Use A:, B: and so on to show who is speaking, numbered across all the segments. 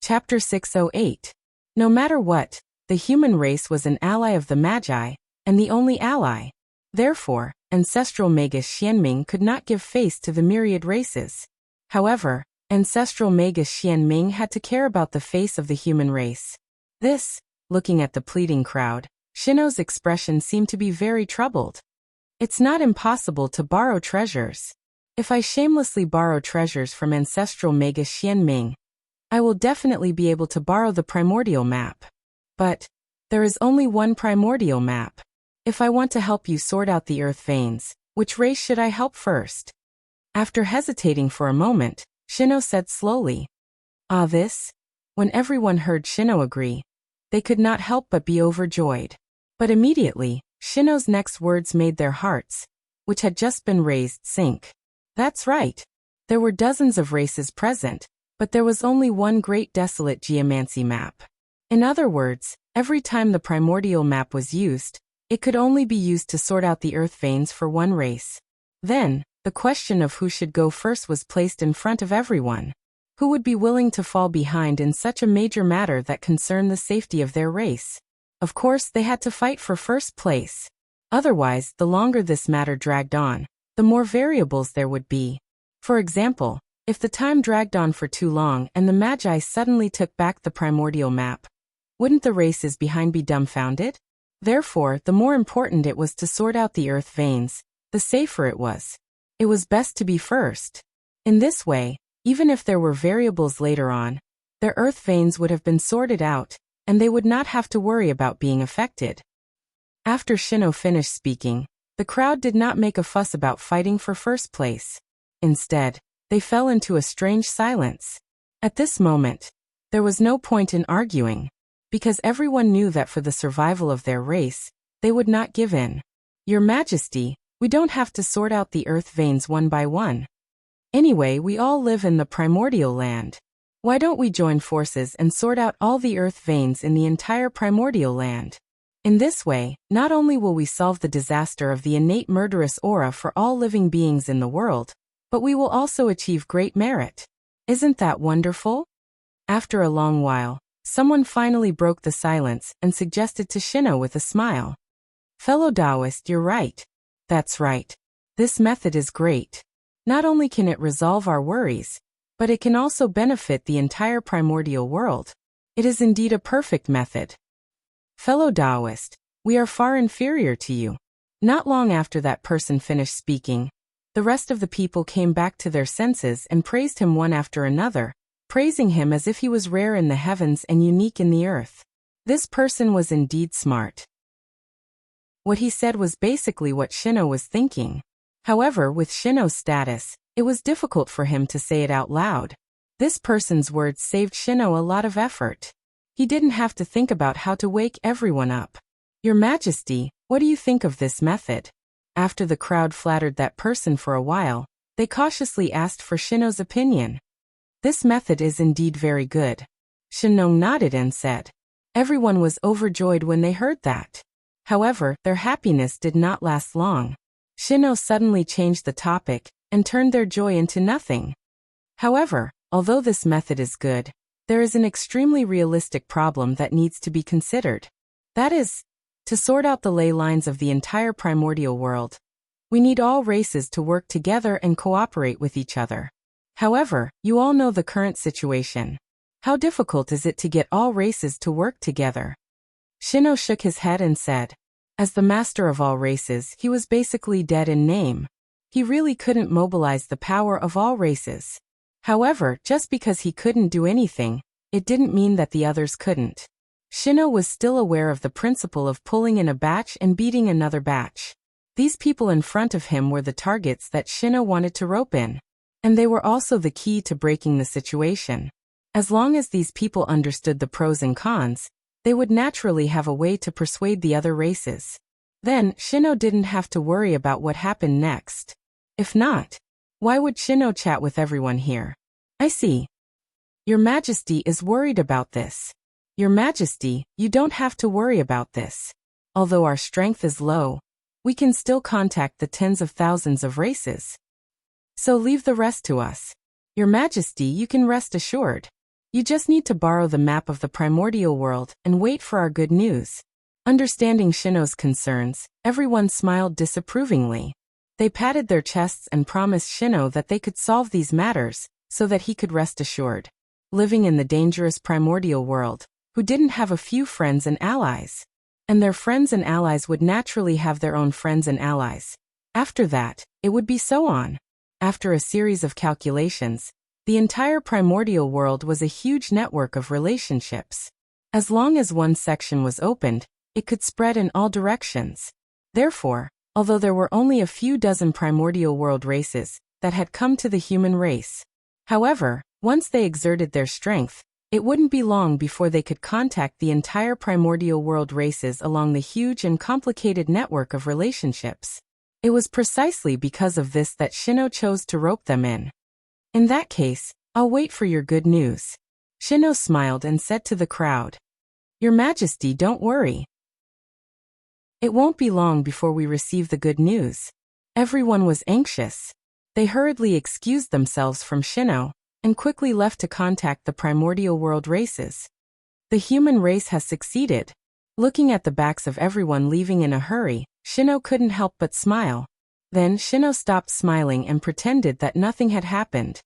A: Chapter 608. No matter what, the human race was an ally of the Magi, and the only ally. Therefore, ancestral Magus Xianming could not give face to the myriad races. However, ancestral Magus Xianming had to care about the face of the human race. This, looking at the pleading crowd, Shino's expression seemed to be very troubled. It's not impossible to borrow treasures. If I shamelessly borrow treasures from ancestral Magus Xianming, I will definitely be able to borrow the primordial map. But there is only one primordial map. If I want to help you sort out the earth veins, which race should I help first? After hesitating for a moment, Shino said slowly. This? When everyone heard Shino agree, they could not help but be overjoyed. But immediately, Shino's next words made their hearts, which had just been raised, sink. That's right. There were dozens of races present, but there was only one great desolate geomancy map. In other words, every time the primordial map was used, it could only be used to sort out the earth veins for one race. Then, the question of who should go first was placed in front of everyone. Who would be willing to fall behind in such a major matter that concerned the safety of their race? Of course, they had to fight for first place. Otherwise, the longer this matter dragged on, the more variables there would be. For example, if the time dragged on for too long and the Magi suddenly took back the primordial map, wouldn't the races behind be dumbfounded? Therefore, the more important it was to sort out the earth veins, the safer it was. It was best to be first. In this way, even if there were variables later on, their earth veins would have been sorted out, and they would not have to worry about being affected. After Shino finished speaking, the crowd did not make a fuss about fighting for first place. Instead, they fell into a strange silence. At this moment, there was no point in arguing, because everyone knew that for the survival of their race, they would not give in. Your Majesty, we don't have to sort out the earth veins one by one. Anyway, we all live in the primordial land. Why don't we join forces and sort out all the earth veins in the entire primordial land? In this way, not only will we solve the disaster of the innate murderous aura for all living beings in the world, but we will also achieve great merit. Isn't that wonderful? After a long while, someone finally broke the silence and suggested to Shino with a smile. Fellow Taoist, you're right. That's right. This method is great. Not only can it resolve our worries, but it can also benefit the entire primordial world. It is indeed a perfect method. Fellow Taoist, we are far inferior to you. Not long after that person finished speaking, the rest of the people came back to their senses and praised him one after another, praising him as if he was rare in the heavens and unique in the earth. This person was indeed smart. What he said was basically what Shino was thinking. However, with Shino's status, it was difficult for him to say it out loud. This person's words saved Shino a lot of effort. He didn't have to think about how to wake everyone up. Your Majesty, what do you think of this method? After the crowd flattered that person for a while, they cautiously asked for Shino's opinion. This method is indeed very good. Shino nodded and said. Everyone was overjoyed when they heard that. However, their happiness did not last long. Shino suddenly changed the topic and turned their joy into nothing. However, although this method is good, there is an extremely realistic problem that needs to be considered. That is, to sort out the ley lines of the entire primordial world, we need all races to work together and cooperate with each other. However, you all know the current situation. How difficult is it to get all races to work together? Shino shook his head and said, as the master of all races, he was basically dead in name. He really couldn't mobilize the power of all races. However, just because he couldn't do anything, it didn't mean that the others couldn't. Shino was still aware of the principle of pulling in a batch and beating another batch. These people in front of him were the targets that Shino wanted to rope in. And they were also the key to breaking the situation. As long as these people understood the pros and cons, they would naturally have a way to persuade the other races. Then, Shino didn't have to worry about what happened next. If not, why would Shino chat with everyone here? I see. Your Majesty is worried about this. Your Majesty, you don't have to worry about this. Although our strength is low, we can still contact the tens of thousands of races. So leave the rest to us. Your Majesty, you can rest assured. You just need to borrow the map of the primordial world and wait for our good news. Understanding Shino's concerns, everyone smiled disapprovingly. They patted their chests and promised Shino that they could solve these matters, so that he could rest assured. Living in the dangerous primordial world, who didn't have a few friends and allies. And their friends and allies would naturally have their own friends and allies. After that, it would be so on. After a series of calculations, the entire primordial world was a huge network of relationships. As long as one section was opened, it could spread in all directions. Therefore, although there were only a few dozen primordial world races that had come to the human race. However, once they exerted their strength, it wouldn't be long before they could contact the entire primordial world races along the huge and complicated network of relationships. It was precisely because of this that Shino chose to rope them in. In that case, I'll wait for your good news. Shino smiled and said to the crowd. Your Majesty, don't worry. It won't be long before we receive the good news. Everyone was anxious. They hurriedly excused themselves from Shino and quickly left to contact the primordial world races. The human race has succeeded. Looking at the backs of everyone leaving in a hurry, Shino couldn't help but smile. Then Shino stopped smiling and pretended that nothing had happened.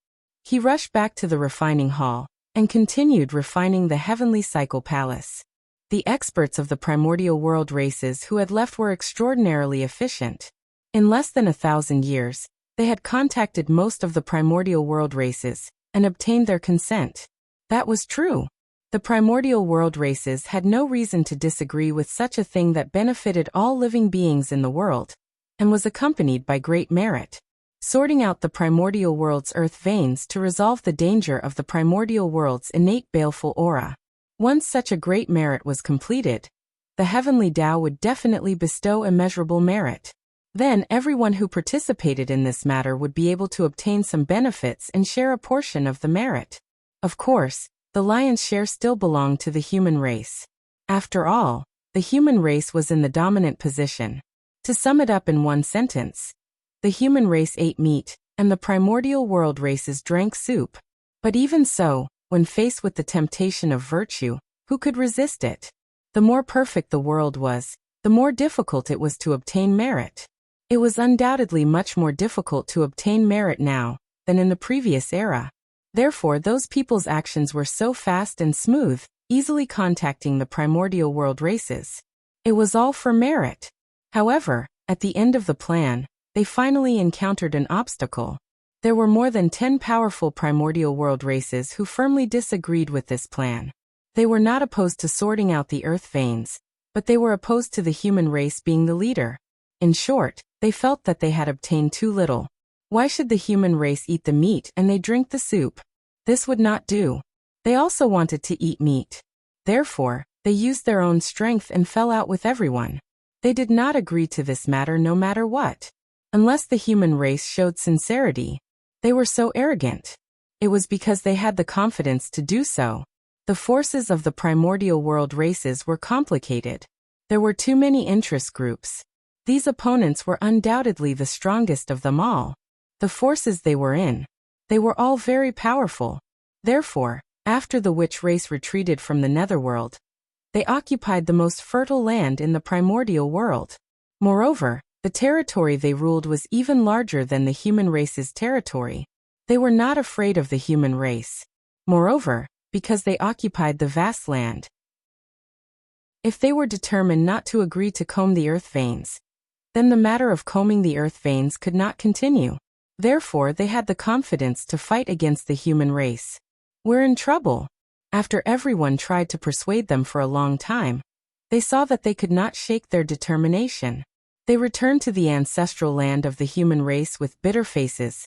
A: He rushed back to the refining hall and continued refining the heavenly cycle palace. The experts of the primordial world races who had left were extraordinarily efficient. In less than 1,000 years, they had contacted most of the primordial world races and obtained their consent. That was true. The primordial world races had no reason to disagree with such a thing that benefited all living beings in the world, and was accompanied by great merit. Sorting out the primordial world's earth veins to resolve the danger of the primordial world's innate baleful aura. Once such a great merit was completed, the heavenly Tao would definitely bestow immeasurable merit. Then everyone who participated in this matter would be able to obtain some benefits and share a portion of the merit. Of course, the lion's share still belonged to the human race. After all, the human race was in the dominant position. To sum it up in one sentence, the human race ate meat, and the primordial world races drank soup. But even so, when faced with the temptation of virtue, who could resist it? The more perfect the world was, the more difficult it was to obtain merit. It was undoubtedly much more difficult to obtain merit now than in the previous era. Therefore, those people's actions were so fast and smooth, easily contacting the primordial world races. It was all for merit. However, at the end of the plan, they finally encountered an obstacle. There were more than 10 powerful primordial world races who firmly disagreed with this plan. They were not opposed to sorting out the earth veins, but they were opposed to the human race being the leader. In short, they felt that they had obtained too little. Why should the human race eat the meat and they drink the soup? This would not do. They also wanted to eat meat. Therefore, they used their own strength and fell out with everyone. They did not agree to this matter no matter what. Unless the human race showed sincerity, they were so arrogant. It was because they had the confidence to do so. The forces of the primordial world races were complicated. There were too many interest groups. These opponents were undoubtedly the strongest of them all. The forces they were in. They were all very powerful. Therefore, after the witch race retreated from the netherworld, they occupied the most fertile land in the primordial world. Moreover, the territory they ruled was even larger than the human race's territory. They were not afraid of the human race. Moreover, because they occupied the vast land. If they were determined not to agree to comb the earth veins, then the matter of combing the earth veins could not continue. Therefore, they had the confidence to fight against the human race. We're in trouble. After everyone tried to persuade them for a long time, they saw that they could not shake their determination. They returned to the ancestral land of the human race with bitter faces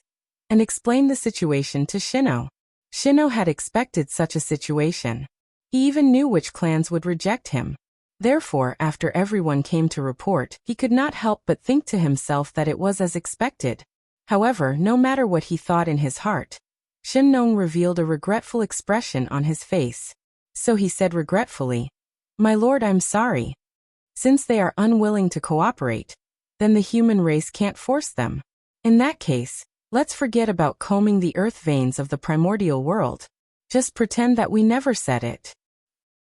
A: and explained the situation to Shino. Shino had expected such a situation. He even knew which clans would reject him. Therefore, after everyone came to report, he could not help but think to himself that it was as expected. However, no matter what he thought in his heart, Shinnong revealed a regretful expression on his face. So he said regretfully, "My lord, I'm sorry. Since they are unwilling to cooperate, then the human race can't force them. In that case, let's forget about combing the earth veins of the primordial world. Just pretend that we never said it.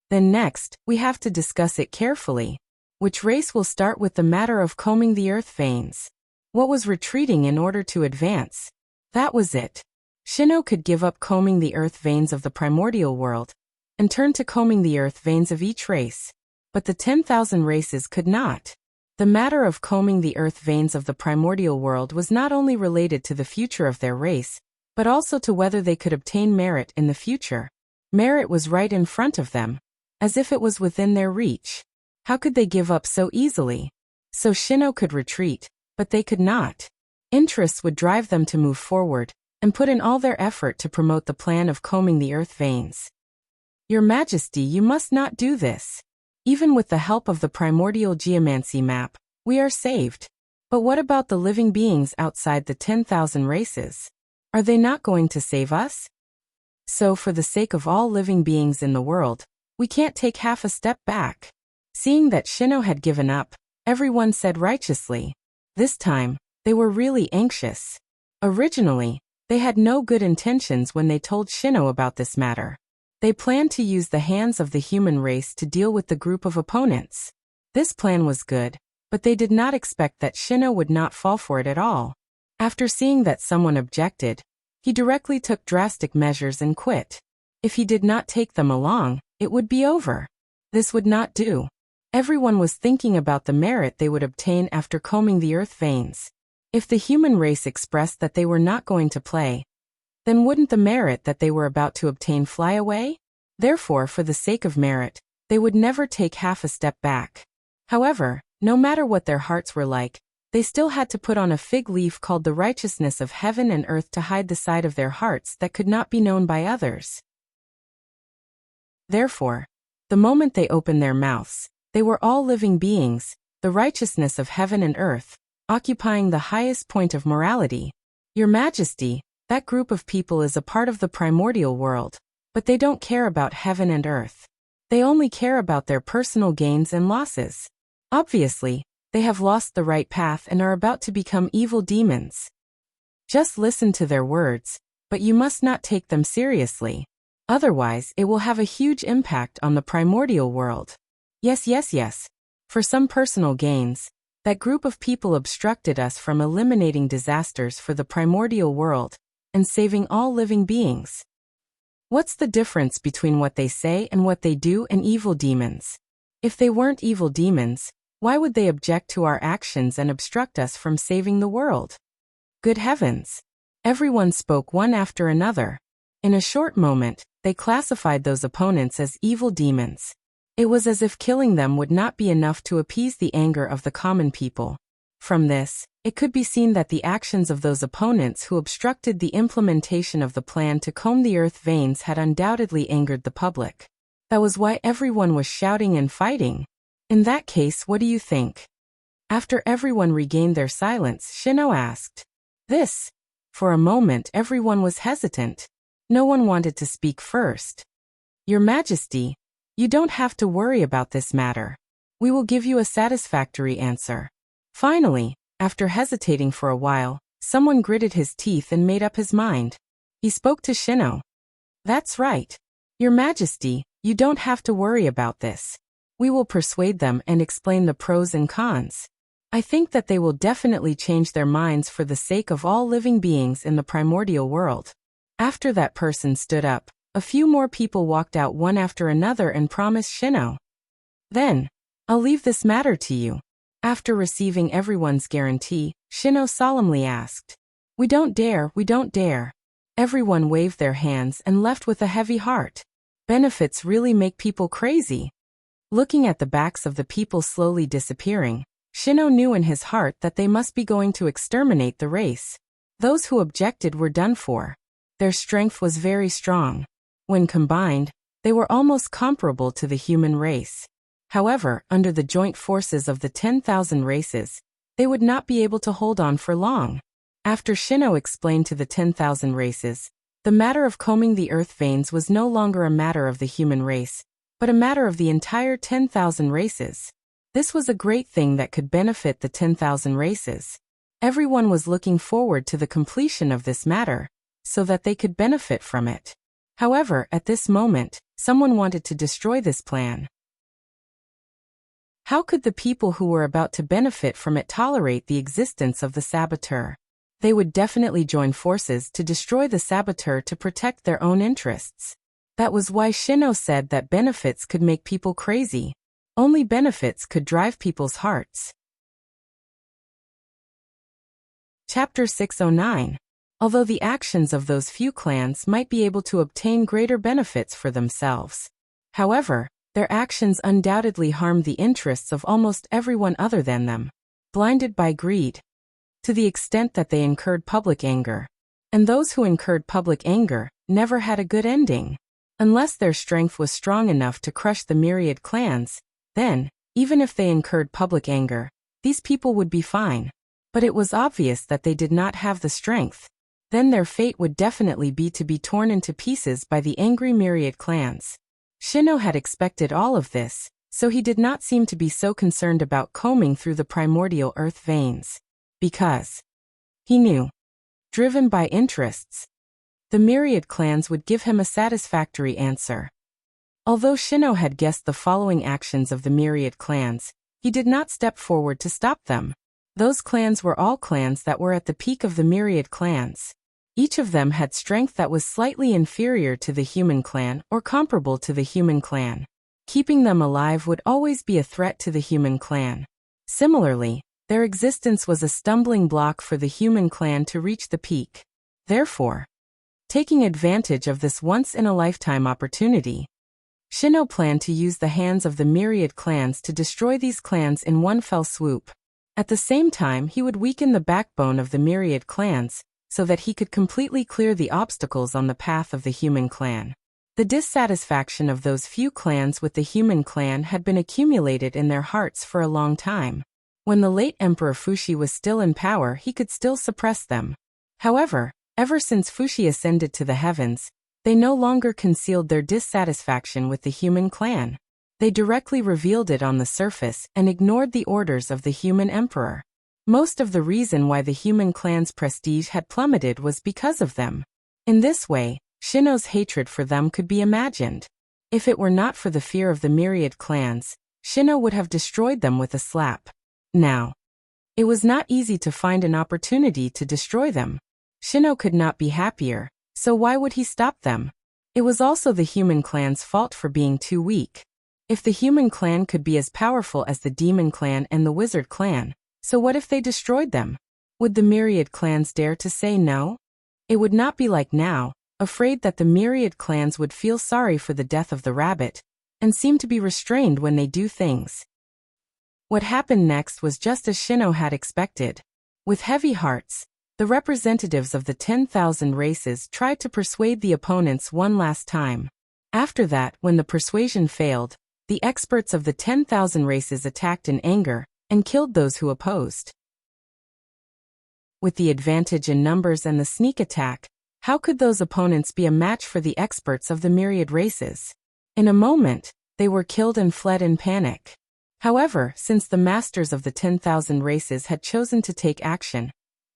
A: Then next, we have to discuss it carefully. Which race will start with the matter of combing the earth veins? What was retreating in order to advance? That was it. Shino could give up combing the earth veins of the primordial world and turn to combing the earth veins of each race. But the 10,000 races could not. The matter of combing the earth veins of the primordial world was not only related to the future of their race, but also to whether they could obtain merit in the future. Merit was right in front of them, as if it was within their reach. How could they give up so easily? So Shino could retreat, but they could not. Interests would drive them to move forward and put in all their effort to promote the plan of combing the earth veins. Your Majesty, you must not do this. Even with the help of the primordial geomancy map, we are saved. But what about the living beings outside the 10,000 races? Are they not going to save us? So for the sake of all living beings in the world, we can't take half a step back. Seeing that Shino had given up, everyone said righteously. This time, they were really anxious. Originally, they had no good intentions when they told Shino about this matter. They planned to use the hands of the human race to deal with the group of opponents. This plan was good, but they did not expect that Shino would not fall for it at all. After seeing that someone objected, he directly took drastic measures and quit. If he did not take them along, it would be over. This would not do. Everyone was thinking about the merit they would obtain after combing the earth veins. If the human race expressed that they were not going to play, then wouldn't the merit that they were about to obtain fly away? Therefore, for the sake of merit, they would never take half a step back. However, no matter what their hearts were like, they still had to put on a fig leaf called the righteousness of heaven and earth to hide the side of their hearts that could not be known by others. Therefore, the moment they opened their mouths, they were all living beings, the righteousness of heaven and earth, occupying the highest point of morality. Your Majesty, that group of people is a part of the primordial world, but they don't care about heaven and earth. They only care about their personal gains and losses. Obviously, they have lost the right path and are about to become evil demons. Just listen to their words, but you must not take them seriously. Otherwise, it will have a huge impact on the primordial world. Yes. For some personal gains, that group of people obstructed us from eliminating disasters for the primordial world and saving all living beings. What's the difference between what they say and what they do and evil demons? If they weren't evil demons, why would they object to our actions and obstruct us from saving the world? Good heavens! Everyone spoke one after another. In a short moment, they classified those opponents as evil demons. It was as if killing them would not be enough to appease the anger of the common people. From this, it could be seen that the actions of those opponents who obstructed the implementation of the plan to comb the earth veins had undoubtedly angered the public. That was why everyone was shouting and fighting. In that case, what do you think? After everyone regained their silence, Shino asked. This. For a moment, everyone was hesitant. No one wanted to speak first. Your Majesty, you don't have to worry about this matter. We will give you a satisfactory answer. Finally, after hesitating for a while, someone gritted his teeth and made up his mind. He spoke to Shino. That's right. Your Majesty, you don't have to worry about this. We will persuade them and explain the pros and cons. I think that they will definitely change their minds for the sake of all living beings in the primordial world. After that person stood up, a few more people walked out one after another and promised Shino. Then, I'll leave this matter to you. After receiving everyone's guarantee, Shino solemnly asked. We don't dare. Everyone waved their hands and left with a heavy heart. Benefits really make people crazy. Looking at the backs of the people slowly disappearing, Shino knew in his heart that they must be going to exterminate the race. Those who objected were done for. Their strength was very strong. When combined, they were almost comparable to the human race. However, under the joint forces of the 10,000 races, they would not be able to hold on for long. After Shino explained to the 10,000 races, the matter of combing the earth veins was no longer a matter of the human race, but a matter of the entire 10,000 races. This was a great thing that could benefit the 10,000 races. Everyone was looking forward to the completion of this matter, so that they could benefit from it. However, at this moment, someone wanted to destroy this plan. How could the people who were about to benefit from it tolerate the existence of the saboteur? They would definitely join forces to destroy the saboteur to protect their own interests. That was why Shino said that benefits could make people crazy. Only benefits could drive people's hearts. Chapter 609. Although the actions of those few clans might be able to obtain greater benefits for themselves. However, their actions undoubtedly harmed the interests of almost everyone other than them, blinded by greed, to the extent that they incurred public anger. And those who incurred public anger never had a good ending. Unless their strength was strong enough to crush the myriad clans, then, even if they incurred public anger, these people would be fine. But it was obvious that they did not have the strength. Then their fate would definitely be to be torn into pieces by the angry myriad clans. Shino had expected all of this, so he did not seem to be so concerned about combing through the primordial earth veins. Because he knew, driven by interests, the myriad clans would give him a satisfactory answer. Although Shino had guessed the following actions of the myriad clans, he did not step forward to stop them. Those clans were all clans that were at the peak of the myriad clans. Each of them had strength that was slightly inferior to the human clan or comparable to the human clan. Keeping them alive would always be a threat to the human clan. Similarly, their existence was a stumbling block for the human clan to reach the peak. Therefore, taking advantage of this once-in-a-lifetime opportunity, Shino planned to use the hands of the myriad clans to destroy these clans in one fell swoop. At the same time, he would weaken the backbone of the myriad clans, so that he could completely clear the obstacles on the path of the human clan. The dissatisfaction of those few clans with the human clan had been accumulated in their hearts for a long time. When the late Emperor Fushi was still in power, he could still suppress them. However, ever since Fushi ascended to the heavens, they no longer concealed their dissatisfaction with the human clan. They directly revealed it on the surface and ignored the orders of the human emperor. Most of the reason why the human clan's prestige had plummeted was because of them. In this way, Shino's hatred for them could be imagined. If it were not for the fear of the myriad clans, Shino would have destroyed them with a slap. Now, it was not easy to find an opportunity to destroy them. Shino could not be happier, so why would he stop them? It was also the human clan's fault for being too weak. If the human clan could be as powerful as the demon clan and the wizard clan, so what if they destroyed them? Would the myriad clans dare to say no? It would not be like now, afraid that the myriad clans would feel sorry for the death of the rabbit, and seem to be restrained when they do things. What happened next was just as Shino had expected. With heavy hearts, the representatives of the 10,000 races tried to persuade the opponents one last time. After that, when the persuasion failed, the experts of the 10,000 races attacked in anger, and killed those who opposed. With the advantage in numbers and the sneak attack, how could those opponents be a match for the experts of the myriad races? In a moment, they were killed and fled in panic. However, since the masters of the 10,000 races had chosen to take action,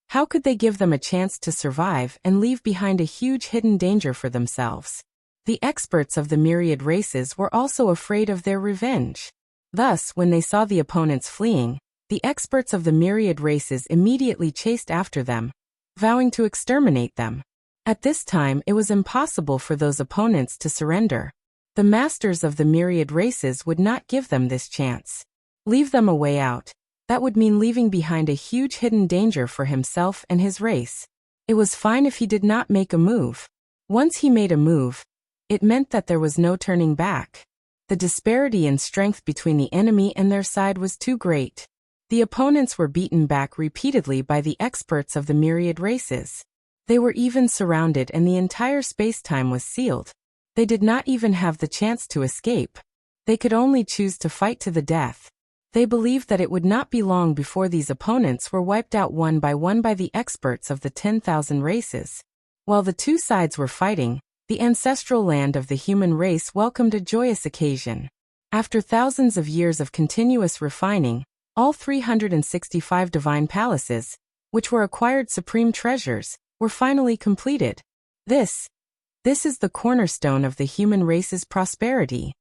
A: how could they give them a chance to survive and leave behind a huge hidden danger for themselves? The experts of the myriad races were also afraid of their revenge. Thus, when they saw the opponents fleeing, the experts of the myriad races immediately chased after them, vowing to exterminate them. At this time, it was impossible for those opponents to surrender. The masters of the myriad races would not give them this chance. Leave them a way out. That would mean leaving behind a huge hidden danger for himself and his race. It was fine if he did not make a move. Once he made a move, it meant that there was no turning back. The disparity in strength between the enemy and their side was too great. The opponents were beaten back repeatedly by the experts of the myriad races. They were even surrounded and the entire space-time was sealed. They did not even have the chance to escape. They could only choose to fight to the death. They believed that it would not be long before these opponents were wiped out one by the experts of the 10,000 races. While the two sides were fighting, the ancestral land of the human race welcomed a joyous occasion. After thousands of years of continuous refining, all 365 divine palaces, which were acquired supreme treasures, were finally completed. This This is the cornerstone of the human race's prosperity.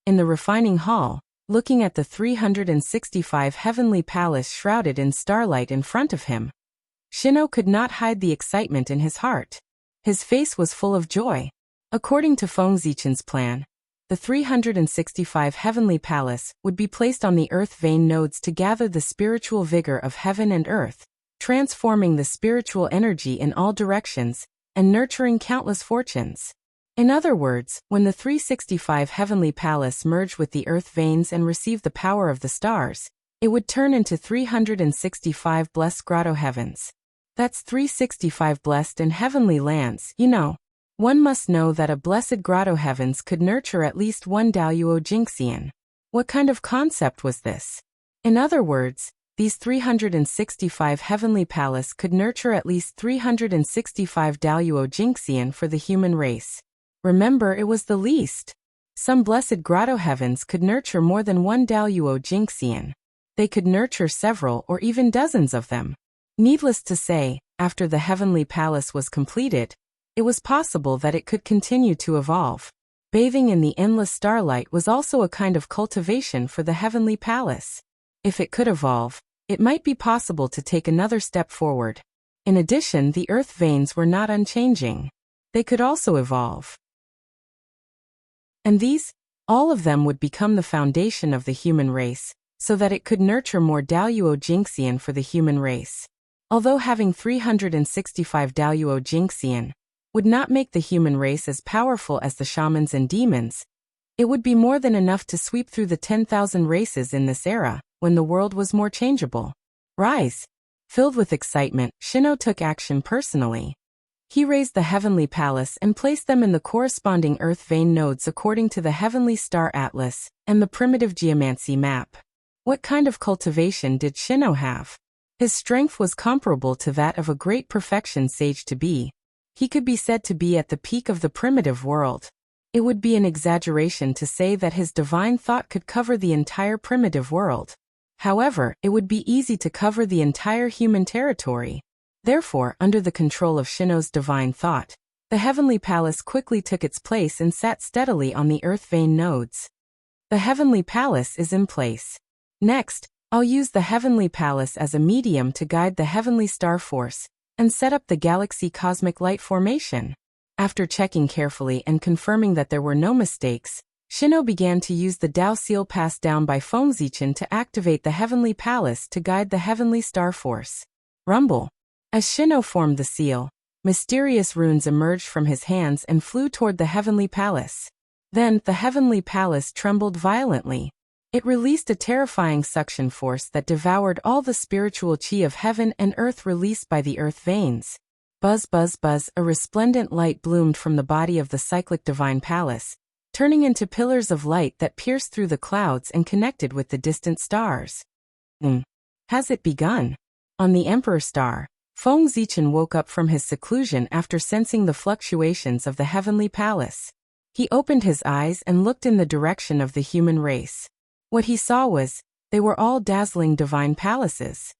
A: In the refining hall, looking at the 365 heavenly palace shrouded in starlight in front of him, Shino could not hide the excitement in his heart. His face was full of joy. According to Feng Zichen's plan, the 365 heavenly palace would be placed on the earth vein nodes to gather the spiritual vigor of heaven and earth, transforming the spiritual energy in all directions and nurturing countless fortunes. In other words, when the 365 heavenly palace merged with the earth veins and received the power of the stars, it would turn into 365 blessed grotto heavens. That's 365 blessed and heavenly lands, you know. One must know that a blessed grotto heavens could nurture at least one Daoyuo Jingxian. What kind of concept was this? In other words, these 365 heavenly palace could nurture at least 365 Daoyuo Jingxian for the human race. Remember, it was the least. Some blessed grotto heavens could nurture more than one Daoyuo Jingxian. They could nurture several or even dozens of them. Needless to say, after the heavenly palace was completed, it was possible that it could continue to evolve. Bathing in the endless starlight was also a kind of cultivation for the heavenly palace. If it could evolve, it might be possible to take another step forward. In addition, the earth veins were not unchanging. They could also evolve. And these, all of them would become the foundation of the human race, so that it could nurture more Daoyuo Jingxian for the human race. Although having 365 Daoyuo Jingxian would not make the human race as powerful as the shamans and demons, it would be more than enough to sweep through the 10,000 races in this era, when the world was more changeable. Rise! Filled with excitement, Shino took action personally. He raised the heavenly palace and placed them in the corresponding earth vein nodes according to the heavenly star atlas and the primitive geomancy map. What kind of cultivation did Shino have? His strength was comparable to that of a great perfection sage to be. He could be said to be at the peak of the primitive world. It would be an exaggeration to say that his divine thought could cover the entire primitive world. However, it would be easy to cover the entire human territory. Therefore, under the control of Shino's divine thought, the heavenly palace quickly took its place and sat steadily on the earth vein nodes. The heavenly palace is in place. Next, I'll use the heavenly palace as a medium to guide the heavenly star force and set up the galaxy cosmic light formation. After checking carefully and confirming that there were no mistakes, Shino began to use the Dao seal passed down by Feng Zichen to activate the heavenly palace to guide the heavenly star force. Rumble. As Shino formed the seal, mysterious runes emerged from his hands and flew toward the heavenly palace. Then, the heavenly palace trembled violently. It released a terrifying suction force that devoured all the spiritual chi of heaven and earth released by the earth veins. Buzz, buzz, buzz, a resplendent light bloomed from the body of the cyclic divine palace, turning into pillars of light that pierced through the clouds and connected with the distant stars. Has it begun? On the Emperor Star, Feng Zichen woke up from his seclusion after sensing the fluctuations of the heavenly palace. He opened his eyes and looked in the direction of the human race. What he saw was, they were all dazzling divine palaces.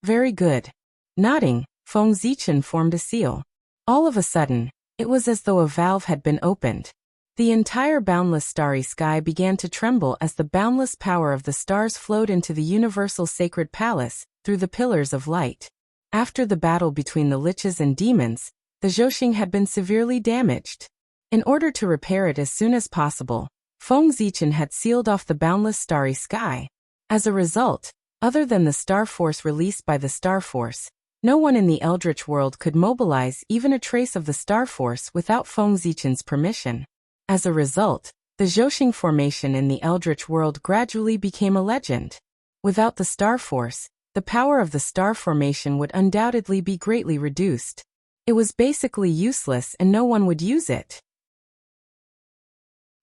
A: Very good. Nodding, Feng Zichen formed a seal. All of a sudden, it was as though a valve had been opened. The entire boundless starry sky began to tremble as the boundless power of the stars flowed into the universal sacred palace, through the pillars of light. After the battle between the liches and demons, the Zhoxing had been severely damaged. In order to repair it as soon as possible, Feng Zichen had sealed off the boundless starry sky. As a result, other than the star force released by the star force, no one in the eldritch world could mobilize even a trace of the star force without Feng Zichen's permission. As a result, the Zhoxing formation in the eldritch world gradually became a legend. Without the star force, the power of the star formation would undoubtedly be greatly reduced. It was basically useless and no one would use it.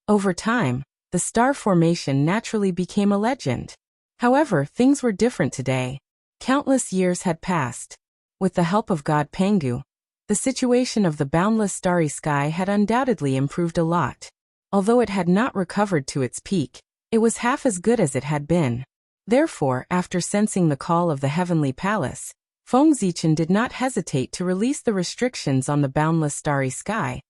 A: Over time, the star formation naturally became a legend. However, things were different today. Countless years had passed. With the help of God Pangu, the situation of the boundless starry sky had undoubtedly improved a lot. Although it had not recovered to its peak, it was half as good as it had been. Therefore, after sensing the call of the heavenly palace, Feng Zichen did not hesitate to release the restrictions on the boundless starry sky.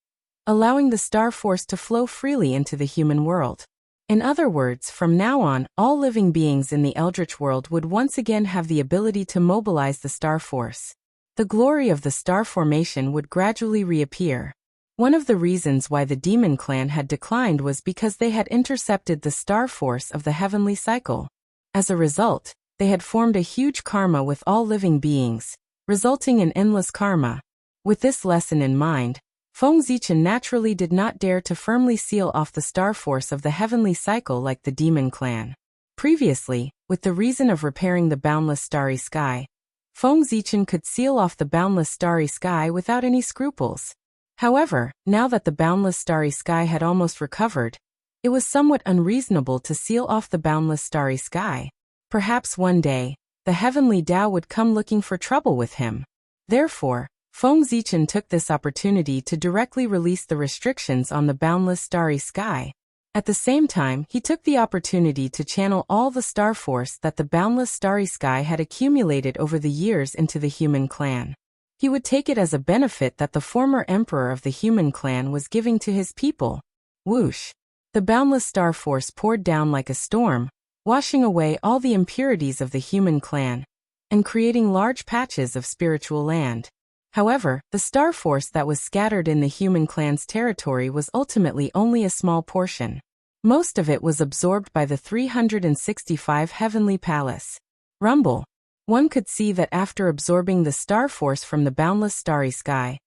A: allowing the star force to flow freely into the human world. In other words, from now on, all living beings in the eldritch world would once again have the ability to mobilize the star force. The glory of the star formation would gradually reappear. One of the reasons why the demon clan had declined was because they had intercepted the star force of the heavenly cycle. As a result, they had formed a huge karma with all living beings, resulting in endless karma. With this lesson in mind, Feng Zichen naturally did not dare to firmly seal off the star force of the heavenly cycle like the demon clan. Previously, with the reason of repairing the boundless starry sky, Feng Zichen could seal off the boundless starry sky without any scruples. However, now that the boundless starry sky had almost recovered, it was somewhat unreasonable to seal off the boundless starry sky. Perhaps one day, the heavenly Tao would come looking for trouble with him. Therefore, Feng Zichen took this opportunity to directly release the restrictions on the boundless starry sky. At the same time, he took the opportunity to channel all the star force that the boundless starry sky had accumulated over the years into the human clan. He would take it as a benefit that the former emperor of the human clan was giving to his people. Whoosh! The boundless star force poured down like a storm, washing away all the impurities of the human clan, and creating large patches of spiritual land. However, the star force that was scattered in the human clan's territory was ultimately only a small portion. Most of it was absorbed by the 365 heavenly palace. Rumble. One could see that after absorbing the star force from the boundless starry sky,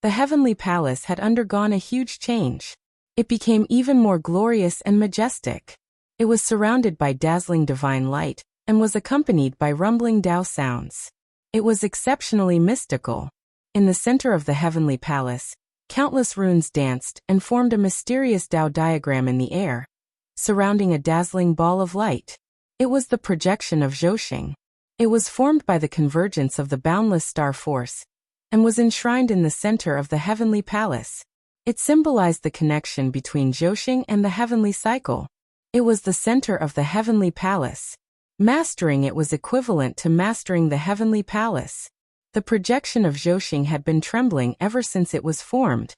A: the heavenly palace had undergone a huge change. It became even more glorious and majestic. It was surrounded by dazzling divine light, and was accompanied by rumbling Tao sounds. It was exceptionally mystical. In the center of the heavenly palace, countless runes danced and formed a mysterious Tao diagram in the air, surrounding a dazzling ball of light. It was the projection of Zhousing. It was formed by the convergence of the boundless star force, and was enshrined in the center of the heavenly palace. It symbolized the connection between Zhousing and the heavenly cycle. It was the center of the heavenly palace. Mastering it was equivalent to mastering the heavenly palace. The projection of Zhousing had been trembling ever since it was formed.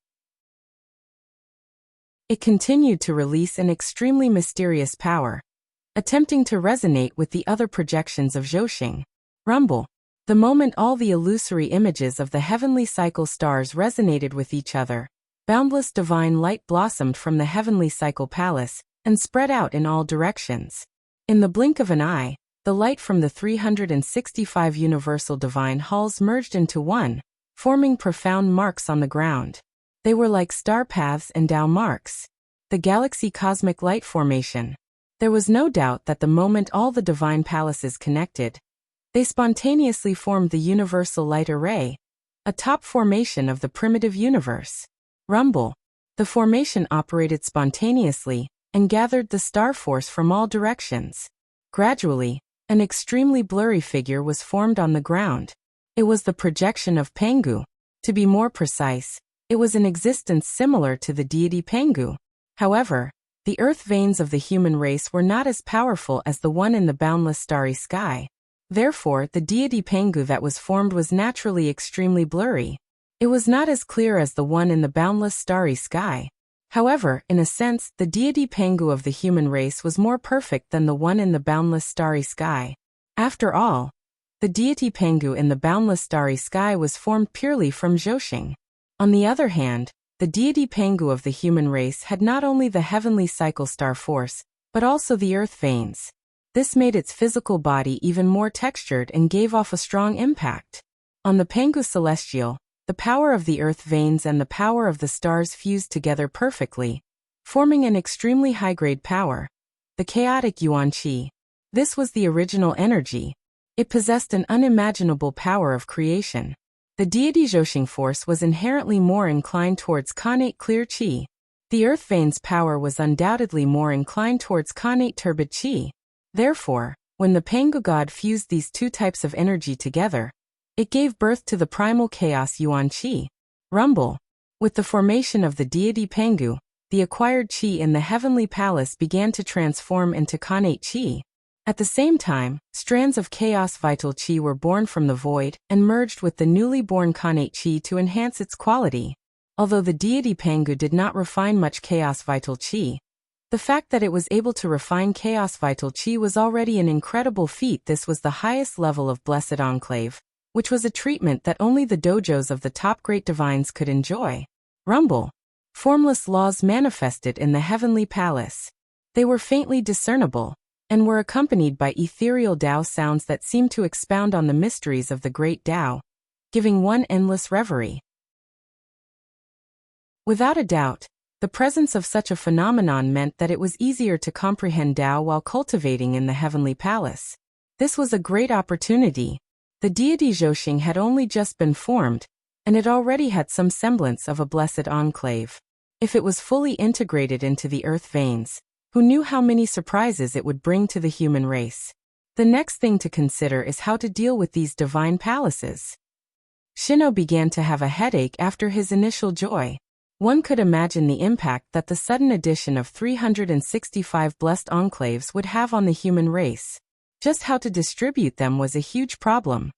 A: It continued to release an extremely mysterious power, attempting to resonate with the other projections of Zhousing. Rumble. The moment all the illusory images of the heavenly cycle stars resonated with each other, boundless divine light blossomed from the heavenly cycle palace and spread out in all directions. In the blink of an eye, the light from the 365 universal divine halls merged into one, forming profound marks on the ground. They were like star paths and Tao marks. The galaxy cosmic light formation. There was no doubt that the moment all the divine palaces connected, they spontaneously formed the universal light array, a top formation of the primitive universe. Rumble. The formation operated spontaneously and gathered the star force from all directions. Gradually, an extremely blurry figure was formed on the ground. It was the projection of Pengu. To be more precise, it was an existence similar to the deity Pengu. However, the earth veins of the human race were not as powerful as the one in the boundless starry sky. Therefore, the deity Pengu that was formed was naturally extremely blurry. It was not as clear as the one in the boundless starry sky. However, in a sense, the deity Pengu of the human race was more perfect than the one in the boundless starry sky. After all, the deity Pengu in the boundless starry sky was formed purely from Zhousing. On the other hand, the deity Pengu of the human race had not only the heavenly cycle star force, but also the earth veins. This made its physical body even more textured and gave off a strong impact. On the Pengu celestial, the power of the earth veins and the power of the stars fused together perfectly, forming an extremely high-grade power, the chaotic Yuan Qi. This was the original energy. It possessed an unimaginable power of creation. The deity Zhousing force was inherently more inclined towards Khanate clear Qi. The earth veins power was undoubtedly more inclined towards Khanate turbid Qi. Therefore, when the Pengu god fused these two types of energy together, it gave birth to the primal chaos Yuan Qi. Rumble. With the formation of the deity Pengu, the acquired Qi in the heavenly palace began to transform into Khanate Qi. At the same time, strands of chaos vital Qi were born from the void and merged with the newly born Khanate Qi to enhance its quality. Although the deity Pangu did not refine much chaos vital chi, the fact that it was able to refine chaos vital chi was already an incredible feat. This was the highest level of blessed enclave, which was a treatment that only the dojos of the top great divines could enjoy. Rumble. Formless laws manifested in the heavenly palace. They were faintly discernible, and were accompanied by ethereal Tao sounds that seemed to expound on the mysteries of the great Tao, giving one endless reverie. Without a doubt, the presence of such a phenomenon meant that it was easier to comprehend Tao while cultivating in the heavenly palace. This was a great opportunity. The deity Zhoxing had only just been formed, and it already had some semblance of a blessed enclave. If it was fully integrated into the earth veins, who knew how many surprises it would bring to the human race? The next thing to consider is how to deal with these divine palaces. Shino began to have a headache after his initial joy. One could imagine the impact that the sudden addition of 365 blessed enclaves would have on the human race. Just how to distribute them was a huge problem.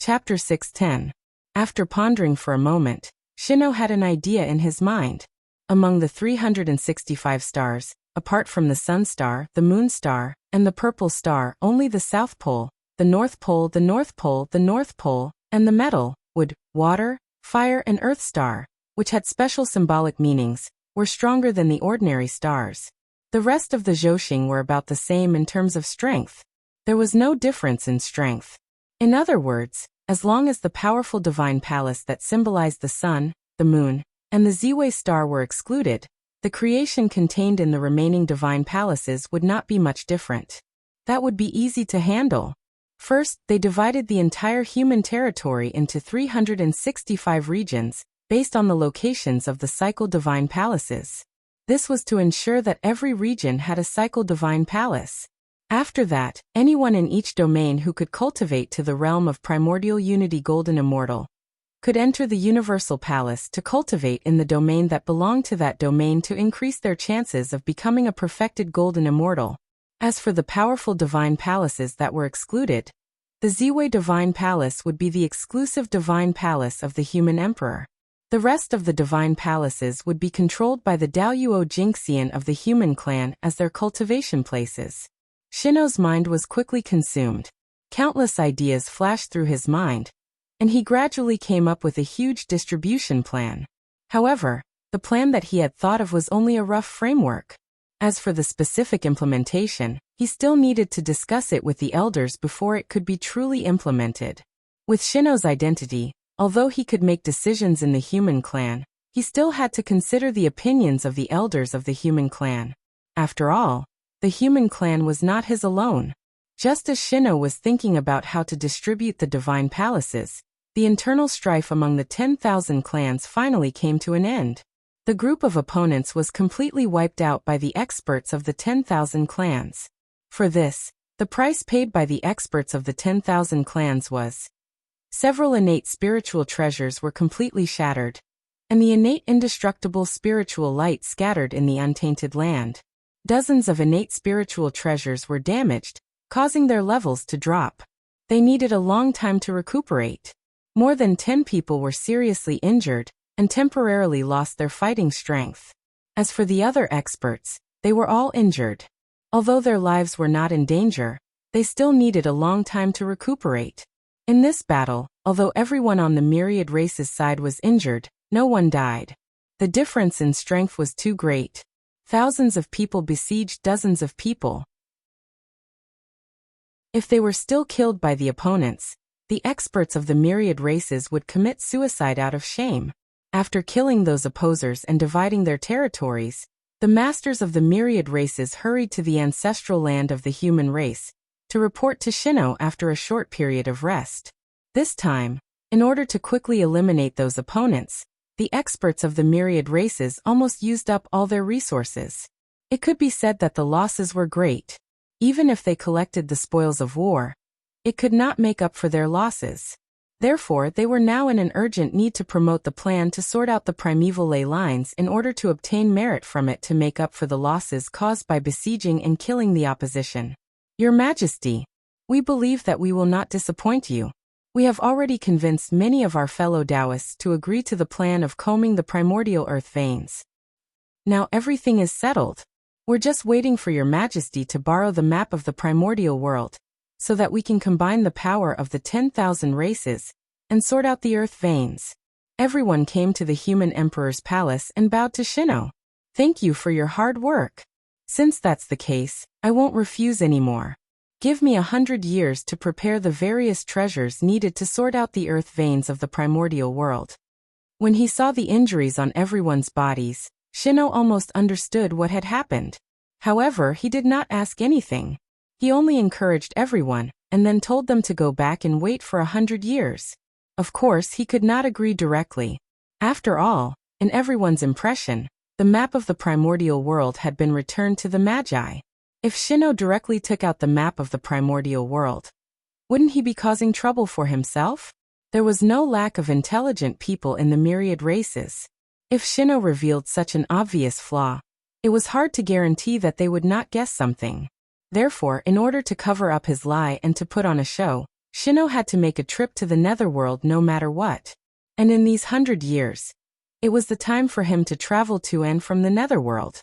A: Chapter 6:10. After pondering for a moment, Shino had an idea in his mind. Among the 365 stars, apart from the Sun Star, the Moon Star, and the Purple Star, only the South Pole, the North Pole, the North Pole, the North Pole, and the Metal, Wood, Water, Fire and Earth Star, which had special symbolic meanings, were stronger than the ordinary stars. The rest of the Zhoxing were about the same in terms of strength. There was no difference in strength. In other words, as long as the powerful divine palace that symbolized the sun, the moon, and the Ziwei star were excluded, the creation contained in the remaining divine palaces would not be much different. That would be easy to handle. First, they divided the entire human territory into 365 regions, based on the locations of the cycle divine palaces. This was to ensure that every region had a cycle divine palace. After that, anyone in each domain who could cultivate to the realm of primordial unity golden immortal could enter the universal palace to cultivate in the domain that belonged to that domain to increase their chances of becoming a perfected golden immortal. As for the powerful divine palaces that were excluded, the Ziwei divine palace would be the exclusive divine palace of the human emperor. The rest of the divine palaces would be controlled by the Daoyuo Jingxian of the human clan as their cultivation places. Shino's mind was quickly consumed. Countless ideas flashed through his mind, and he gradually came up with a huge distribution plan. However, the plan that he had thought of was only a rough framework. As for the specific implementation, he still needed to discuss it with the elders before it could be truly implemented. With Shino's identity, although he could make decisions in the human clan, he still had to consider the opinions of the elders of the human clan. After all, the human clan was not his alone. Just as Shino was thinking about how to distribute the divine palaces, the internal strife among the 10,000 clans finally came to an end. The group of opponents was completely wiped out by the experts of the 10,000 clans. For this, the price paid by the experts of the 10,000 clans was several innate spiritual treasures were completely shattered, and the innate indestructible spiritual light scattered in the untainted land. Dozens of innate spiritual treasures were damaged, causing their levels to drop. They needed a long time to recuperate. More than 10 people were seriously injured and temporarily lost their fighting strength. As for the other experts, they were all injured. Although their lives were not in danger, they still needed a long time to recuperate. In this battle, although everyone on the myriad race's side was injured, no one died. The difference in strength was too great. Thousands of people besieged dozens of people. If they were still killed by the opponents, the experts of the myriad races would commit suicide out of shame. After killing those opposers and dividing their territories, the masters of the myriad races hurried to the ancestral land of the human race to report to Shino after a short period of rest. This time, in order to quickly eliminate those opponents, the experts of the myriad races almost used up all their resources. It could be said that the losses were great. Even if they collected the spoils of war, it could not make up for their losses. Therefore, they were now in an urgent need to promote the plan to sort out the primeval ley lines in order to obtain merit from it to make up for the losses caused by besieging and killing the opposition. Your Majesty, we believe that we will not disappoint you. We have already convinced many of our fellow Taoists to agree to the plan of combing the primordial earth veins. Now everything is settled. We're just waiting for your Majesty to borrow the map of the primordial world, so that we can combine the power of the 10,000 races and sort out the earth veins. Everyone came to the human emperor's palace and bowed to Shino. Thank you for your hard work. Since that's the case, I won't refuse anymore. Give me 100 years to prepare the various treasures needed to sort out the earth veins of the primordial world. When he saw the injuries on everyone's bodies, Shino almost understood what had happened. However, he did not ask anything. He only encouraged everyone, and then told them to go back and wait for 100 years. Of course, he could not agree directly. After all, in everyone's impression, the map of the primordial world had been returned to the Magi. If Shino directly took out the map of the primordial world, wouldn't he be causing trouble for himself? There was no lack of intelligent people in the myriad races. If Shino revealed such an obvious flaw, it was hard to guarantee that they would not guess something. Therefore, in order to cover up his lie and to put on a show, Shino had to make a trip to the netherworld no matter what. And in these 100 years, it was the time for him to travel to and from the netherworld.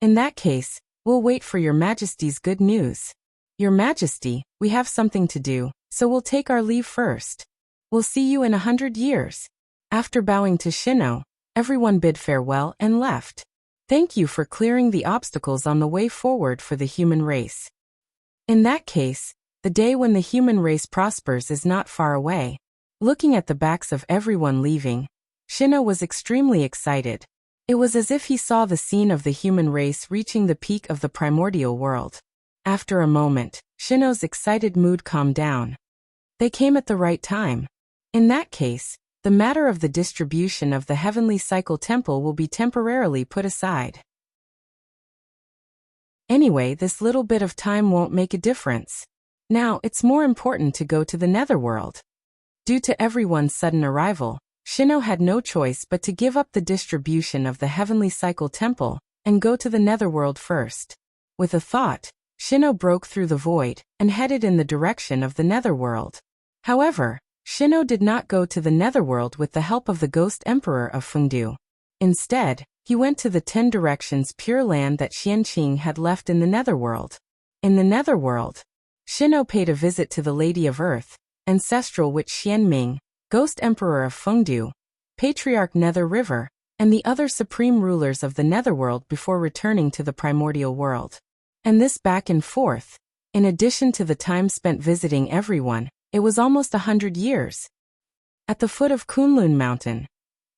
A: In that case, we'll wait for your Majesty's good news. Your Majesty, we have something to do, so we'll take our leave first. We'll see you in 100 years. After bowing to Shino, everyone bid farewell and left. Thank you for clearing the obstacles on the way forward for the human race. In that case, the day when the human race prospers is not far away. Looking at the backs of everyone leaving, Shino was extremely excited. It was as if he saw the scene of the human race reaching the peak of the primordial world. After a moment, Shino's excited mood calmed down. They came at the right time. In that case, the matter of the distribution of the heavenly cycle temple will be temporarily put aside. Anyway, this little bit of time won't make a difference. Now, it's more important to go to the netherworld. Due to everyone's sudden arrival, Shino had no choice but to give up the distribution of the heavenly cycle temple and go to the netherworld first. With a thought, Shino broke through the void and headed in the direction of the netherworld. However, Shino did not go to the netherworld with the help of the ghost emperor of Fengdu. Instead, he went to the 10 directions pure land that Xianqing had left in the netherworld. In the netherworld, Shino paid a visit to the Lady of Earth, ancestral witch Xianming, ghost emperor of Fengdu, patriarch Nether River, and the other supreme rulers of the netherworld before returning to the primordial world. And this back and forth, in addition to the time spent visiting everyone, it was almost 100 years. At the foot of Kunlun Mountain,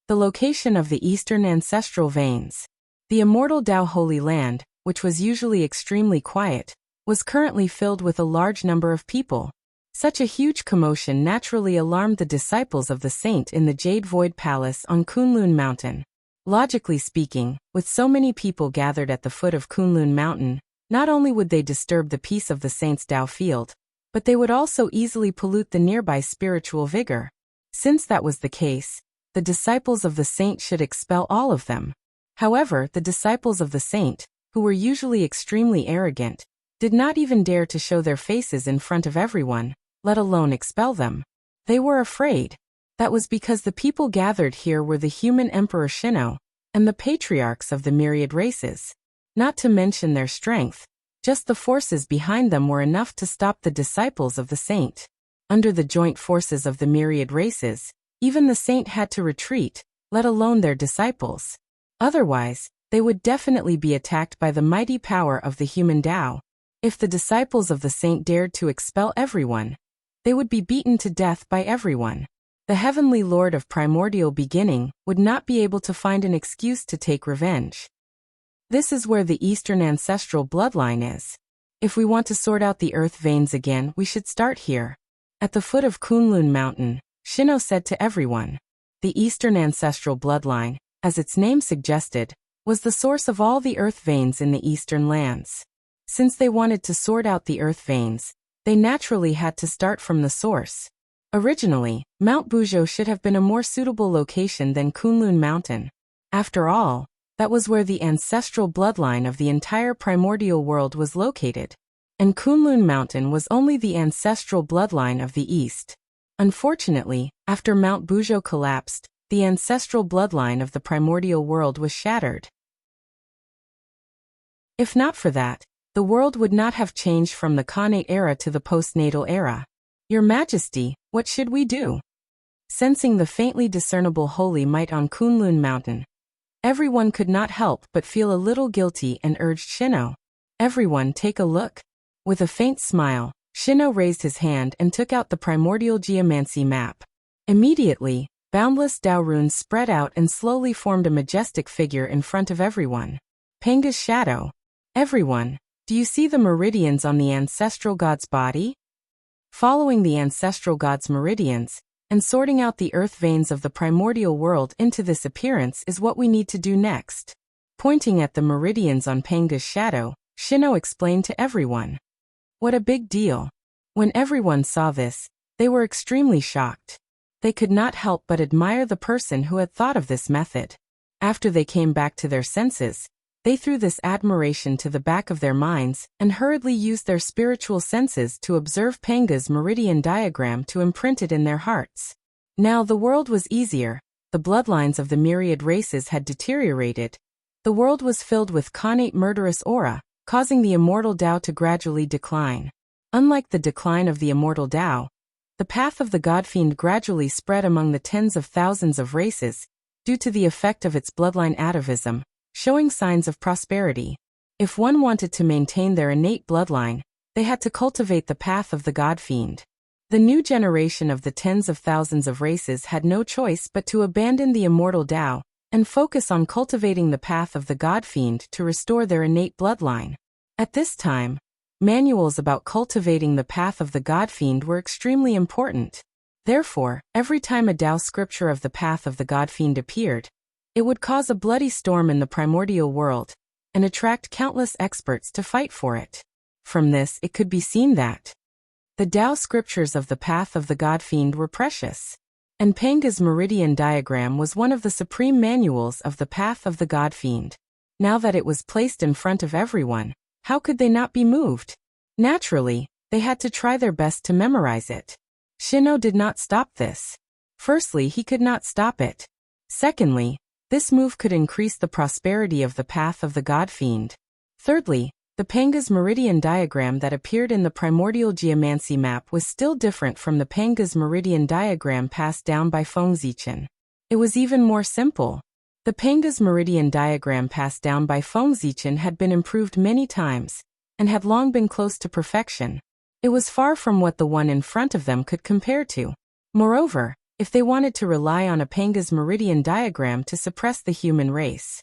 A: the location of the eastern ancestral veins, the immortal Tao Holy Land, which was usually extremely quiet, was currently filled with a large number of people. Such a huge commotion naturally alarmed the disciples of the saint in the Jade Void Palace on Kunlun Mountain. Logically speaking, with so many people gathered at the foot of Kunlun Mountain, not only would they disturb the peace of the saint's Tao field, but they would also easily pollute the nearby spiritual vigor. Since that was the case, the disciples of the saint should expel all of them. However, the disciples of the saint, who were usually extremely arrogant, did not even dare to show their faces in front of everyone, let alone expel them. They were afraid. That was because the people gathered here were the human Emperor Shino, and the patriarchs of the myriad races. Not to mention their strength, just the forces behind them were enough to stop the disciples of the saint. Under the joint forces of the myriad races, even the saint had to retreat, let alone their disciples. Otherwise, they would definitely be attacked by the mighty power of the human Tao. If the disciples of the saint dared to expel everyone, they would be beaten to death by everyone. The heavenly Lord of primordial beginning would not be able to find an excuse to take revenge. This is where the Eastern ancestral bloodline is. If we want to sort out the earth veins again, we should start here. At the foot of Kunlun Mountain, Shino said to everyone. The Eastern ancestral bloodline, as its name suggested, was the source of all the earth veins in the eastern lands. Since they wanted to sort out the earth veins, they naturally had to start from the source. Originally, Mount Buzhou should have been a more suitable location than Kunlun Mountain. After all, that was where the ancestral bloodline of the entire primordial world was located. And Kunlun Mountain was only the ancestral bloodline of the East. Unfortunately, after Mount Bujo collapsed, the ancestral bloodline of the primordial world was shattered. If not for that, the world would not have changed from the Khanate era to the postnatal era. Your Majesty, what should we do? Sensing the faintly discernible holy might on Kunlun Mountain, everyone could not help but feel a little guilty and urged Shino. Everyone take a look. With a faint smile, Shino raised his hand and took out the primordial geomancy map. Immediately, boundless Tao runes spread out and slowly formed a majestic figure in front of everyone. Panga's shadow. Everyone, do you see the meridians on the ancestral god's body? Following the ancestral god's meridians, and sorting out the earth veins of the primordial world into this appearance is what we need to do next. Pointing at the meridians on Panga's shadow, Shino explained to everyone. What a big deal. When everyone saw this, they were extremely shocked. They could not help but admire the person who had thought of this method. After they came back to their senses, they threw this admiration to the back of their minds and hurriedly used their spiritual senses to observe Panga's meridian diagram to imprint it in their hearts. Now the world was easier, the bloodlines of the myriad races had deteriorated. The world was filled with Khanate murderous aura, causing the immortal Tao to gradually decline. Unlike the decline of the immortal Tao, the path of the Godfiend gradually spread among the tens of thousands of races, due to the effect of its bloodline atavism, showing signs of prosperity. If one wanted to maintain their innate bloodline, they had to cultivate the path of the Godfiend. The new generation of the tens of thousands of races had no choice but to abandon the immortal Tao and focus on cultivating the path of the Godfiend to restore their innate bloodline. At this time, manuals about cultivating the path of the Godfiend were extremely important. Therefore, every time a Tao scripture of the path of the Godfiend appeared, it would cause a bloody storm in the primordial world and attract countless experts to fight for it. From this, it could be seen that the Tao scriptures of the path of the Godfiend were precious, and Panga's meridian diagram was one of the supreme manuals of the path of the Godfiend. Now that it was placed in front of everyone, how could they not be moved? Naturally, they had to try their best to memorize it. Shino did not stop this. Firstly, he could not stop it. Secondly, this move could increase the prosperity of the path of the Godfiend. Thirdly, the Panga's meridian diagram that appeared in the primordial geomancy map was still different from the Panga's meridian diagram passed down by Feng Zichen. It was even more simple. The Panga's meridian diagram passed down by Feng Zichen had been improved many times, and had long been close to perfection. It was far from what the one in front of them could compare to. Moreover, if they wanted to rely on a Panga's meridian diagram to suppress the human race,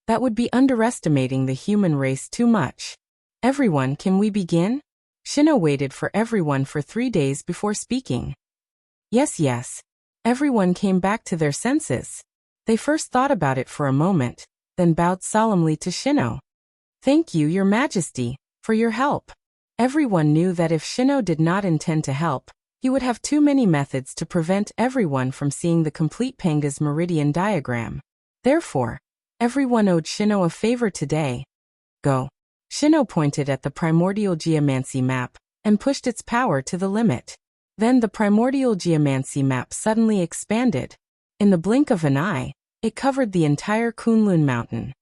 A: that would be underestimating the human race too much. Everyone, can we begin? Shino waited for everyone for 3 days before speaking. Yes. Everyone came back to their senses. They first thought about it for a moment, then bowed solemnly to Shino. Thank you, Your Majesty, for your help. Everyone knew that if Shino did not intend to help, he would have too many methods to prevent everyone from seeing the complete Panga's meridian diagram. Therefore, everyone owed Shino a favor today. Go. Shino pointed at the primordial geomancy map and pushed its power to the limit. Then the primordial geomancy map suddenly expanded. In the blink of an eye, it covered the entire Kunlun Mountain.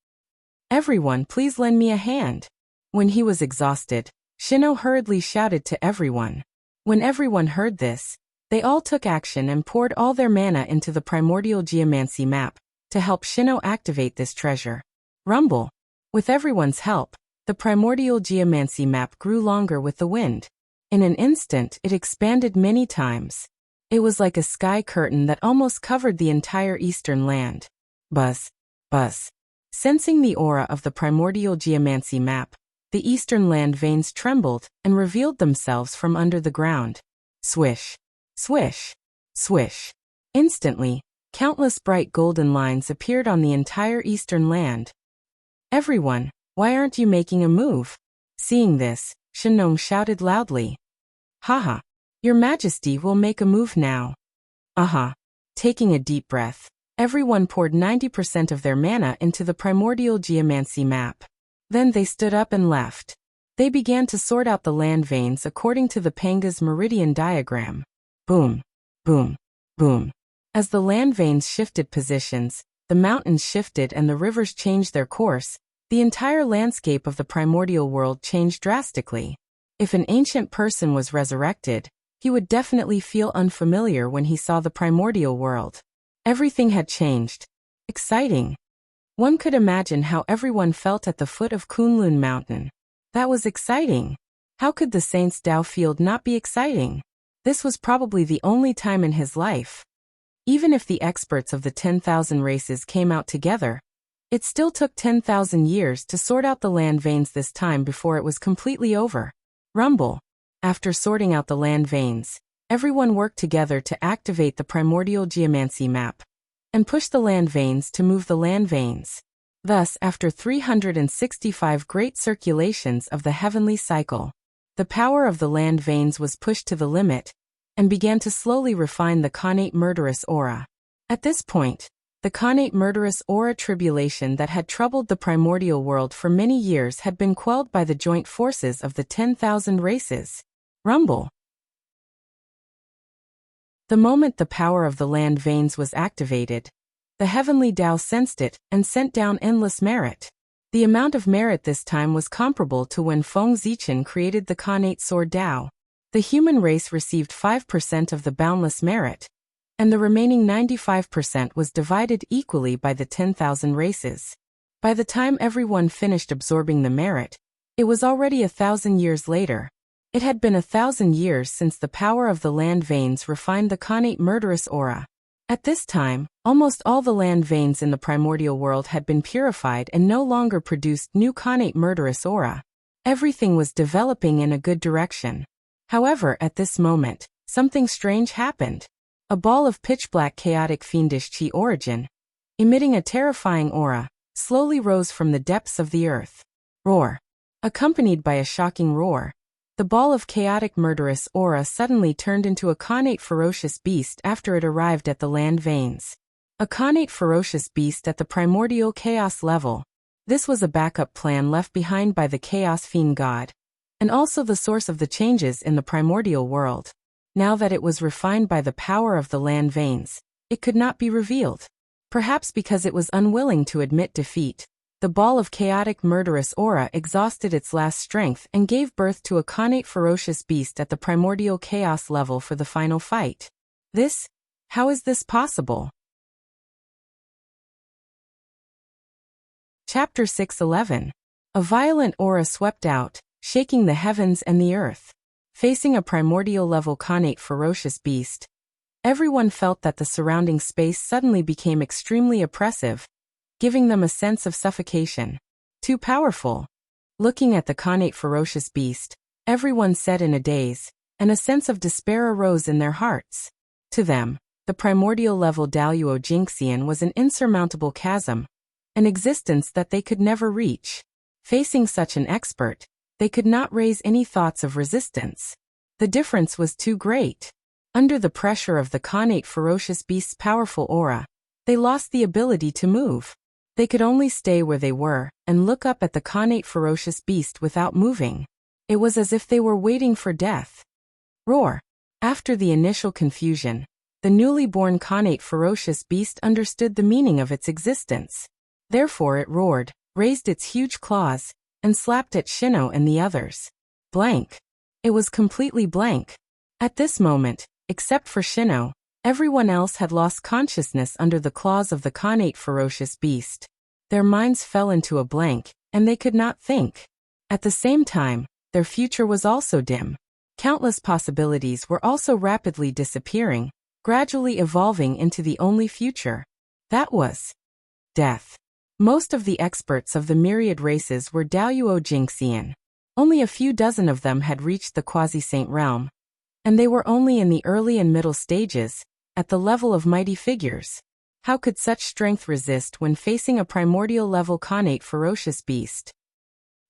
A: Everyone, please lend me a hand. When he was exhausted, Shino hurriedly shouted to everyone. When everyone heard this, they all took action and poured all their mana into the primordial geomancy map to help Shino activate this treasure. Rumble. With everyone's help, the primordial geomancy map grew longer with the wind. In an instant, it expanded many times. It was like a sky curtain that almost covered the entire eastern land. Buzz. Buzz. Sensing the aura of the primordial geomancy map, the eastern land veins trembled and revealed themselves from under the ground. Swish. Swish. Swish. Instantly, countless bright golden lines appeared on the entire eastern land. Everyone, why aren't you making a move? Seeing this, Shino shouted loudly. Haha. Your Majesty will make a move now. Taking a deep breath, everyone poured 90% of their mana into the primordial geomancy map. Then they stood up and left. They began to sort out the land veins according to the Panga's meridian diagram. Boom, boom, boom. As the land veins shifted positions, the mountains shifted and the rivers changed their course, the entire landscape of the primordial world changed drastically. If an ancient person was resurrected, he would definitely feel unfamiliar when he saw the primordial world. Everything had changed. Exciting. One could imagine how everyone felt at the foot of Kunlun Mountain. That was exciting. How could the saint's Dao field not be exciting? This was probably the only time in his life. Even if the experts of the 10,000 races came out together, it still took 10,000 years to sort out the land veins this time before it was completely over. Rumble. After sorting out the land veins, everyone worked together to activate the primordial geomancy map and push the land veins to move the land veins. Thus, after 365 great circulations of the heavenly cycle, the power of the land veins was pushed to the limit and began to slowly refine the connate murderous aura. At this point, the connate murderous aura tribulation that had troubled the primordial world for many years had been quelled by the joint forces of the 10,000 races. Rumble. The moment the power of the land veins was activated, the heavenly Tao sensed it and sent down endless merit. The amount of merit this time was comparable to when Feng Zichen created the connate sword Tao. The human race received 5% of the boundless merit, and the remaining 95% was divided equally by the 10,000 races. By the time everyone finished absorbing the merit, it was already 1,000 years later. It had been 1,000 years since the power of the land veins refined the connate murderous aura. At this time, almost all the land veins in the primordial world had been purified and no longer produced new connate murderous aura. Everything was developing in a good direction. However, at this moment, something strange happened. A ball of pitch-black chaotic fiendish chi origin, emitting a terrifying aura, slowly rose from the depths of the earth. Roar. Accompanied by a shocking roar, the ball of chaotic murderous aura suddenly turned into a connate ferocious beast after it arrived at the land veins. A connate ferocious beast at the primordial chaos level. This was a backup plan left behind by the chaos fiend god, and also the source of the changes in the primordial world. Now that it was refined by the power of the land veins, it could not be revealed. Perhaps because it was unwilling to admit defeat, the ball of chaotic murderous aura exhausted its last strength and gave birth to a connate ferocious beast at the primordial chaos level for the final fight. How is this possible? Chapter 6:11. A violent aura swept out, shaking the heavens and the earth. Facing a primordial level connate ferocious beast, everyone felt that the surrounding space suddenly became extremely oppressive, giving them a sense of suffocation. Too powerful. Looking at the connate ferocious beast, everyone said in a daze, and a sense of despair arose in their hearts. To them, the primordial level Daluo Jinxian was an insurmountable chasm, an existence that they could never reach. Facing such an expert, they could not raise any thoughts of resistance. The difference was too great. Under the pressure of the connate ferocious beast's powerful aura, they lost the ability to move. They could only stay where they were and look up at the connate ferocious beast without moving. It was as if they were waiting for death. Roar. After the initial confusion, the newly born connate ferocious beast understood the meaning of its existence. Therefore it roared, raised its huge claws, and slapped at Shino and the others. Blank. It was completely blank. At this moment, except for Shino, everyone else had lost consciousness under the claws of the connate ferocious beast. Their minds fell into a blank, and they could not think. At the same time, their future was also dim. Countless possibilities were also rapidly disappearing, gradually evolving into the only future. That was death. Most of the experts of the myriad races were Daluo Jinxian. Only a few dozen of them had reached the quasi-saint realm, and they were only in the early and middle stages, at the level of mighty figures. How could such strength resist when facing a primordial level connate ferocious beast?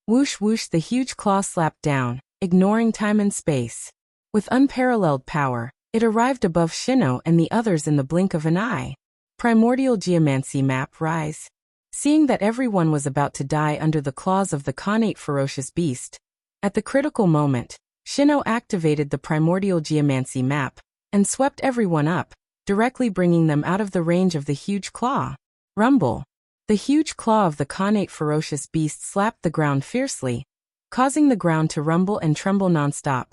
A: Whoosh whoosh, the huge claw slapped down, ignoring time and space. With unparalleled power, it arrived above Shino and the others in the blink of an eye. Primordial geomancy map rise. Seeing that everyone was about to die under the claws of the connate ferocious beast, At the critical moment, Shino activated the primordial geomancy map and swept everyone up, directly bringing them out of the range of the huge claw. Rumble. The huge claw of the connate ferocious beast slapped the ground fiercely, causing the ground to rumble and tremble nonstop,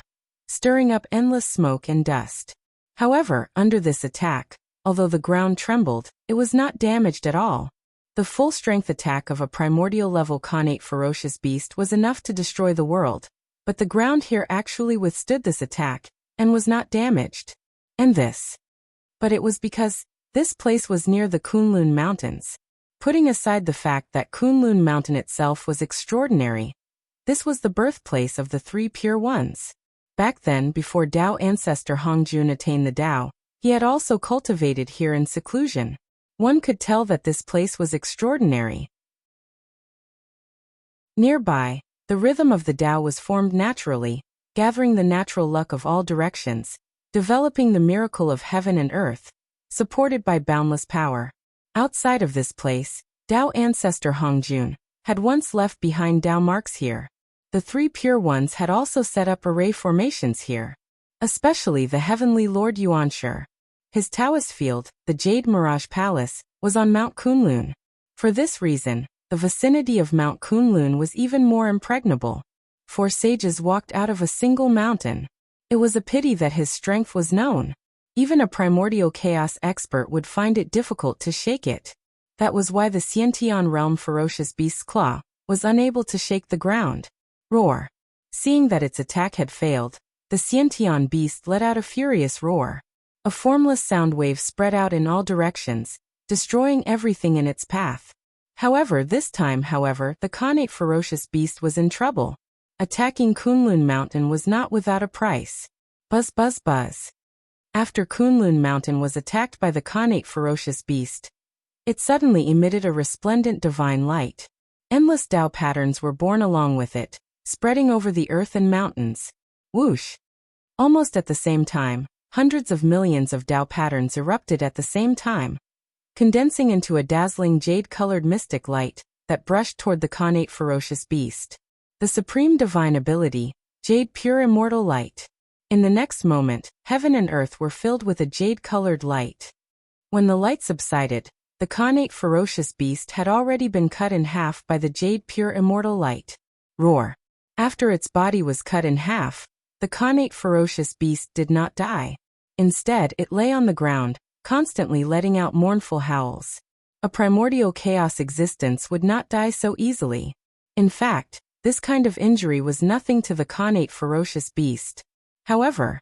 A: stirring up endless smoke and dust. However, under this attack, although the ground trembled, it was not damaged at all. The full-strength attack of a primordial-level connate ferocious beast was enough to destroy the world, but the ground here actually withstood this attack and was not damaged. And this. But it was because this place was near the Kunlun Mountains. Putting aside the fact that Kunlun Mountain itself was extraordinary, this was the birthplace of the three pure ones. Back then, before Dao ancestor Hongjun attained the Dao, he had also cultivated here in seclusion. One could tell that this place was extraordinary. Nearby, the rhythm of the Dao was formed naturally, gathering the natural luck of all directions, developing the miracle of heaven and earth, supported by boundless power. Outside of this place, Dao ancestor Hongjun had once left behind Dao marks here. The three pure ones had also set up array formations here, especially the heavenly Lord Yuanshi. His Taoist field, the Jade Mirage Palace, was on Mount Kunlun. For this reason, the vicinity of Mount Kunlun was even more impregnable. 4 sages walked out of a single mountain. It was a pity that his strength was known. Even a primordial chaos expert would find it difficult to shake it. That was why the Xiantian realm ferocious beast's claw was unable to shake the ground. Roar. Seeing that its attack had failed, the Xiantian beast let out a furious roar. A formless sound wave spread out in all directions, destroying everything in its path. This time, the connate ferocious beast was in trouble. Attacking Kunlun Mountain was not without a price. Buzz buzz buzz. After Kunlun Mountain was attacked by the connate ferocious beast, it suddenly emitted a resplendent divine light. Endless Dao patterns were born along with it, spreading over the earth and mountains. Whoosh! Almost at the same time, hundreds of millions of Dao patterns erupted at the same time, condensing into a dazzling jade-colored mystic light that brushed toward the connate ferocious beast. The supreme divine ability, Jade Pure Immortal Light. In the next moment, heaven and earth were filled with a jade-colored light. When the light subsided, the connate ferocious beast had already been cut in half by the Jade Pure Immortal Light. Roar. After its body was cut in half, the connate ferocious beast did not die. Instead, it lay on the ground, constantly letting out mournful howls. A primordial chaos existence would not die so easily. In fact, this kind of injury was nothing to the connate ferocious beast. However,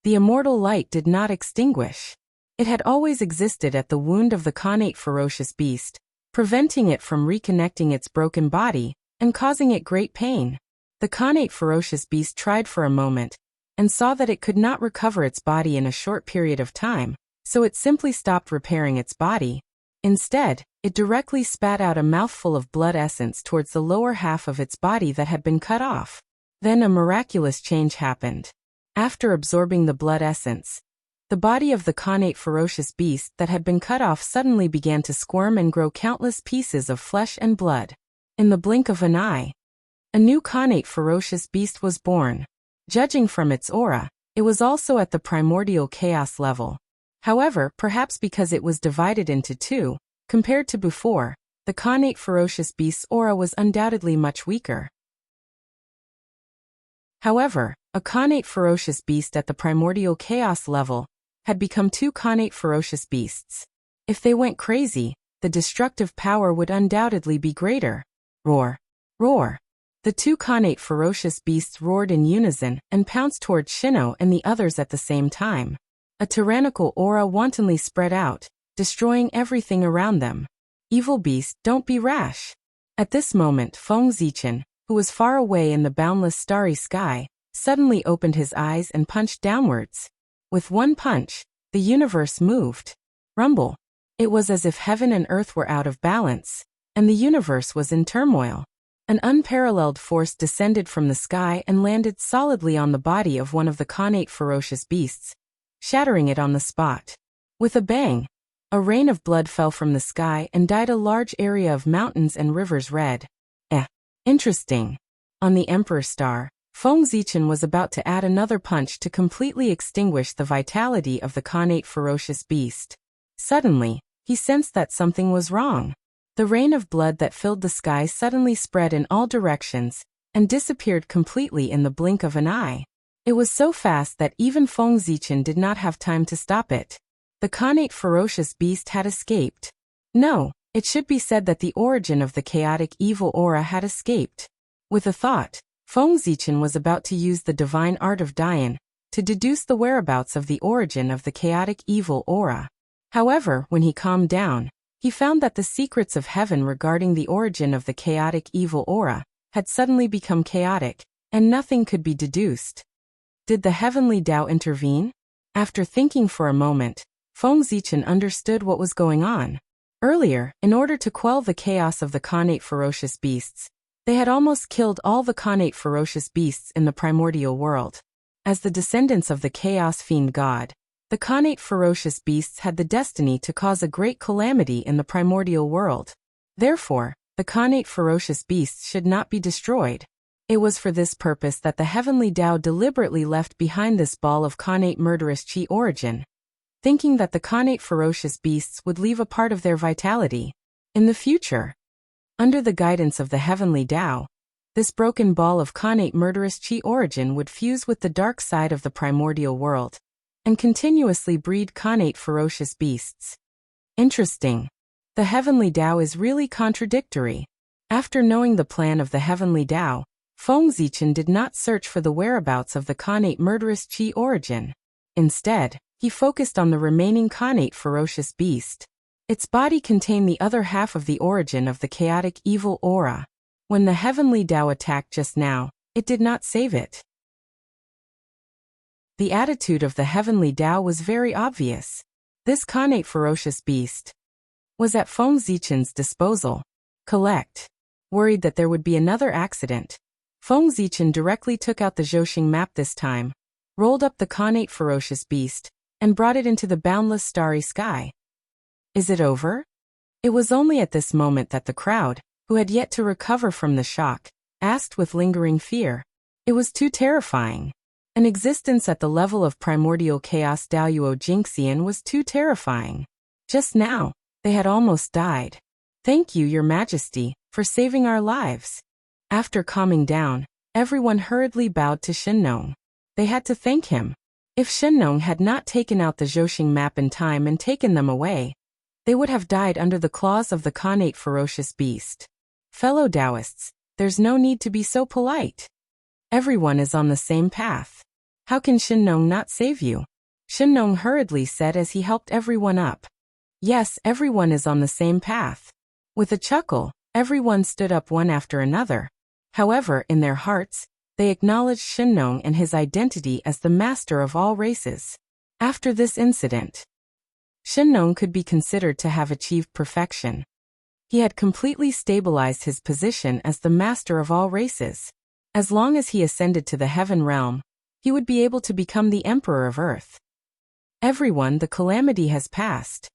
A: the immortal light did not extinguish. It had always existed at the wound of the connate ferocious beast, preventing it from reconnecting its broken body and causing it great pain. The connate ferocious beast tried for a moment and saw that it could not recover its body in a short period of time, so it simply stopped repairing its body. Instead, it directly spat out a mouthful of blood essence towards the lower half of its body that had been cut off. Then a miraculous change happened. After absorbing the blood essence, the body of the connate ferocious beast that had been cut off suddenly began to squirm and grow countless pieces of flesh and blood. In the blink of an eye, a new connate ferocious beast was born. Judging from its aura, it was also at the primordial chaos level. However, perhaps because it was divided into two, compared to before, the connate ferocious beast's aura was undoubtedly much weaker. However, a connate ferocious beast at the primordial chaos level had become 2 connate ferocious beasts. If they went crazy, the destructive power would undoubtedly be greater. Roar! Roar! The 2 connate ferocious beasts roared in unison and pounced toward Shino and the others at the same time. A tyrannical aura wantonly spread out, destroying everything around them. Evil beast, don't be rash. At this moment, Feng Zichen, who was far away in the boundless starry sky, suddenly opened his eyes and punched downwards. With one punch, the universe moved. Rumble. It was as if heaven and earth were out of balance, and the universe was in turmoil. An unparalleled force descended from the sky and landed solidly on the body of one of the connate ferocious beasts, shattering it on the spot. With a bang, a rain of blood fell from the sky and dyed a large area of mountains and rivers red. Interesting. On the Emperor Star, Feng Zichen was about to add another punch to completely extinguish the vitality of the connate ferocious beast. Suddenly, he sensed that something was wrong. The rain of blood that filled the sky suddenly spread in all directions and disappeared completely in the blink of an eye. It was so fast that even Feng Zichen did not have time to stop it. The connate ferocious beast had escaped. No, it should be said that the origin of the chaotic evil aura had escaped. With a thought, Feng Zichen was about to use the divine art of Dian to deduce the whereabouts of the origin of the chaotic evil aura. However, when he calmed down, he found that the secrets of heaven regarding the origin of the chaotic evil aura had suddenly become chaotic, and nothing could be deduced. Did the heavenly Tao intervene? After thinking for a moment, Feng Zichen understood what was going on. Earlier, in order to quell the chaos of the connate ferocious beasts, they had almost killed all the connate ferocious beasts in the primordial world. As the descendants of the chaos fiend god, the connate ferocious beasts had the destiny to cause a great calamity in the primordial world. Therefore, the connate ferocious beasts should not be destroyed. It was for this purpose that the heavenly Tao deliberately left behind this ball of connate murderous chi origin, thinking that the connate ferocious beasts would leave a part of their vitality in the future. Under the guidance of the heavenly Tao, this broken ball of connate murderous chi origin would fuse with the dark side of the primordial world and continuously breed connate ferocious beasts. Interesting. The heavenly Tao is really contradictory. After knowing the plan of the heavenly Tao, Feng Zichen did not search for the whereabouts of the connate murderous chi origin. Instead, he focused on the remaining connate ferocious beast. Its body contained the other half of the origin of the chaotic evil aura. When the heavenly Tao attacked just now, it did not save it. The attitude of the heavenly Tao was very obvious. This connate ferocious beast was at Feng Zichen's disposal. Collect. Worried that there would be another accident, Feng Zichen directly took out the Zhoxing map this time, rolled up the connate ferocious beast, and brought it into the boundless starry sky. Is it over? It was only at this moment that the crowd, who had yet to recover from the shock, asked with lingering fear. It was too terrifying. An existence at the level of primordial chaos Daoyuo Jingxian was too terrifying. Just now, they had almost died. Thank you, Your Majesty, for saving our lives. After calming down, everyone hurriedly bowed to Shengnong. They had to thank him. If Shengnong had not taken out the Zhoxing map in time and taken them away, they would have died under the claws of the connate ferocious beast. Fellow Taoists, there's no need to be so polite. Everyone is on the same path. How can Shengnong not save you? Shengnong hurriedly said as he helped everyone up. Yes, everyone is on the same path. With a chuckle, everyone stood up one after another. However, in their hearts, they acknowledged Shengnong and his identity as the master of all races. After this incident, Shengnong could be considered to have achieved perfection. He had completely stabilized his position as the master of all races. As long as he ascended to the heaven realm, he would be able to become the emperor of earth. Everyone, the calamity has passed.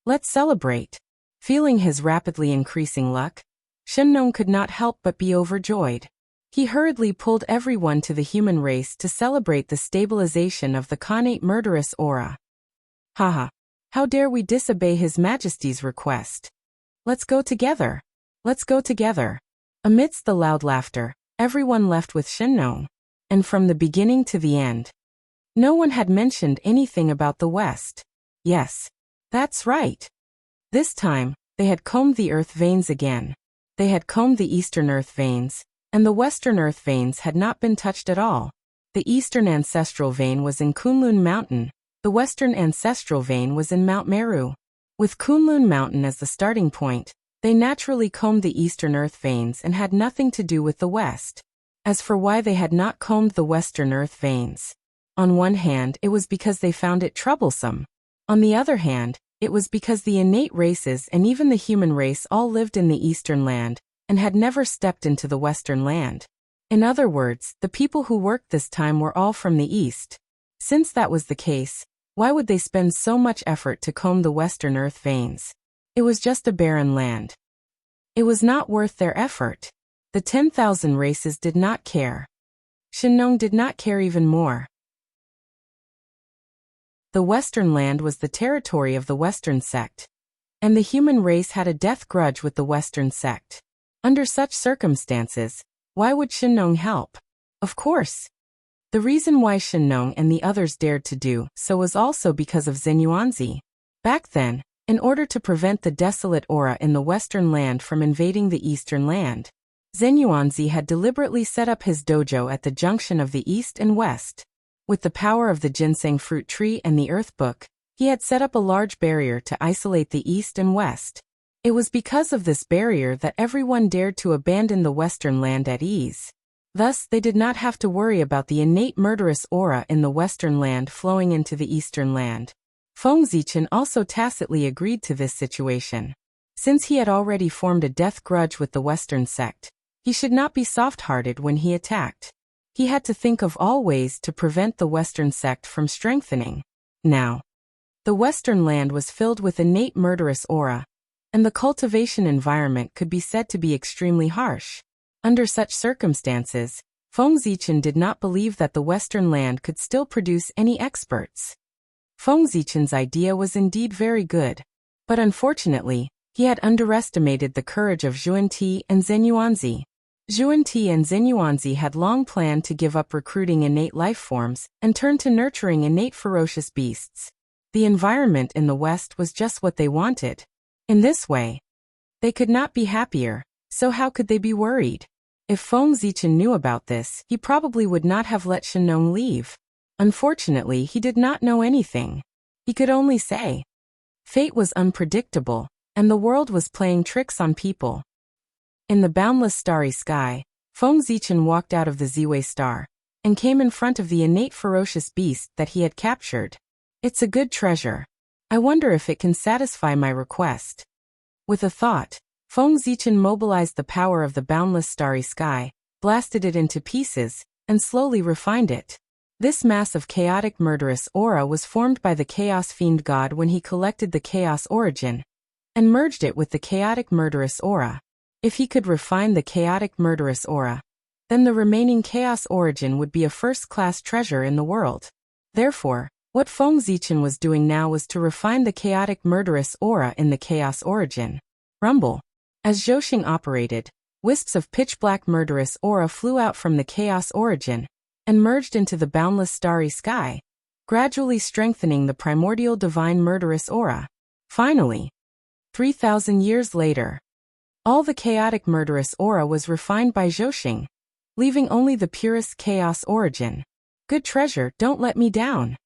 A: Let's celebrate. Feeling his rapidly increasing luck, Shengnong could not help but be overjoyed. He hurriedly pulled everyone to the human race to celebrate the stabilization of the connate murderous aura. Haha. How dare we disobey His Majesty's request? Let's go together. Let's go together. Amidst the loud laughter, everyone left with Shengnong. And from the beginning to the end, no one had mentioned anything about the West. Yes, that's right. This time, they had combed the earth veins again. They had combed the eastern earth veins, and the western earth veins had not been touched at all. The eastern ancestral vein was in Kunlun Mountain. The western ancestral vein was in Mount Meru. With Kunlun Mountain as the starting point, they naturally combed the eastern earth veins and had nothing to do with the west. As for why they had not combed the western earth veins, on one hand, it was because they found it troublesome. On the other hand, it was because the innate races and even the human race all lived in the eastern land and had never stepped into the western land. In other words, the people who worked this time were all from the east. Since that was the case, why would they spend so much effort to comb the western earth veins? It was just a barren land. It was not worth their effort. The 10,000 races did not care. Shenong did not care even more. The Western land was the territory of the Western sect, and the human race had a death grudge with the Western sect. Under such circumstances, why would Shenong help? Of course. The reason why Shenong and the others dared to do so was also because of Zenyuanzi. Back then, in order to prevent the desolate aura in the Western land from invading the Eastern land, Zenyuanzi had deliberately set up his dojo at the junction of the East and West. With the power of the ginseng fruit tree and the earth book, he had set up a large barrier to isolate the East and West. It was because of this barrier that everyone dared to abandon the Western land at ease. Thus, they did not have to worry about the innate murderous aura in the Western land flowing into the Eastern land. Feng Zichen also tacitly agreed to this situation. Since he had already formed a death grudge with the Western sect, he should not be soft-hearted when he attacked. He had to think of all ways to prevent the Western sect from strengthening. Now, the Western land was filled with innate murderous aura, and the cultivation environment could be said to be extremely harsh. Under such circumstances, Feng Zichen did not believe that the Western land could still produce any experts. Feng Zichen's idea was indeed very good, but unfortunately, he had underestimated the courage of Zhuanti and Zenyuanzi. Zhuanti and Zenyuanzi had long planned to give up recruiting innate life forms and turn to nurturing innate ferocious beasts. The environment in the West was just what they wanted. In this way, they could not be happier, so how could they be worried? If Feng Zichen knew about this, he probably would not have let Shenong leave. Unfortunately, he did not know anything. He could only say, fate was unpredictable, and the world was playing tricks on people. In the boundless starry sky, Feng Zichen walked out of the Ziwei star, and came in front of the innate ferocious beast that he had captured. It's a good treasure. I wonder if it can satisfy my request. With a thought, Feng Zichen mobilized the power of the boundless starry sky, blasted it into pieces, and slowly refined it. This mass of chaotic murderous aura was formed by the Chaos Fiend God when he collected the Chaos Origin, and merged it with the chaotic murderous aura. If he could refine the chaotic murderous aura, then the remaining Chaos Origin would be a first-class treasure in the world. Therefore, what Feng Zichen was doing now was to refine the chaotic murderous aura in the Chaos Origin. Rumble. As Zhouxing operated, wisps of pitch-black murderous aura flew out from the Chaos Origin, and merged into the boundless starry sky, gradually strengthening the primordial divine murderous aura. Finally, 3,000 years later, all the chaotic murderous aura was refined by Zhouxing, leaving only the purest Chaos Origin. Good treasure, don't let me down.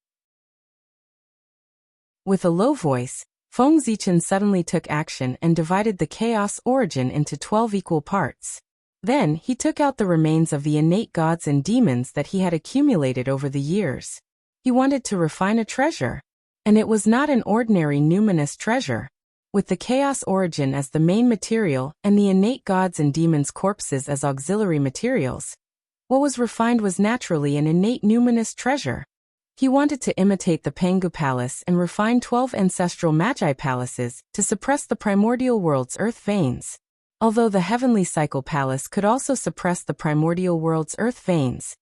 A: With a low voice, Feng Zichen suddenly took action and divided the Chaos Origin into 12 equal parts. Then, he took out the remains of the innate gods and demons that he had accumulated over the years. He wanted to refine a treasure. And it was not an ordinary numinous treasure. With the Chaos Origin as the main material and the innate gods and demons' corpses as auxiliary materials, what was refined was naturally an innate numinous treasure. He wanted to imitate the Pangu Palace and refine 12 ancestral Magi palaces to suppress the primordial world's earth veins. Although the Heavenly Cycle Palace could also suppress the primordial world's earth veins,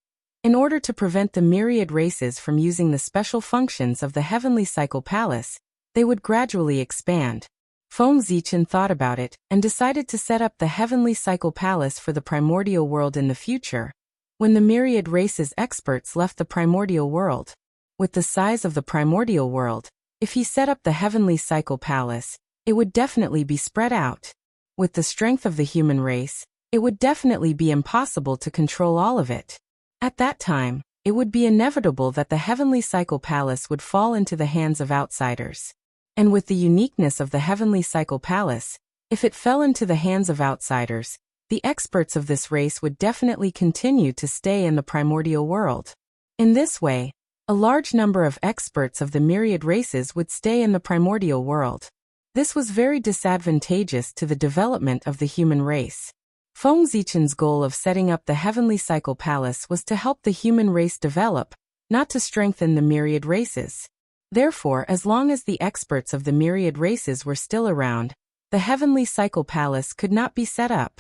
A: in order to prevent the myriad races from using the special functions of the Heavenly Cycle Palace, they would gradually expand. Feng Zichen thought about it and decided to set up the Heavenly Cycle Palace for the primordial world in the future, when the myriad races experts left the primordial world. With the size of the primordial world, if he set up the Heavenly Cycle Palace, it would definitely be spread out. With the strength of the human race, it would definitely be impossible to control all of it. At that time, it would be inevitable that the Heavenly Cycle Palace would fall into the hands of outsiders. And with the uniqueness of the Heavenly Cycle Palace, if it fell into the hands of outsiders, the experts of this race would definitely continue to stay in the primordial world. In this way, a large number of experts of the myriad races would stay in the primordial world. This was very disadvantageous to the development of the human race. Feng Zichen's goal of setting up the Heavenly Cycle Palace was to help the human race develop, not to strengthen the myriad races. Therefore, as long as the experts of the myriad races were still around, the Heavenly Cycle Palace could not be set up.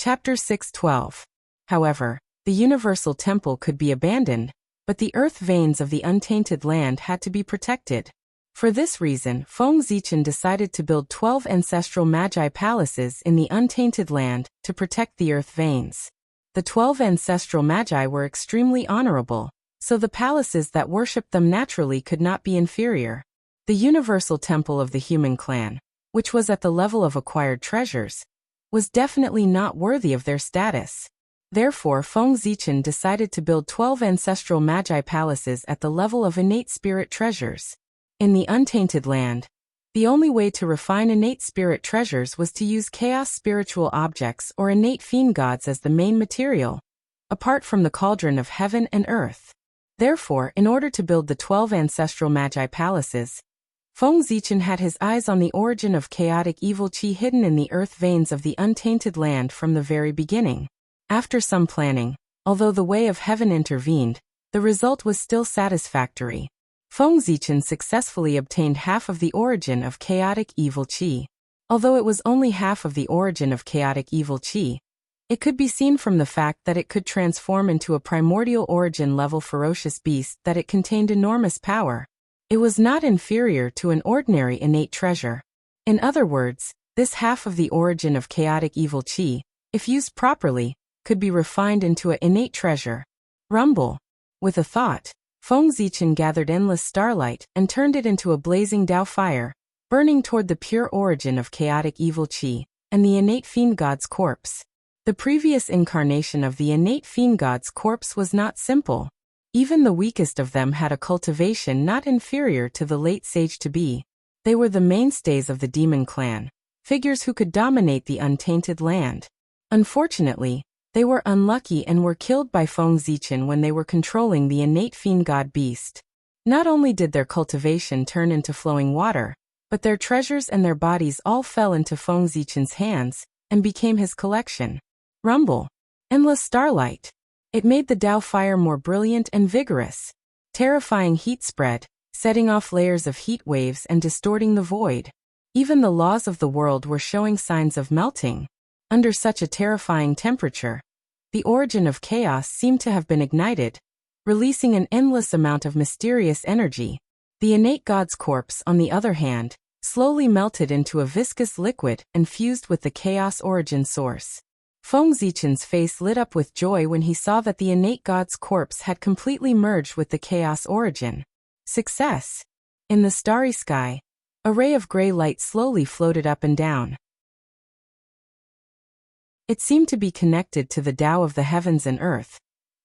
A: Chapter 6:12. However, the universal temple could be abandoned, but the earth veins of the untainted land had to be protected. For this reason, Feng Zichen decided to build 12 ancestral magi palaces in the untainted land to protect the earth veins. The 12 ancestral magi were extremely honorable, so the palaces that worshipped them naturally could not be inferior. The universal temple of the human clan, which was at the level of acquired treasures, was definitely not worthy of their status. Therefore, Feng Zichen decided to build 12 ancestral magi palaces at the level of innate spirit treasures. In the untainted land, the only way to refine innate spirit treasures was to use chaos spiritual objects or innate fiend gods as the main material, apart from the cauldron of heaven and earth. Therefore, in order to build the 12 ancestral magi palaces, Feng Zichen had his eyes on the origin of chaotic evil qi hidden in the earth veins of the untainted land from the very beginning. After some planning, although the way of heaven intervened, the result was still satisfactory. Feng Zichen successfully obtained half of the origin of chaotic evil qi. Although it was only half of the origin of chaotic evil qi, it could be seen from the fact that it could transform into a primordial origin level ferocious beast that it contained enormous power. It was not inferior to an ordinary innate treasure. In other words, this half of the origin of chaotic evil qi, if used properly, could be refined into an innate treasure. Rumble. With a thought, Feng Zichen gathered endless starlight and turned it into a blazing Tao fire, burning toward the pure origin of chaotic evil qi and the innate fiend god's corpse. The previous incarnation of the innate fiend god's corpse was not simple. Even the weakest of them had a cultivation not inferior to the late sage to be. They were the mainstays of the demon clan, figures who could dominate the untainted land. Unfortunately, they were unlucky and were killed by Feng Zichen when they were controlling the innate fiend god beast. Not only did their cultivation turn into flowing water, but their treasures and their bodies all fell into Feng Zichen's hands and became his collection. Rumble. Endless starlight. It made the Tao fire more brilliant and vigorous. Terrifying heat spread, setting off layers of heat waves and distorting the void. Even the laws of the world were showing signs of melting. Under such a terrifying temperature, the origin of chaos seemed to have been ignited, releasing an endless amount of mysterious energy. The innate god's corpse, on the other hand, slowly melted into a viscous liquid and fused with the chaos origin source. Feng Zichen's face lit up with joy when he saw that the innate god's corpse had completely merged with the chaos origin. Success! In the starry sky, a ray of gray light slowly floated up and down. It seemed to be connected to the Tao of the heavens and earth,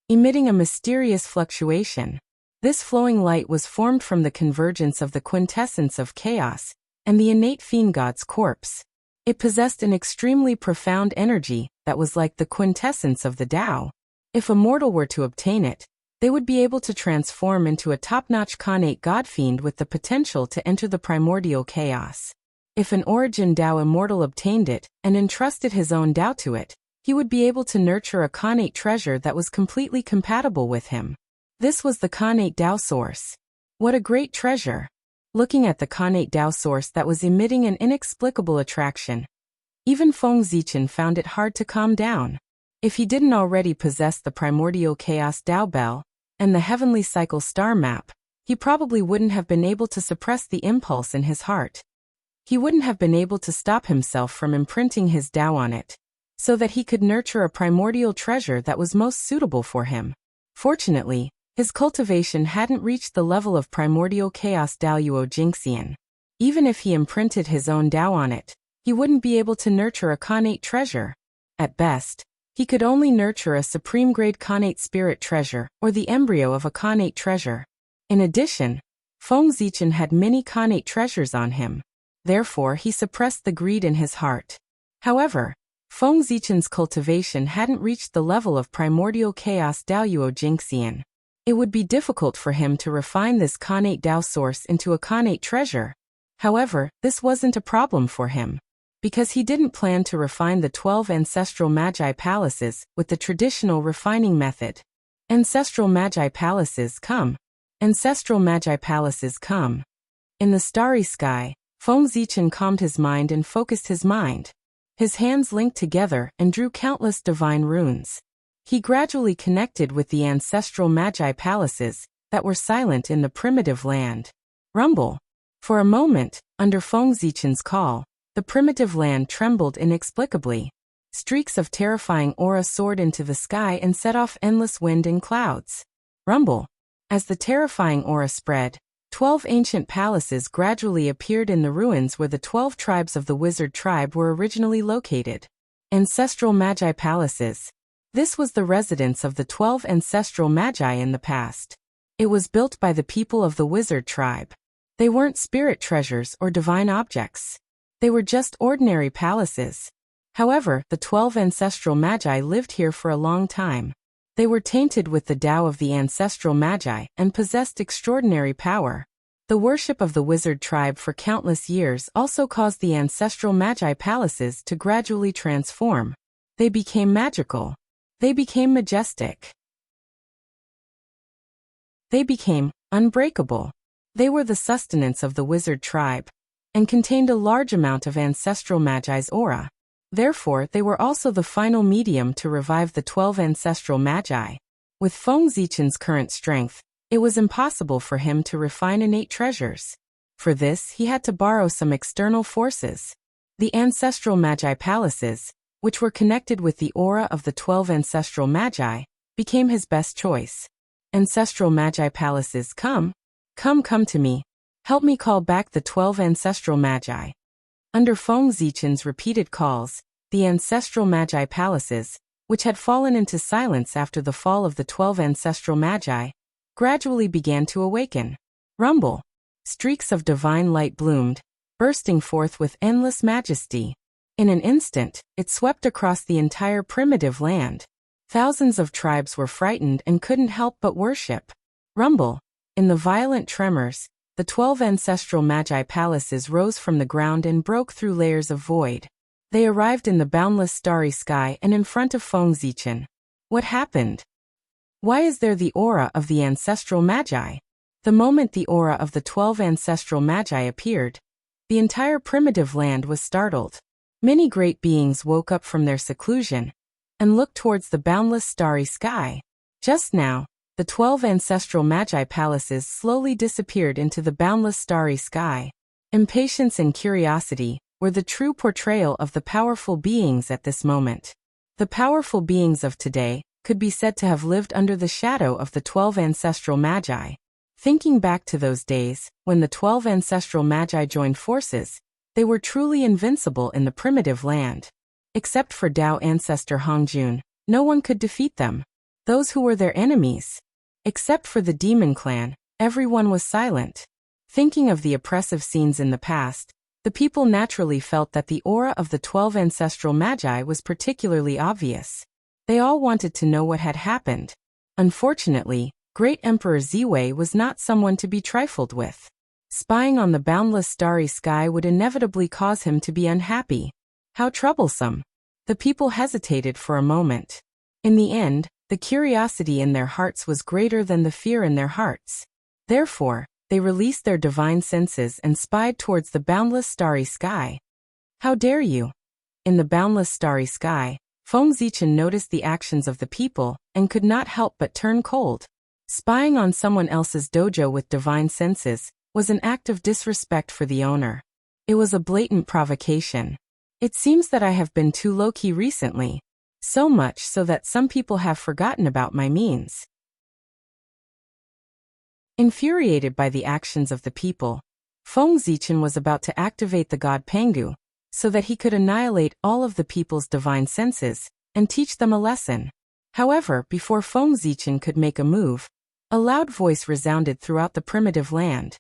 A: emitting a mysterious fluctuation. This flowing light was formed from the convergence of the quintessence of chaos and the innate fiend god's corpse. It possessed an extremely profound energy that was like the quintessence of the Tao. If a mortal were to obtain it, they would be able to transform into a top-notch Khanate godfiend with the potential to enter the primordial chaos. If an origin Tao immortal obtained it and entrusted his own Tao to it, he would be able to nurture a Khanate treasure that was completely compatible with him. This was the Khanate Tao source. What a great treasure! Looking at the Khanate Tao source that was emitting an inexplicable attraction, even Feng Zichen found it hard to calm down. If he didn't already possess the primordial chaos Tao bell and the heavenly cycle star map, he probably wouldn't have been able to suppress the impulse in his heart. He wouldn't have been able to stop himself from imprinting his Tao on it, so that he could nurture a primordial treasure that was most suitable for him. Fortunately, his cultivation hadn't reached the level of primordial chaos Tao Yuo Jingxian. Even if he imprinted his own Tao on it, he wouldn't be able to nurture a Khanate treasure. At best, he could only nurture a supreme-grade Khanate spirit treasure or the embryo of a Khanate treasure. In addition, Feng Zichen had many Khanate treasures on him. Therefore, he suppressed the greed in his heart. However, Feng Zichen's cultivation hadn't reached the level of primordial chaos Tao Yuo Jingxian. It would be difficult for him to refine this Khanate Tao source into a Khanate treasure. However, this wasn't a problem for him, because he didn't plan to refine the 12 ancestral magi palaces with the traditional refining method. Ancestral magi palaces come. Ancestral magi palaces come. In the starry sky, Feng Zichen calmed his mind and focused his mind. His hands linked together and drew countless divine runes. He gradually connected with the ancestral magi palaces that were silent in the primitive land. Rumble. For a moment, under Feng Zichen's call, the primitive land trembled inexplicably. Streaks of terrifying aura soared into the sky and set off endless wind and clouds. Rumble. As the terrifying aura spread, 12 ancient palaces gradually appeared in the ruins where the 12 tribes of the wizard tribe were originally located. Ancestral Magi Palaces. This was the residence of the 12 ancestral magi in the past. It was built by the people of the wizard tribe. They weren't spirit treasures or divine objects. They were just ordinary palaces. However, the 12 ancestral magi lived here for a long time. They were tainted with the Tao of the ancestral magi and possessed extraordinary power. The worship of the wizard tribe for countless years also caused the ancestral magi palaces to gradually transform. They became magical. They became majestic. They became unbreakable. They were the sustenance of the wizard tribe and contained a large amount of ancestral magi's aura. Therefore, they were also the final medium to revive the 12 ancestral magi. With Feng Zichen's current strength, it was impossible for him to refine innate treasures. For this, he had to borrow some external forces. The ancestral magi palaces, which were connected with the aura of the 12 ancestral magi, became his best choice. Ancestral magi palaces, come to me. Help me call back the 12 ancestral magi. Under Feng Zichen's repeated calls, the ancestral magi palaces, which had fallen into silence after the fall of the 12 ancestral magi, gradually began to awaken. Rumble. Streaks of divine light bloomed, bursting forth with endless majesty. In an instant, it swept across the entire primitive land. Thousands of tribes were frightened and couldn't help but worship. Rumble. In the violent tremors, the 12 ancestral magi palaces rose from the ground and broke through layers of void. They arrived in the boundless starry sky and in front of Feng Zichen. What happened? Why is there the aura of the ancestral magi? The moment the aura of the 12 ancestral magi appeared, the entire primitive land was startled. Many great beings woke up from their seclusion and looked towards the boundless starry sky. Just now, the 12 ancestral magi palaces slowly disappeared into the boundless starry sky. Impatience and curiosity were the true portrayal of the powerful beings at this moment. The powerful beings of today could be said to have lived under the shadow of the 12 ancestral magi. Thinking back to those days, when the 12 ancestral magi joined forces, they were truly invincible in the primitive land. Except for Tao ancestor Hongjun, no one could defeat them. Those who were their enemies. Except for the demon clan, everyone was silent. Thinking of the oppressive scenes in the past, the people naturally felt that the aura of the 12 ancestral magi was particularly obvious. They all wanted to know what had happened. Unfortunately, Great Emperor Ziwei was not someone to be trifled with. Spying on the boundless starry sky would inevitably cause him to be unhappy. How troublesome. The people hesitated for a moment. In the end, the curiosity in their hearts was greater than the fear in their hearts. Therefore, they released their divine senses and spied towards the boundless starry sky. How dare you? In the boundless starry sky, Feng Zichen noticed the actions of the people and could not help but turn cold. Spying on someone else's dojo with divine senses was an act of disrespect for the owner. It was a blatant provocation. It seems that I have been too low-key recently. So much so that some people have forgotten about my means. Infuriated by the actions of the people, Feng Zichen was about to activate the god Pengu, so that he could annihilate all of the people's divine senses and teach them a lesson. However, before Feng Zichen could make a move, a loud voice resounded throughout the primitive land.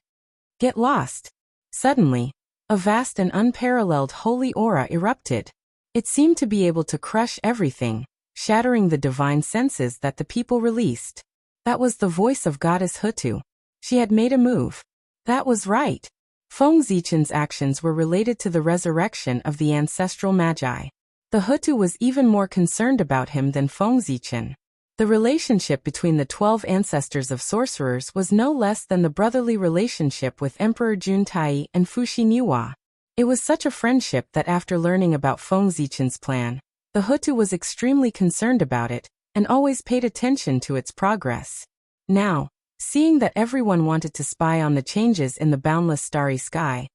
A: Get lost. Suddenly, a vast and unparalleled holy aura erupted. It seemed to be able to crush everything, shattering the divine senses that the people released. That was the voice of Goddess Hutu. She had made a move. That was right. Feng Zichen's actions were related to the resurrection of the ancestral magi. The Hutu was even more concerned about him than Feng Zichen. The relationship between the 12 ancestors of sorcerers was no less than the brotherly relationship with Emperor Juntai and Fushi Niwa. It was such a friendship that after learning about Feng Zichen's plan, the Hutu was extremely concerned about it and always paid attention to its progress. Now, seeing that everyone wanted to spy on the changes in the boundless starry sky,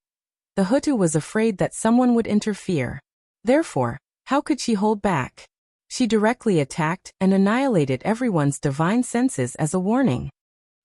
A: the Hutu was afraid that someone would interfere. Therefore, how could she hold back? She directly attacked and annihilated everyone's divine senses as a warning.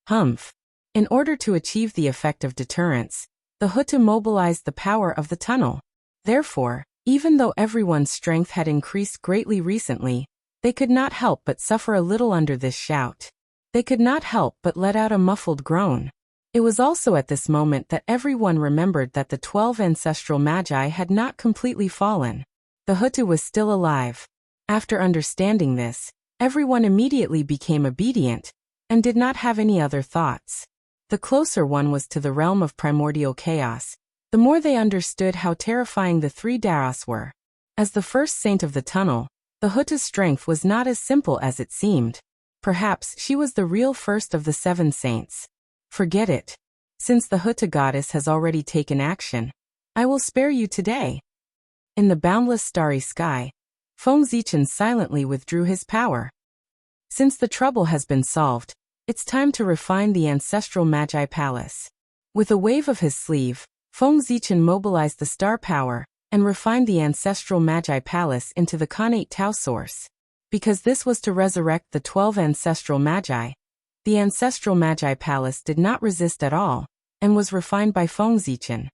A: Humph. In order to achieve the effect of deterrence, the Hutu mobilized the power of the tunnel. Therefore, even though everyone's strength had increased greatly recently, they could not help but suffer a little under this shout. They could not help but let out a muffled groan. It was also at this moment that everyone remembered that the 12 ancestral magi had not completely fallen. The Hutu was still alive. After understanding this, everyone immediately became obedient and did not have any other thoughts. The closer one was to the realm of primordial chaos, the more they understood how terrifying the three Daros were. As the first saint of the tunnel, the Huta's strength was not as simple as it seemed. Perhaps she was the real first of the 7 saints. Forget it. Since the Huta goddess has already taken action, I will spare you today. In the boundless starry sky, Feng Zichen silently withdrew his power. Since the trouble has been solved, it's time to refine the ancestral Magi Palace. With a wave of his sleeve, Feng Zichen mobilized the star power and refined the ancestral Magi Palace into the Khanate Tao source. Because this was to resurrect the 12 ancestral Magi, the ancestral Magi Palace did not resist at all, and was refined by Feng Zichen.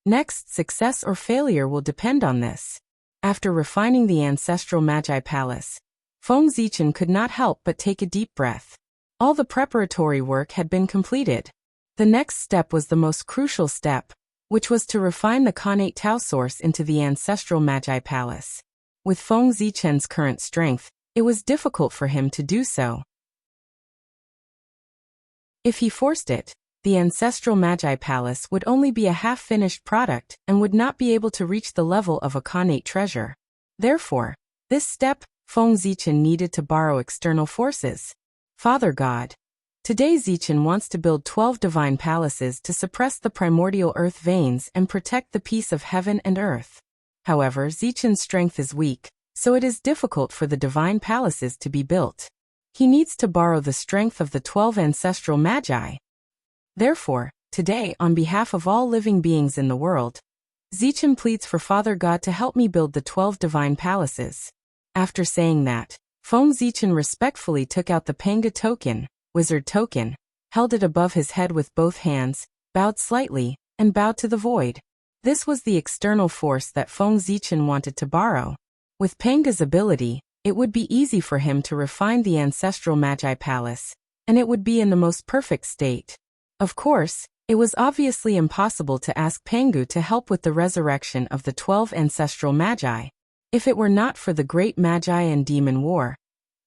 A: Next, success or failure will depend on this. After refining the ancestral Magi Palace, Feng Zichen could not help but take a deep breath. All the preparatory work had been completed. The next step was the most crucial step, which was to refine the Khanate Tao source into the ancestral Magi Palace. With Feng Zichen's current strength, it was difficult for him to do so. If he forced it, the ancestral Magi Palace would only be a half-finished product and would not be able to reach the level of a Khanate treasure. Therefore, this step, Feng Zichen needed to borrow external forces. Father God. Today Zichen wants to build 12 divine palaces to suppress the primordial earth veins and protect the peace of heaven and earth. However, Zichen's strength is weak, so it is difficult for the divine palaces to be built. He needs to borrow the strength of the 12 ancestral magi. Therefore, today, on behalf of all living beings in the world, Zichen pleads for Father God to help me build the 12 divine palaces. After saying that, Feng Zichen respectfully took out the Panga token, wizard token, held it above his head with both hands, bowed slightly, and bowed to the void. This was the external force that Feng Zichen wanted to borrow. With Panga's ability, it would be easy for him to refine the ancestral Magi Palace, and it would be in the most perfect state. Of course, it was obviously impossible to ask Pangu to help with the resurrection of the 12 ancestral Magi. If it were not for the great Magi and demon war,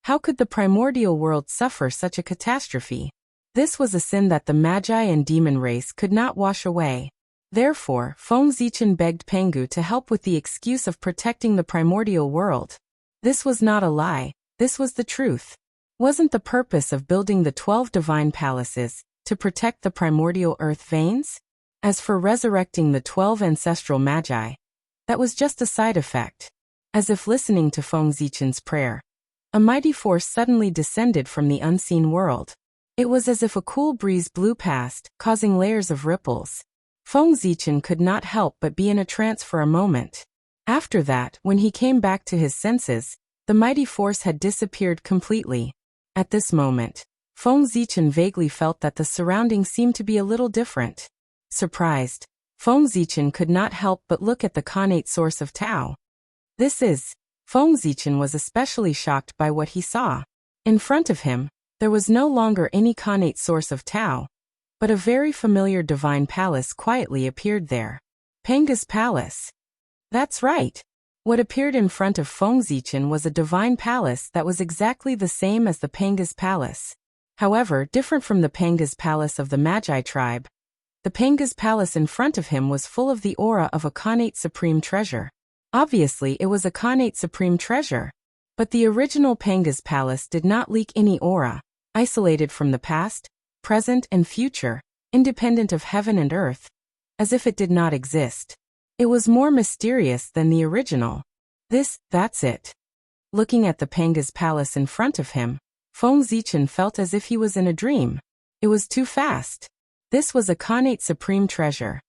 A: how could the primordial world suffer such a catastrophe? This was a sin that the Magi and demon race could not wash away. Therefore, Feng Zichen begged Pangu to help with the excuse of protecting the primordial world. This was not a lie, this was the truth. Wasn't the purpose of building the 12 divine palaces to protect the primordial earth veins? As for resurrecting the 12 ancestral magi, that was just a side effect. As if listening to Feng Zichen's prayer, a mighty force suddenly descended from the unseen world. It was as if a cool breeze blew past, causing layers of ripples. Feng Zichen could not help but be in a trance for a moment. After that, when he came back to his senses, the mighty force had disappeared completely. At this moment, Feng Zichen vaguely felt that the surroundings seemed to be a little different. Surprised, Feng Zichen could not help but look at the Khanate source of Tao. Feng Zichen was especially shocked by what he saw. In front of him, there was no longer any Khanate source of Tao, but a very familiar divine palace quietly appeared there. Panga's palace. That's right. What appeared in front of Feng Zichen was a divine palace that was exactly the same as the Panga's palace. However, different from the Panga's palace of the Magi tribe, the Panga's palace in front of him was full of the aura of a Khanate supreme treasure. Obviously, it was a Khanate supreme treasure. But the original Panga's palace did not leak any aura, isolated from the past, present and future, independent of heaven and earth, as if it did not exist. It was more mysterious than the original. That's it. Looking at the Panga's palace in front of him, Feng Zichen felt as if he was in a dream. It was too fast. This was a Khanate supreme treasure.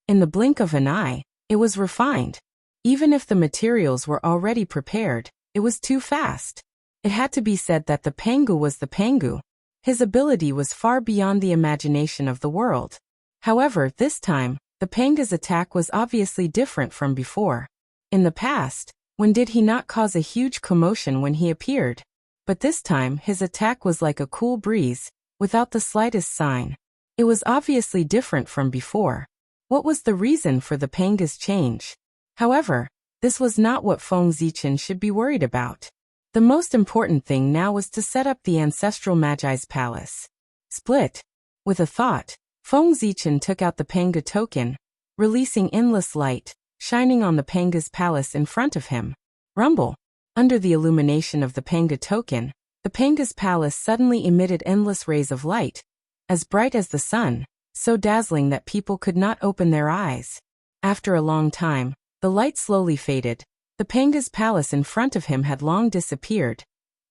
A: In the blink of an eye, it was refined. Even if the materials were already prepared, it was too fast. It had to be said that the Pangu was the Pangu. His ability was far beyond the imagination of the world. However, this time, the Panga's attack was obviously different from before. In the past, when did he not cause a huge commotion when he appeared? But this time his attack was like a cool breeze, without the slightest sign. It was obviously different from before. What was the reason for the Panga's change? However, this was not what Feng Zichen should be worried about. The most important thing now was to set up the ancestral Magi's palace. Split. With a thought, Feng Zichen took out the Panga token, releasing endless light, shining on the Panga's palace in front of him. Rumble. Under the illumination of the Panga token, the Panga's palace suddenly emitted endless rays of light, as bright as the sun, so dazzling that people could not open their eyes. After a long time, the light slowly faded. The Panga's palace in front of him had long disappeared,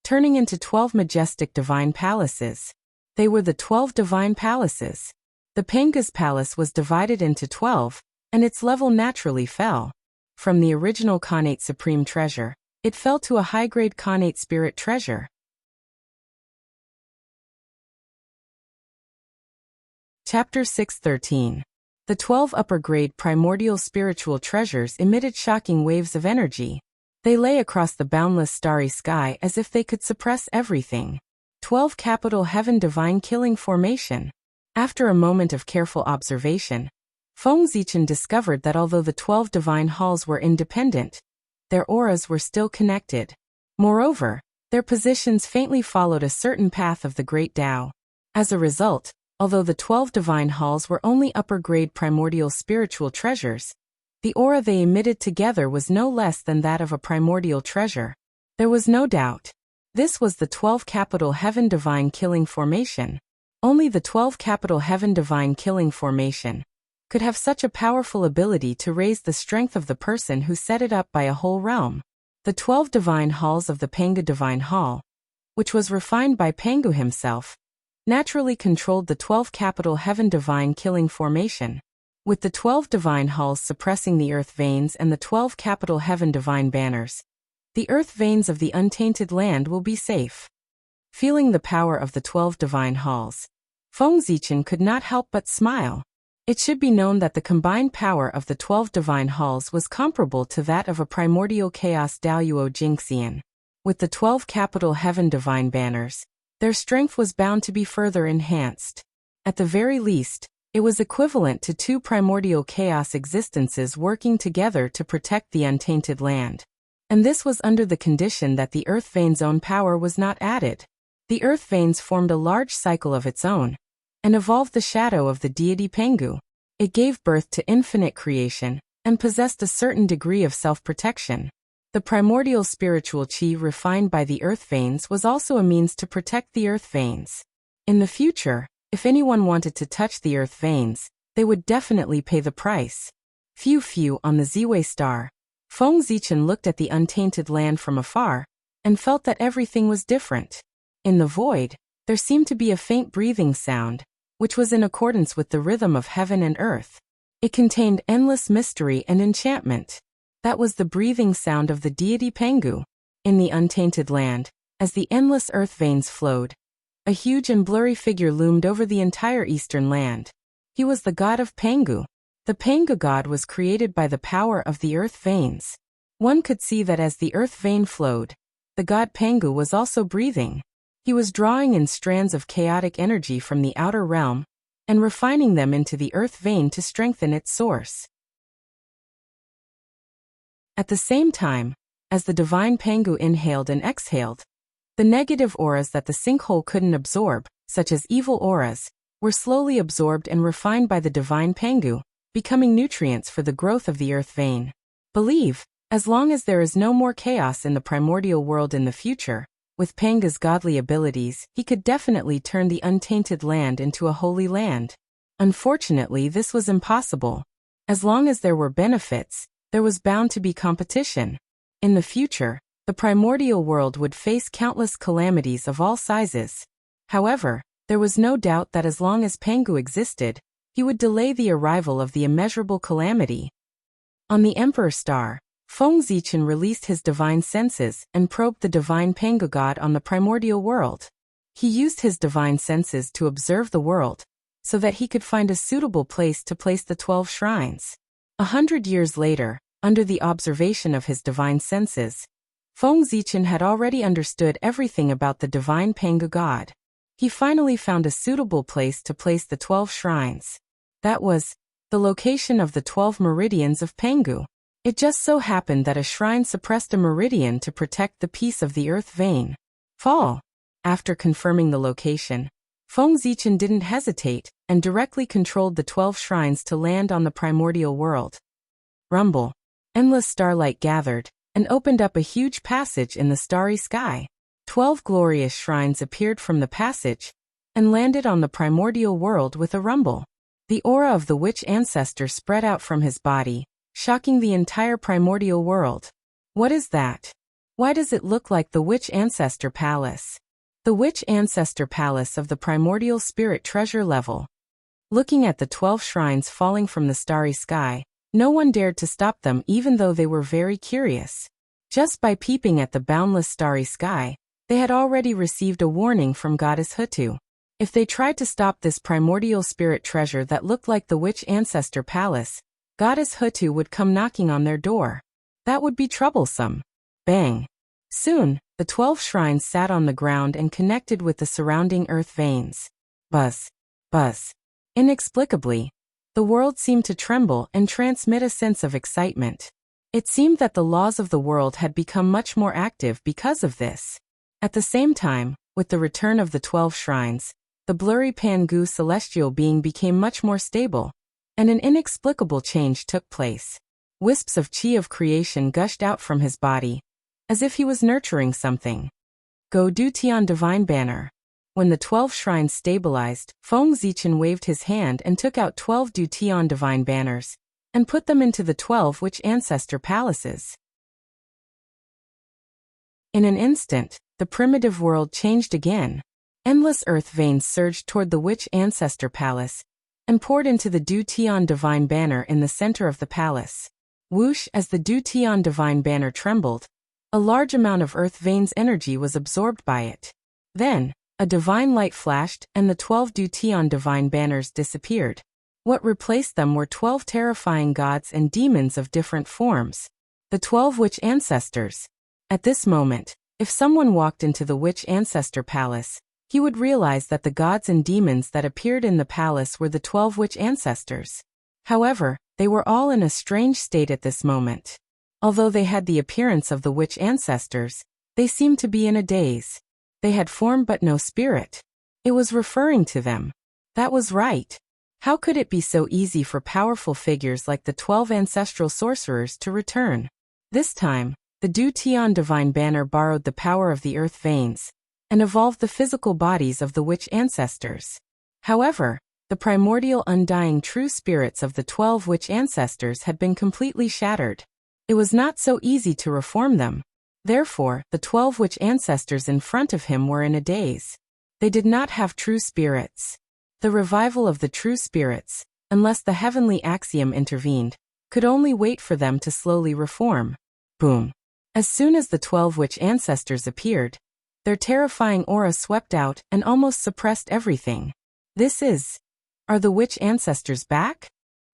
A: turning into 12 majestic divine palaces. They were the 12 divine palaces. The Panga's palace was divided into 12, and its level naturally fell. From the original Khanate supreme treasure, it fell to a high-grade Khanate spirit treasure. Chapter 613. The 12 upper-grade primordial spiritual treasures emitted shocking waves of energy. They lay across the boundless starry sky as if they could suppress everything. 12 capital heaven divine killing formation. After a moment of careful observation, Feng Zichen discovered that although the 12 divine halls were independent, their auras were still connected. Moreover, their positions faintly followed a certain path of the Great Tao. As a result, although the 12 divine halls were only upper-grade primordial spiritual treasures, the aura they emitted together was no less than that of a primordial treasure. There was no doubt. This was the 12 capital heaven divine killing formation. Only the 12 capital heaven divine killing formation could have such a powerful ability to raise the strength of the person who set it up by a whole realm. The 12 divine halls of the Panga divine hall, which was refined by Pangu himself, naturally controlled the 12 capital heaven divine killing formation. With the 12 divine halls suppressing the earth veins and the 12 capital heaven divine banners, the earth veins of the untainted land will be safe. Feeling the power of the 12 divine halls, Feng Zichen could not help but smile. It should be known that the combined power of the 12 divine halls was comparable to that of a primordial chaos Daoyuo Jingxian. With the 12 capital heaven divine banners, their strength was bound to be further enhanced. At the very least, it was equivalent to 2 primordial chaos existences working together to protect the untainted land. And this was under the condition that the earth vein's own power was not added. The earth veins formed a large cycle of its own, and evolved the shadow of the deity Pangu. It gave birth to infinite creation, and possessed a certain degree of self-protection. The primordial spiritual chi refined by the earth veins was also a means to protect the earth veins. In the future, if anyone wanted to touch the earth veins, they would definitely pay the price. Few on the Ziwei star. Feng Zichen looked at the untainted land from afar, and felt that everything was different. In the void, there seemed to be a faint breathing sound, which was in accordance with the rhythm of heaven and earth. It contained endless mystery and enchantment. That was the breathing sound of the deity Pangu. In the untainted land, as the endless earth veins flowed, a huge and blurry figure loomed over the entire eastern land. He was the god of Pangu. The Pangu god was created by the power of the earth veins. One could see that as the earth vein flowed, the god Pangu was also breathing. He was drawing in strands of chaotic energy from the outer realm, and refining them into the earth vein to strengthen its source. At the same time, as the divine Pangu inhaled and exhaled, the negative auras that the sinkhole couldn't absorb, such as evil auras, were slowly absorbed and refined by the divine Pangu, becoming nutrients for the growth of the earth vein. Believe, as long as there is no more chaos in the primordial world in the future, with Panga's godly abilities, he could definitely turn the untainted land into a holy land. Unfortunately, this was impossible. As long as there were benefits, there was bound to be competition. In the future, the primordial world would face countless calamities of all sizes. However, there was no doubt that as long as Pangu existed, he would delay the arrival of the immeasurable calamity. On the Emperor Star, Feng Zichen released his divine senses and probed the divine Pangu god on the primordial world. He used his divine senses to observe the world, so that he could find a suitable place to place the 12 shrines. 100 years later, under the observation of his divine senses, Feng Zichen had already understood everything about the divine Pangu god. He finally found a suitable place to place the 12 shrines. That was the location of the 12 meridians of Pangu. It just so happened that a shrine suppressed a meridian to protect the peace of the earth vein. Fall. After confirming the location, Feng Zichen didn't hesitate and directly controlled the 12 shrines to land on the primordial world. Rumble. Endless starlight gathered and opened up a huge passage in the starry sky. 12 glorious shrines appeared from the passage and landed on the primordial world with a rumble. The aura of the witch ancestor spread out from his body, shocking the entire primordial world. What is that? Why does it look like the witch ancestor palace? The witch ancestor palace of the primordial spirit treasure level. Looking at the 12 shrines falling from the starry sky, no one dared to stop them even though they were very curious. Just by peeping at the boundless starry sky, they had already received a warning from Goddess Hutu. If they tried to stop this primordial spirit treasure that looked like the witch ancestor palace, Goddess Hutu would come knocking on their door. That would be troublesome. Bang! Soon, the 12 shrines sat on the ground and connected with the surrounding earth veins. Buzz! Buzz! Inexplicably, the world seemed to tremble and transmit a sense of excitement. It seemed that the laws of the world had become much more active because of this. At the same time, with the return of the 12 shrines, the blurry Pangu celestial being became much more stable, and an inexplicable change took place. Wisps of chi of creation gushed out from his body, as if he was nurturing something. Go Du Tian Divine Banner. When the 12 shrines stabilized, Feng Zichen waved his hand and took out 12 Du Tian Divine Banners, and put them into the 12 witch ancestor palaces. In an instant, the primitive world changed again. Endless earth veins surged toward the witch ancestor palace, and poured into the Du Tian Divine Banner in the center of the palace. Whoosh! As the Du Tian Divine Banner trembled, a large amount of earth veins' energy was absorbed by it. Then, a divine light flashed and the 12 Du Tian Divine Banners disappeared. What replaced them were 12 terrifying gods and demons of different forms. The 12 witch ancestors. At this moment, if someone walked into the witch ancestor palace, he would realize that the gods and demons that appeared in the palace were the 12 witch ancestors. However, they were all in a strange state at this moment. Although they had the appearance of the witch ancestors, they seemed to be in a daze. They had form but no spirit. It was referring to them. That was right. How could it be so easy for powerful figures like the 12 ancestral sorcerers to return? This time, the Du Tian Divine Banner borrowed the power of the earth veins, and evolved the physical bodies of the witch ancestors. However, the primordial undying true spirits of the 12 witch ancestors had been completely shattered. It was not so easy to reform them. Therefore, the 12 witch ancestors in front of him were in a daze. They did not have true spirits. The revival of the true spirits, unless the heavenly axiom intervened, could only wait for them to slowly reform. Boom! As soon as the 12 witch ancestors appeared, their terrifying aura swept out and almost suppressed everything. Are the witch ancestors back?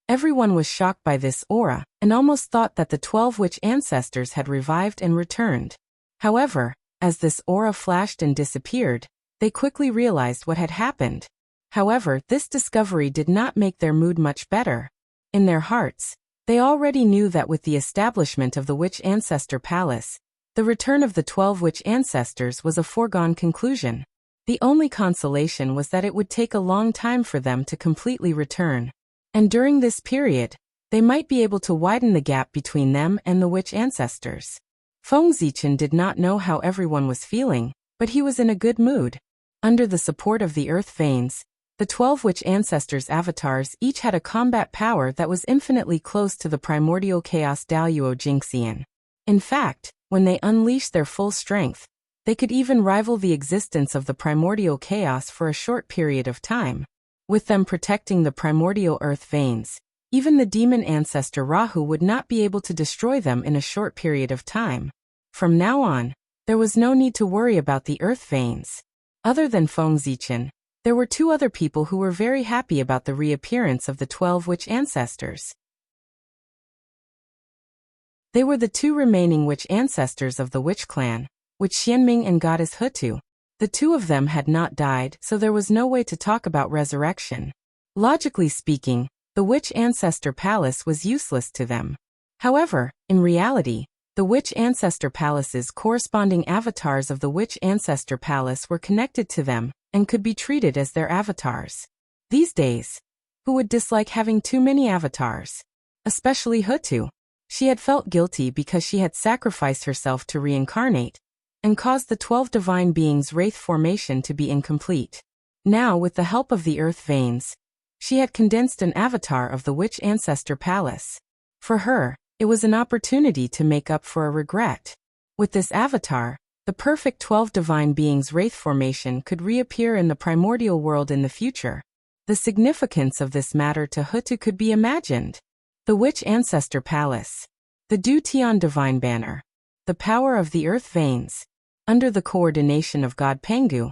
A: Everyone was shocked by this aura, and almost thought that the 12 witch ancestors had revived and returned. However, as this aura flashed and disappeared, they quickly realized what had happened. However, this discovery did not make their mood much better. In their hearts, they already knew that with the establishment of the witch ancestor palace, the return of the 12 witch ancestors was a foregone conclusion. The only consolation was that it would take a long time for them to completely return. And during this period, they might be able to widen the gap between them and the witch ancestors. Feng Zichen did not know how everyone was feeling, but he was in a good mood. Under the support of the earth veins, The 12 witch ancestors' avatars each had a combat power that was infinitely close to the primordial chaos Daluo Jinxian. In fact, when they unleashed their full strength, they could even rival the existence of the primordial chaos for a short period of time. With them protecting the primordial earth veins, even the demon ancestor Rahu would not be able to destroy them in a short period of time. From now on, there was no need to worry about the earth veins. Other than Feng Zichen, there were two other people who were very happy about the reappearance of the 12 witch ancestors. They were the two remaining witch ancestors of the witch clan, Witch Xianming and Goddess Hutu. The two of them had not died, so there was no way to talk about resurrection. Logically speaking, the witch ancestor palace was useless to them. However, in reality, the witch ancestor palace's corresponding avatars of the witch ancestor palace were connected to them and could be treated as their avatars. These days, who would dislike having too many avatars? Especially Hutu. She had felt guilty because she had sacrificed herself to reincarnate and caused the 12 divine beings' wraith formation to be incomplete. Now, with the help of the earth veins, she had condensed an avatar of the witch ancestor palace. For her, it was an opportunity to make up for a regret. With this avatar, the perfect 12 divine beings' wraith formation could reappear in the primordial world in the future. The significance of this matter to Hutu could be imagined. The witch ancestor palace. The Du Tian divine banner. The power of the earth veins. Under the coordination of God Pengu,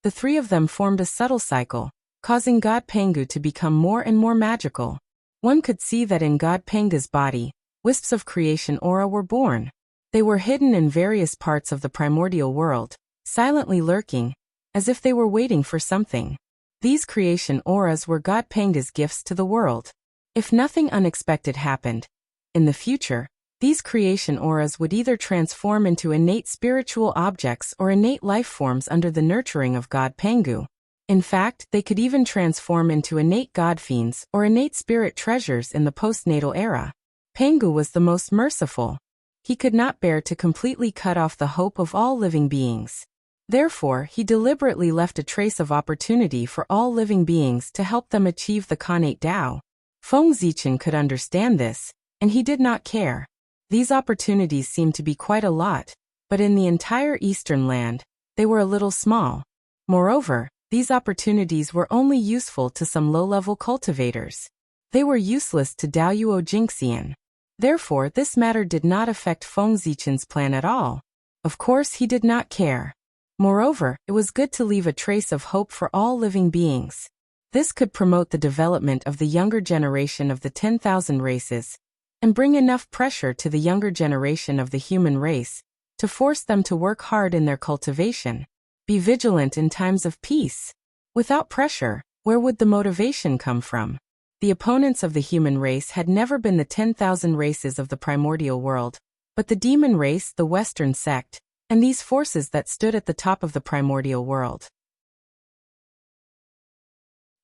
A: the three of them formed a subtle cycle, causing God Pengu to become more and more magical. One could see that in God Pengu's body, wisps of creation aura were born. They were hidden in various parts of the primordial world, silently lurking, as if they were waiting for something. These creation auras were God Pengu's gifts to the world. If nothing unexpected happened, in the future, these creation auras would either transform into innate spiritual objects or innate life forms under the nurturing of God Pengu. In fact, they could even transform into innate god fiends or innate spirit treasures in the postnatal era. Pengu was the most merciful. He could not bear to completely cut off the hope of all living beings. Therefore, he deliberately left a trace of opportunity for all living beings to help them achieve the Khanate Tao. Feng Zichen could understand this, and he did not care. These opportunities seemed to be quite a lot, but in the entire Eastern land, they were a little small. Moreover, these opportunities were only useful to some low-level cultivators. They were useless to Daluo Jinxian. Therefore, this matter did not affect Feng Zichen's plan at all. Of course, he did not care. Moreover, it was good to leave a trace of hope for all living beings. This could promote the development of the younger generation of the 10,000 races, and bring enough pressure to the younger generation of the human race to force them to work hard in their cultivation. Be vigilant in times of peace. Without pressure, where would the motivation come from? The opponents of the human race had never been the 10,000 races of the primordial world, but the demon race, the Western sect, and these forces that stood at the top of the primordial world.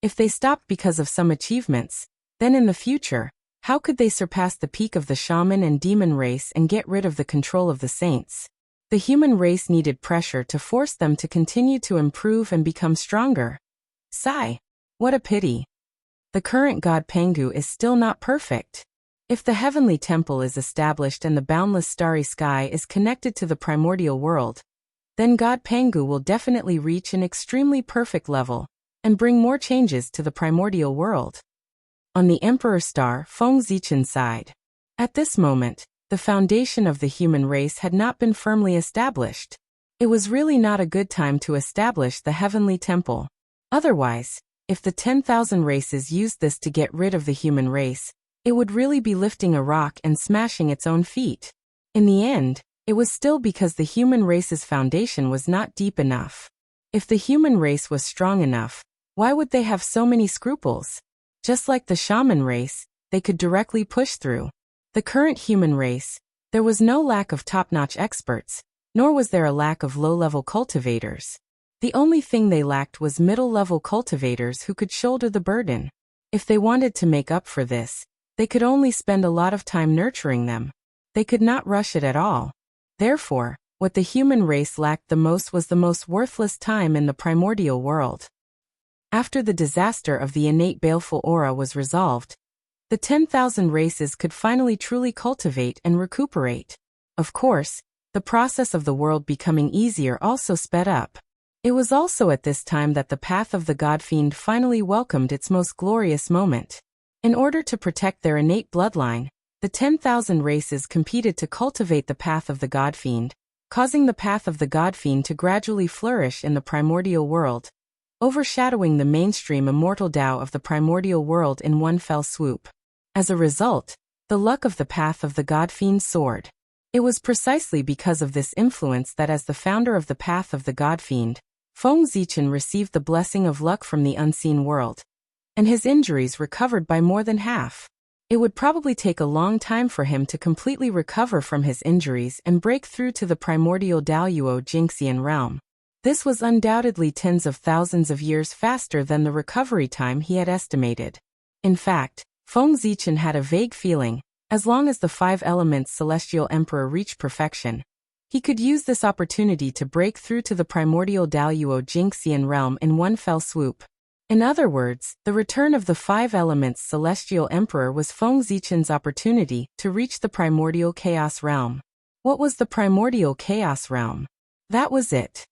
A: If they stopped because of some achievements, then in the future, how could they surpass the peak of the shaman and demon race and get rid of the control of the saints? The human race needed pressure to force them to continue to improve and become stronger. Sigh. What a pity. The current God Pengu is still not perfect. If the heavenly temple is established and the boundless starry sky is connected to the primordial world, then God Pengu will definitely reach an extremely perfect level and bring more changes to the primordial world. On the Emperor Star, Feng Zichen sighed. At this moment, the foundation of the human race had not been firmly established. It was really not a good time to establish the heavenly temple. Otherwise, if the 10,000 races used this to get rid of the human race, it would really be lifting a rock and smashing its own feet. In the end, it was still because the human race's foundation was not deep enough. If the human race was strong enough, why would they have so many scruples? Just like the shaman race, they could directly push through. The current human race, there was no lack of top-notch experts, nor was there a lack of low-level cultivators. The only thing they lacked was middle-level cultivators who could shoulder the burden. If they wanted to make up for this, they could only spend a lot of time nurturing them. They could not rush it at all. Therefore, what the human race lacked the most was the most worthless time in the primordial world. After the disaster of the innate baleful aura was resolved, the 10,000 races could finally truly cultivate and recuperate. Of course, the process of the world becoming easier also sped up. It was also at this time that the path of the God-Fiend finally welcomed its most glorious moment. In order to protect their innate bloodline, the 10,000 races competed to cultivate the path of the God-Fiend, causing the path of the God-Fiend to gradually flourish in the primordial world, overshadowing the mainstream immortal Tao of the primordial world in one fell swoop. As a result, the luck of the path of the God-Fiend soared. It was precisely because of this influence that as the founder of the path of the God-Fiend, Feng Zichen received the blessing of luck from the unseen world, and his injuries recovered by more than half. It would probably take a long time for him to completely recover from his injuries and break through to the primordial Daoyuo Jingxian realm. This was undoubtedly tens of thousands of years faster than the recovery time he had estimated. In fact, Feng Zichen had a vague feeling, as long as the 5 elements Celestial Emperor reached perfection, he could use this opportunity to break through to the primordial Daoyuo Jingxian realm in one fell swoop. In other words, the return of the 5 elements Celestial Emperor was Feng Zichen's opportunity to reach the primordial chaos realm. What was the primordial chaos realm? That was it.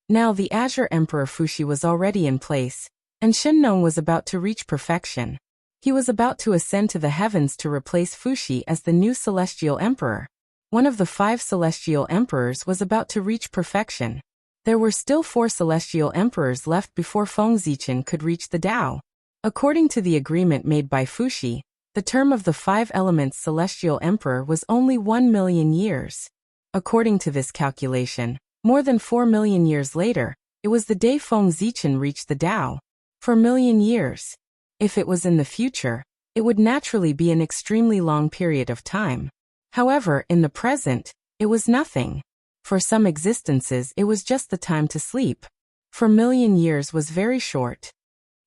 A: Now the Azure Emperor Fuxi was already in place, and Shenlong was about to reach perfection. He was about to ascend to the heavens to replace Fuxi as the new Celestial Emperor. One of the 5 Celestial Emperors was about to reach perfection. There were still 4 Celestial Emperors left before Feng Zichen could reach the Tao. According to the agreement made by Fuxi, the term of the 5 elements Celestial Emperor was only 1 million years. According to this calculation, more than 4 million years later, it was the day Feng Zichen reached the Tao. For a million years. If it was in the future, it would naturally be an extremely long period of time. However, in the present, it was nothing. For some existences it was just the time to sleep. For a million years was very short.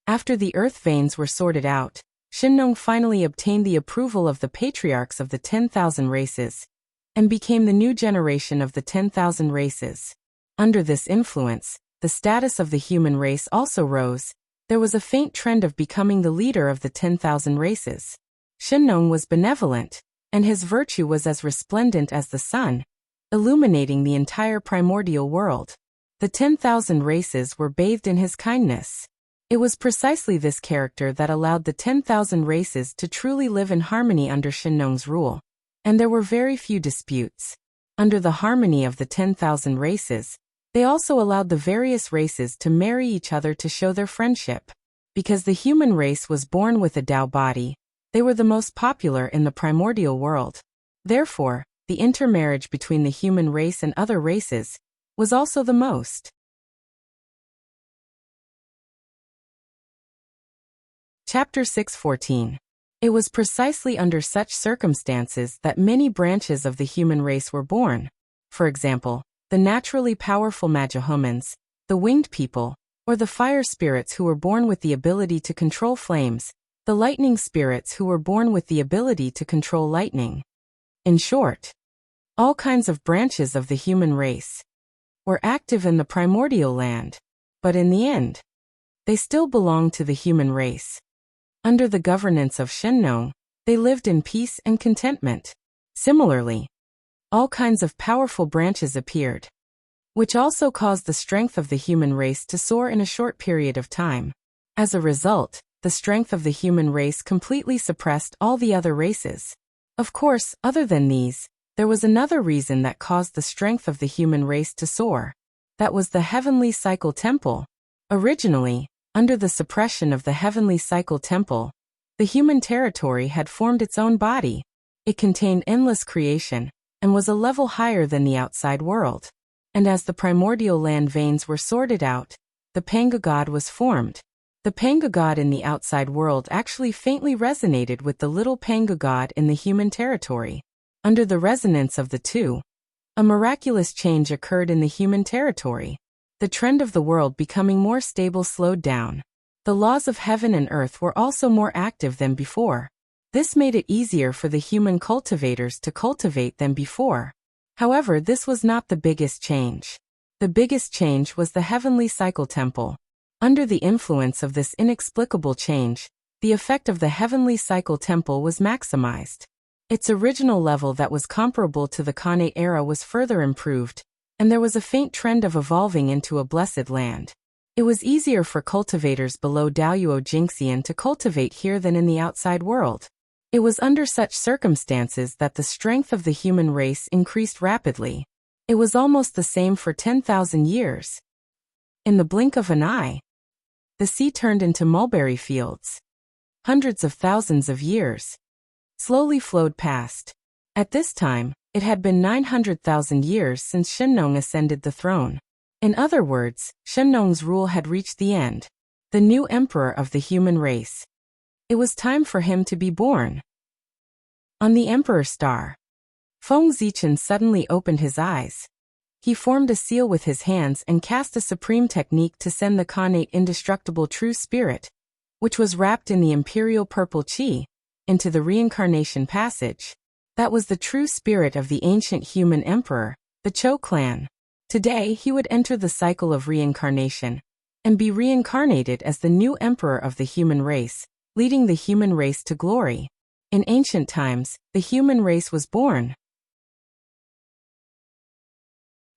A: After the earth veins were sorted out, Shenlong finally obtained the approval of the patriarchs of the 10,000 races, and became the new generation of the 10,000 races. Under this influence, the status of the human race also rose. There was a faint trend of becoming the leader of the 10,000 races. Shenlong was benevolent, and his virtue was as resplendent as the sun, illuminating the entire primordial world. The 10,000 races were bathed in his kindness. It was precisely this character that allowed the 10,000 races to truly live in harmony under Shenlong's rule, and there were very few disputes. Under the harmony of the 10,000 races, they also allowed the various races to marry each other to show their friendship. Because the human race was born with a Tao body, they were the most popular in the primordial world. Therefore, the intermarriage between the human race and other races was also the most. Chapter 6:14. It was precisely under such circumstances that many branches of the human race were born. For example, the naturally powerful Magihumans, the winged people, or the fire spirits who were born with the ability to control flames, the lightning spirits who were born with the ability to control lightning. In short, all kinds of branches of the human race were active in the primordial land, but in the end, they still belonged to the human race. Under the governance of Shenlong, they lived in peace and contentment. Similarly, all kinds of powerful branches appeared, which also caused the strength of the human race to soar in a short period of time. As a result, the strength of the human race completely suppressed all the other races. Of course, other than these, there was another reason that caused the strength of the human race to soar. That was the Heavenly Cycle Temple. Originally, under the suppression of the Heavenly Cycle Temple, the human territory had formed its own body. It contained endless creation, and was a level higher than the outside world. And as the primordial land veins were sorted out, the Panga God was formed. The Panga God in the outside world actually faintly resonated with the little Panga God in the human territory. Under the resonance of the two, a miraculous change occurred in the human territory. The trend of the world becoming more stable slowed down. The laws of heaven and earth were also more active than before. This made it easier for the human cultivators to cultivate than before. However, this was not the biggest change. The biggest change was the heavenly cycle temple. Under the influence of this inexplicable change, the effect of the heavenly cycle temple was maximized. Its original level that was comparable to the Khanate era was further improved, and there was a faint trend of evolving into a blessed land. It was easier for cultivators below Daluo Jingxian to cultivate here than in the outside world. It was under such circumstances that the strength of the human race increased rapidly. It was almost the same for 10,000 years. In the blink of an eye, the sea turned into mulberry fields. Hundreds of thousands of years slowly flowed past. At this time, it had been 900,000 years since Shennong ascended the throne. In other words, Shennong's rule had reached the end. The new emperor of the human race. It was time for him to be born. On the emperor star, Feng Zichen suddenly opened his eyes. He formed a seal with his hands and cast a supreme technique to send the Khanate indestructible true spirit, which was wrapped in the imperial purple qi, into the reincarnation passage. That was the true spirit of the ancient human emperor, the Zhou clan. Today he would enter the cycle of reincarnation, and be reincarnated as the new emperor of the human race, leading the human race to glory. In ancient times, the human race was born.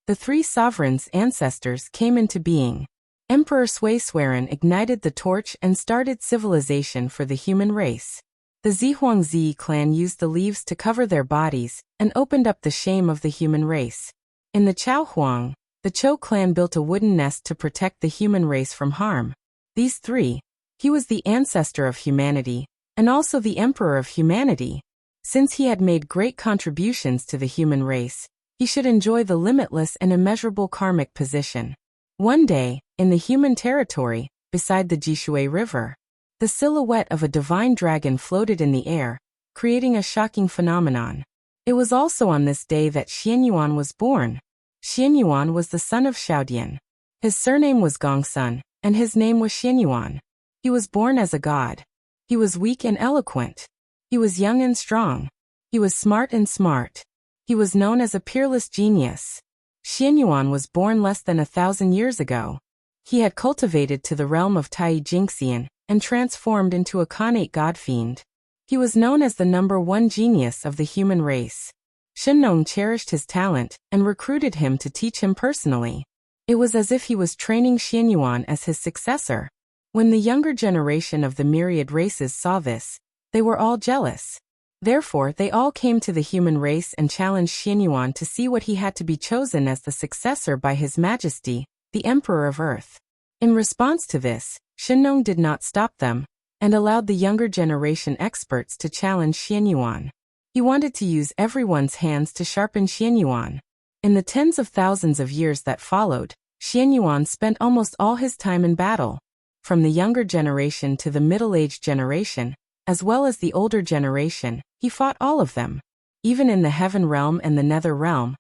A: The three sovereigns' ancestors came into being. Emperor Sui Suiren ignited the torch and started civilization for the human race. The Zihuangzi clan used the leaves to cover their bodies and opened up the shame of the human race. In the Chaohuang, the Zhou clan built a wooden nest to protect the human race from harm. These three, he was the ancestor of humanity, and also the emperor of humanity. Since he had made great contributions to the human race, he should enjoy the limitless and immeasurable karmic position. One day, in the human territory, beside the Jishui River, the silhouette of a divine dragon floated in the air, creating a shocking phenomenon. It was also on this day that Xianyuan was born. Xianyuan was the son of Xiaodian. His surname was Gongsun, and his name was Xianyuan. He was born as a god. He was weak and eloquent. He was young and strong. He was smart and smart. He was known as a peerless genius. Xianyuan was born less than 1,000 years ago. He had cultivated to the realm of Tai Jingxian and transformed into a Khanate god-fiend. He was known as the #1 genius of the human race. Shennong cherished his talent and recruited him to teach him personally. It was as if he was training Xianyuan as his successor. When the younger generation of the myriad races saw this, they were all jealous. Therefore, they all came to the human race and challenged Xianyuan to see what he had to be chosen as the successor by His Majesty, the Emperor of Earth. In response to this, Shennong did not stop them, and allowed the younger generation experts to challenge Xianyuan. He wanted to use everyone's hands to sharpen Xianyuan. In the tens of thousands of years that followed, Xianyuan spent almost all his time in battle. From the younger generation to the middle-aged generation, as well as the older generation, he fought all of them. Even in the heaven realm and the nether realm,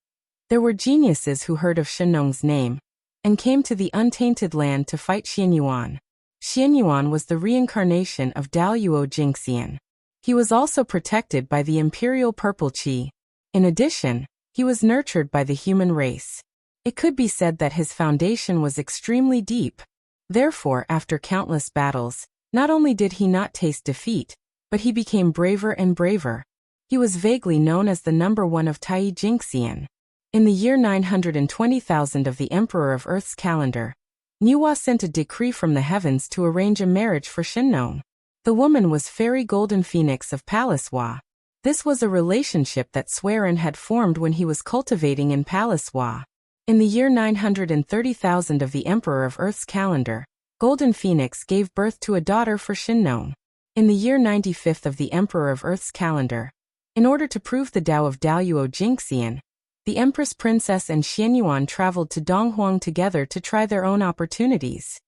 A: there were geniuses who heard of Shennong's name, and came to the untainted land to fight Xianyuan. Xianyuan was the reincarnation of Daluo Jingxian. He was also protected by the imperial purple qi. In addition, he was nurtured by the human race. It could be said that his foundation was extremely deep. Therefore, after countless battles, not only did he not taste defeat, but he became braver and braver. He was vaguely known as the #1 of Tai Jingxian. In the year 920,000 of the Emperor of Earth's calendar, Niwa sent a decree from the heavens to arrange a marriage for Shennong. The woman was Fairy Golden Phoenix of Palace Hua. This was a relationship that Suiren had formed when he was cultivating in Palace Hua. In the year 930,000 of the Emperor of Earth's calendar, Golden Phoenix gave birth to a daughter for Shennong. In the year 95th of the Emperor of Earth's calendar, in order to prove the Tao of Daluo Jingxian, the Empress Princess and Xianyuan traveled to Donghuang together to try their own opportunities.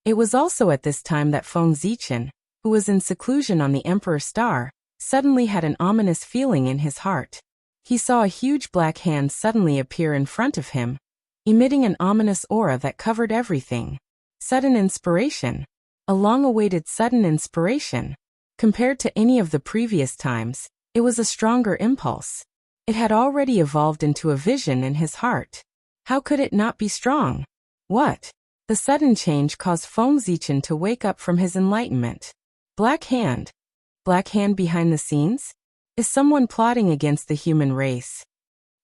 A: It was also at this time that Feng Zichen, who was in seclusion on the Emperor Star, suddenly had an ominous feeling in his heart. He saw a huge black hand suddenly appear in front of him, emitting an ominous aura that covered everything. Sudden inspiration. A long-awaited sudden inspiration. Compared to any of the previous times, it was a stronger impulse. It had already evolved into a vision in his heart. How could it not be strong? What? The sudden change caused Feng Zichen to wake up from his enlightenment. Black hand. Black hand behind the scenes? Is someone plotting against the human race?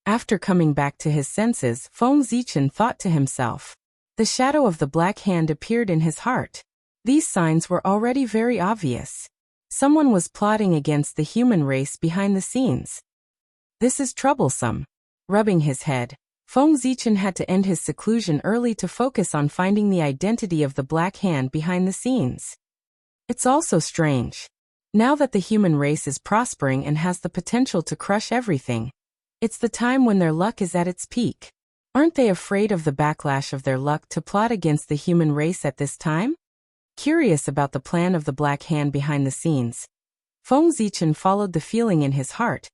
A: After coming back to his senses, Feng Zichen thought to himself. The shadow of the black hand appeared in his heart. These signs were already very obvious. Someone was plotting against the human race behind the scenes. This is troublesome. Rubbing his head, Feng Zichen had to end his seclusion early to focus on finding the identity of the black hand behind the scenes. It's also strange. Now that the human race is prospering and has the potential to crush everything, it's the time when their luck is at its peak. Aren't they afraid of the backlash of their luck to plot against the human race at this time? Curious about the plan of the black hand behind the scenes, Feng Zichen followed the feeling in his heart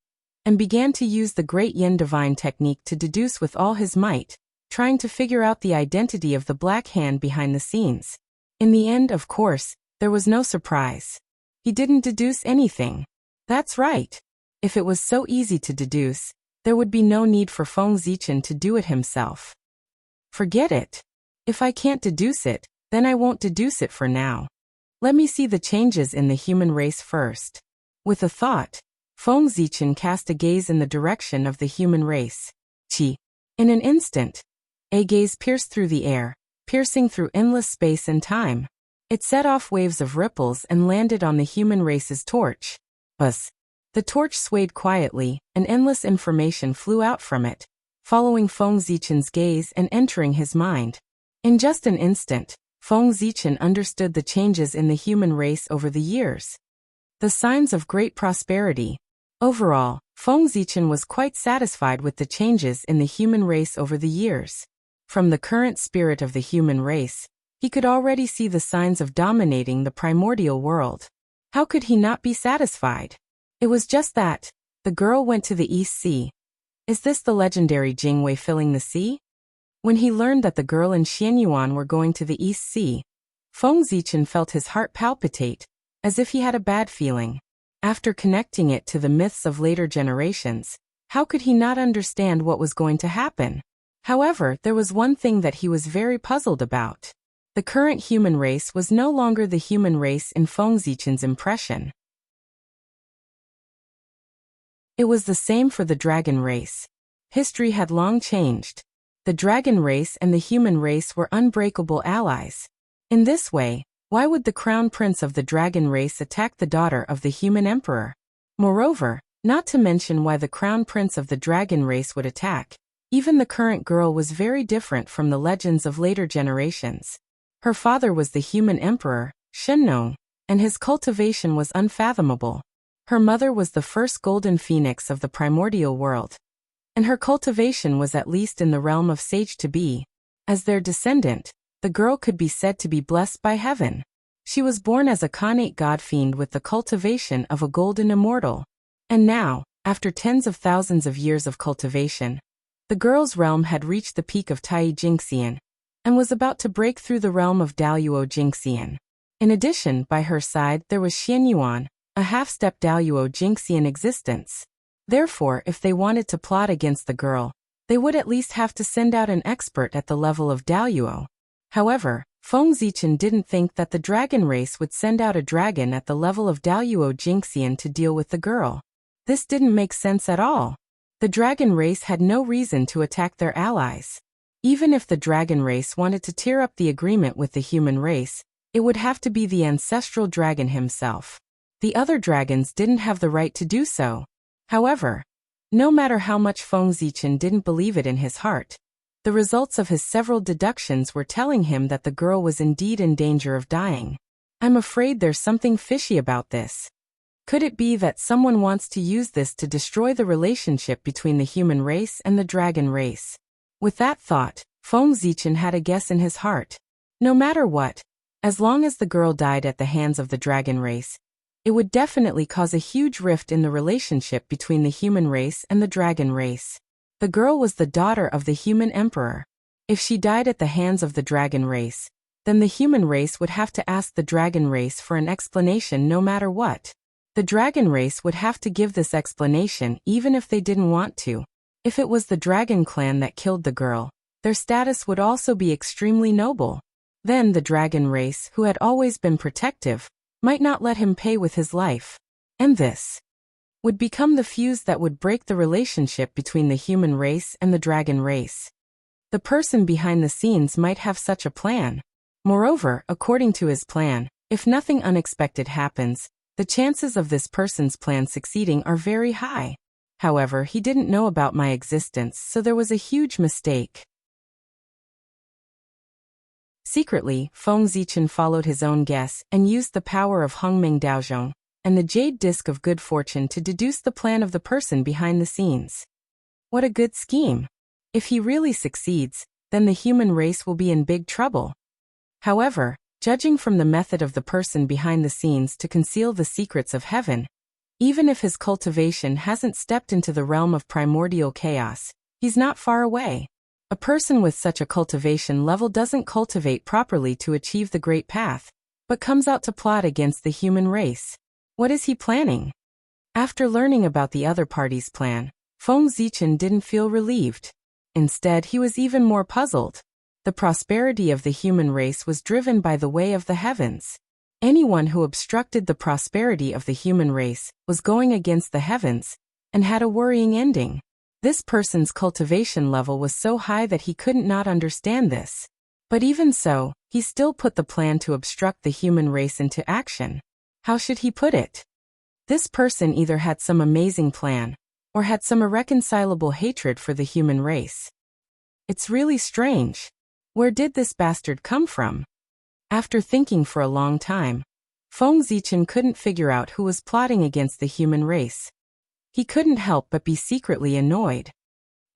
A: and began to use the great yin divine technique to deduce with all his might, trying to figure out the identity of the black hand behind the scenes. In the end, of course, there was no surprise. He didn't deduce anything. That's right. If it was so easy to deduce, there would be no need for Feng Zichen to do it himself. Forget it. If I can't deduce it, then I won't deduce it for now. Let me see the changes in the human race first. With a thought, Feng Zichen cast a gaze in the direction of the human race. Qi. In an instant, a gaze pierced through the air, piercing through endless space and time. It set off waves of ripples and landed on the human race's torch. Buzz. The torch swayed quietly, and endless information flew out from it, following Feng Zichen's gaze and entering his mind. In just an instant, Feng Zichen understood the changes in the human race over the years. The signs of great prosperity. Overall, Feng Zichen was quite satisfied with the changes in the human race over the years. From the current spirit of the human race, he could already see the signs of dominating the primordial world. How could he not be satisfied? It was just that. The girl went to the East Sea. Is this the legendary Jingwei filling the sea? When he learned that the girl and Xianyuan were going to the East Sea, Feng Zichen felt his heart palpitate, as if he had a bad feeling. After connecting it to the myths of later generations, how could he not understand what was going to happen? However, there was one thing that he was very puzzled about. The current human race was no longer the human race in Feng Zichen's impression. It was the same for the dragon race. History had long changed. The dragon race and the human race were unbreakable allies. In this way, why would the crown prince of the dragon race attack the daughter of the human emperor? Moreover, not to mention why the crown prince of the dragon race would attack, even the current girl was very different from the legends of later generations. Her father was the human emperor, Shennon, and his cultivation was unfathomable. Her mother was the first golden phoenix of the primordial world, and her cultivation was at least in the realm of sage to be. As their descendant, the girl could be said to be blessed by heaven. She was born as a connate god-fiend with the cultivation of a golden immortal. And now, after tens of thousands of years of cultivation, the girl's realm had reached the peak of Tai Jingxian, and was about to break through the realm of Daluo Jingxian. In addition, by her side there was Xianyuan, a half-step Daluo Jingxian existence. Therefore, if they wanted to plot against the girl, they would at least have to send out an expert at the level of Daluo. However, Feng Zichen didn't think that the dragon race would send out a dragon at the level of Daluo Jingxian to deal with the girl. This didn't make sense at all. The dragon race had no reason to attack their allies. Even if the dragon race wanted to tear up the agreement with the human race, it would have to be the ancestral dragon himself. The other dragons didn't have the right to do so. However, no matter how much Feng Zichen didn't believe it in his heart, the results of his several deductions were telling him that the girl was indeed in danger of dying. I'm afraid there's something fishy about this. Could it be that someone wants to use this to destroy the relationship between the human race and the dragon race? With that thought, Feng Zichen had a guess in his heart. No matter what, as long as the girl died at the hands of the dragon race, it would definitely cause a huge rift in the relationship between the human race and the dragon race. The girl was the daughter of the human emperor. If she died at the hands of the dragon race, then the human race would have to ask the dragon race for an explanation no matter what. The dragon race would have to give this explanation even if they didn't want to. If it was the dragon clan that killed the girl, their status would also be extremely noble. Then the dragon race, who had always been protective, might not let him pay with his life. And this would become the fuse that would break the relationship between the human race and the dragon race. The person behind the scenes might have such a plan. Moreover, according to his plan, if nothing unexpected happens, the chances of this person's plan succeeding are very high. However, he didn't know about my existence, so there was a huge mistake. Secretly, Feng Zichen followed his own guess and used the power of Hongmeng Daozhong and the jade disc of good fortune to deduce the plan of the person behind the scenes. What a good scheme! If he really succeeds, then the human race will be in big trouble. However, judging from the method of the person behind the scenes to conceal the secrets of heaven, even if his cultivation hasn't stepped into the realm of primordial chaos, he's not far away. A person with such a cultivation level doesn't cultivate properly to achieve the great path, but comes out to plot against the human race. What is he planning? After learning about the other party's plan, Feng Zichen didn't feel relieved. Instead, he was even more puzzled. The prosperity of the human race was driven by the way of the heavens. Anyone who obstructed the prosperity of the human race was going against the heavens and had a worrying ending. This person's cultivation level was so high that he couldn't not understand this. But even so, he still put the plan to obstruct the human race into action. How should he put it? This person either had some amazing plan, or had some irreconcilable hatred for the human race. It's really strange. Where did this bastard come from? After thinking for a long time, Feng Zichen couldn't figure out who was plotting against the human race. He couldn't help but be secretly annoyed.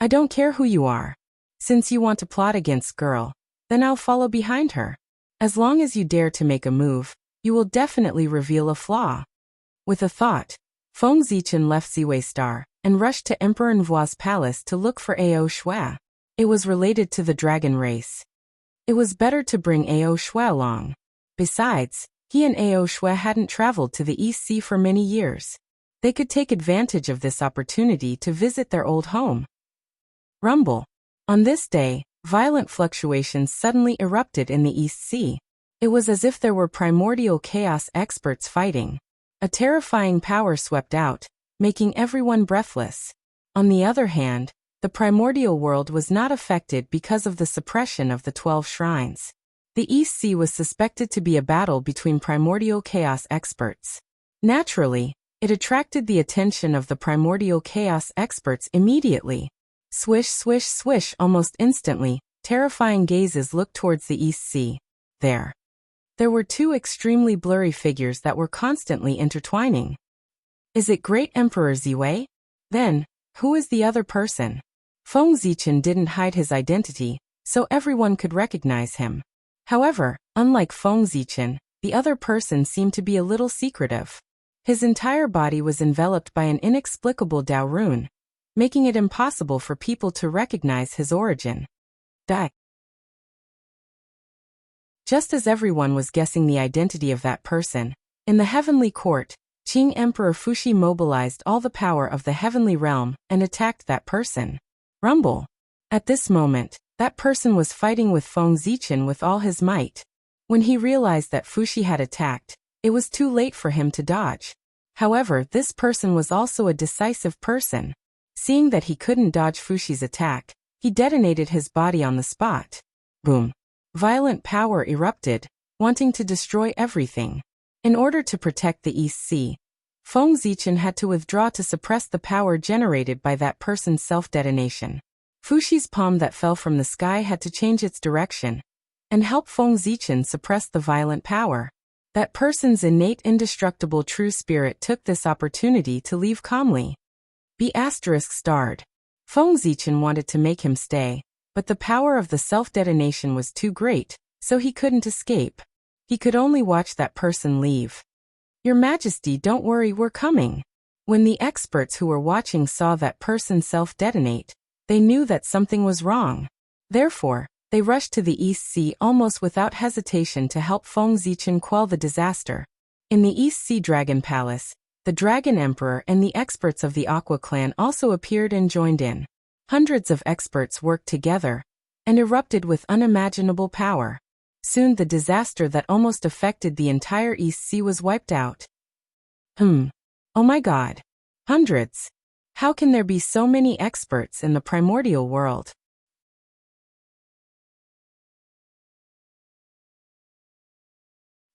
A: I don't care who you are. Since you want to plot against girl, then I'll follow behind her. As long as you dare to make a move, you will definitely reveal a flaw. With a thought, Feng Zichen left Ziwei Star and rushed to Emperor Nvuo's palace to look for Ao Shui. It was related to the dragon race. It was better to bring Ao Shui along. Besides, he and Ao Shui hadn't traveled to the East Sea for many years. They could take advantage of this opportunity to visit their old home. Rumble. On this day, violent fluctuations suddenly erupted in the East Sea. It was as if there were primordial chaos experts fighting. A terrifying power swept out, making everyone breathless. On the other hand, the primordial world was not affected because of the suppression of the 12 shrines. The East Sea was suspected to be a battle between primordial chaos experts. Naturally, it attracted the attention of the primordial chaos experts immediately. Swish, swish, swish, almost instantly, terrifying gazes looked towards the East Sea. There were two extremely blurry figures that were constantly intertwining. Is it Great Emperor Ziwei? Then, who is the other person? Feng Zichen didn't hide his identity, so everyone could recognize him. However, unlike Feng Zichen, the other person seemed to be a little secretive. His entire body was enveloped by an inexplicable Dao rune, making it impossible for people to recognize his origin. Just as everyone was guessing the identity of that person, in the heavenly court, Qing Emperor Fuxi mobilized all the power of the heavenly realm and attacked that person. Rumble. At this moment, that person was fighting with Feng Zichen with all his might. When he realized that Fuxi had attacked, it was too late for him to dodge. However, this person was also a decisive person. Seeing that he couldn't dodge Fuxi's attack, he detonated his body on the spot. Boom. Violent power erupted, wanting to destroy everything. In order to protect the East Sea, Feng Zichen had to withdraw to suppress the power generated by that person's self-detonation. Fuxi's palm that fell from the sky had to change its direction and help Feng Zichen suppress the violent power. That person's innate indestructible true spirit took this opportunity to leave calmly. ****. Feng Zichen wanted to make him stay, but the power of the self-detonation was too great, so he couldn't escape. He could only watch that person leave. Your Majesty, don't worry, we're coming. When the experts who were watching saw that person self-detonate, they knew that something was wrong. Therefore, they rushed to the East Sea almost without hesitation to help Feng Zichen quell the disaster. In the East Sea Dragon Palace, the Dragon Emperor and the experts of the Aqua clan also appeared and joined in. Hundreds of experts worked together and erupted with unimaginable power. Soon the disaster that almost affected the entire East Sea was wiped out. Oh my God. Hundreds. How can there be so many experts in the primordial world?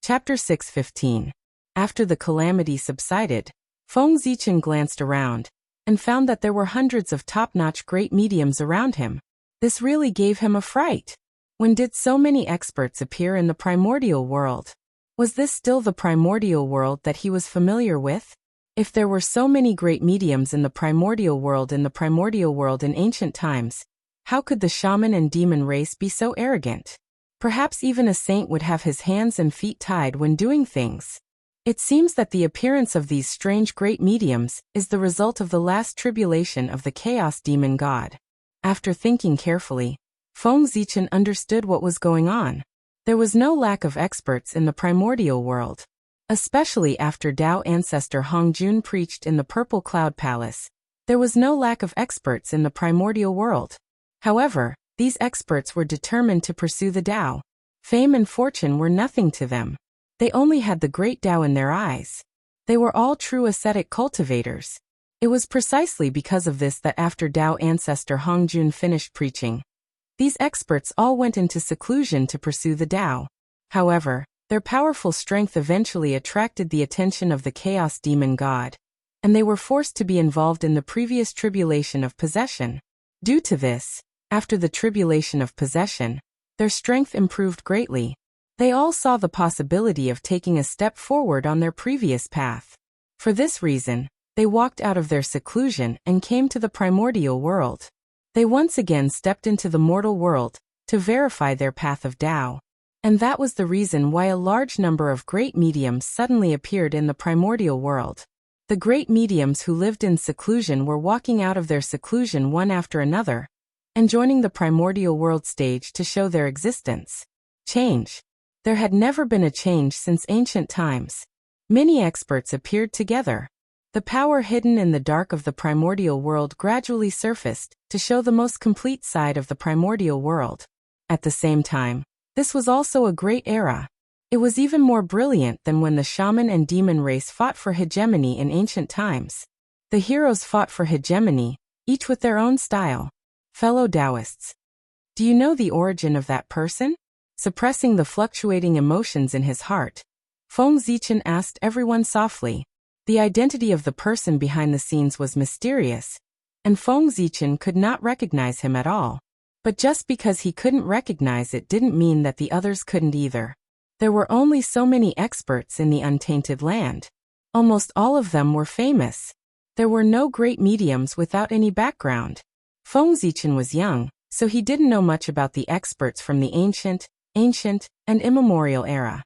A: Chapter 6:15. After the calamity subsided, Feng Zichen glanced around and found that there were hundreds of top-notch great mediums around him. This really gave him a fright. When did so many experts appear in the primordial world? Was this still the primordial world that he was familiar with? If there were so many great mediums in the primordial world in ancient times, how could the shaman and demon race be so arrogant? Perhaps even a saint would have his hands and feet tied when doing things. It seems that the appearance of these strange great mediums is the result of the last tribulation of the chaos demon god. After thinking carefully, Feng Zichen understood what was going on. There was no lack of experts in the primordial world. Especially after Tao ancestor Hongjun preached in the Purple Cloud Palace, there was no lack of experts in the primordial world. However, these experts were determined to pursue the Tao. Fame and fortune were nothing to them. They only had the great Tao in their eyes. They were all true ascetic cultivators. It was precisely because of this that after Tao ancestor Hongjun finished preaching, these experts all went into seclusion to pursue the Tao. However, their powerful strength eventually attracted the attention of the chaos demon god, and they were forced to be involved in the previous tribulation of possession. Due to this, after the tribulation of possession, their strength improved greatly. They all saw the possibility of taking a step forward on their previous path. For this reason, they walked out of their seclusion and came to the primordial world. They once again stepped into the mortal world to verify their path of Tao. And that was the reason why a large number of great mediums suddenly appeared in the primordial world. The great mediums who lived in seclusion were walking out of their seclusion one after another, and joining the primordial world stage to show their existence. Change. There had never been a change since ancient times. Many experts appeared together. The power hidden in the dark of the primordial world gradually surfaced to show the most complete side of the primordial world. At the same time, this was also a great era. It was even more brilliant than when the shaman and demon race fought for hegemony in ancient times. The heroes fought for hegemony, each with their own style. Fellow Taoists, do you know the origin of that person? Suppressing the fluctuating emotions in his heart, Feng Zichen asked everyone softly. The identity of the person behind the scenes was mysterious, and Feng Zichen could not recognize him at all. But just because he couldn't recognize it didn't mean that the others couldn't either. There were only so many experts in the untainted land. Almost all of them were famous. There were no great mediums without any background. Feng Zichen was young, so he didn't know much about the experts from the ancient, and immemorial era.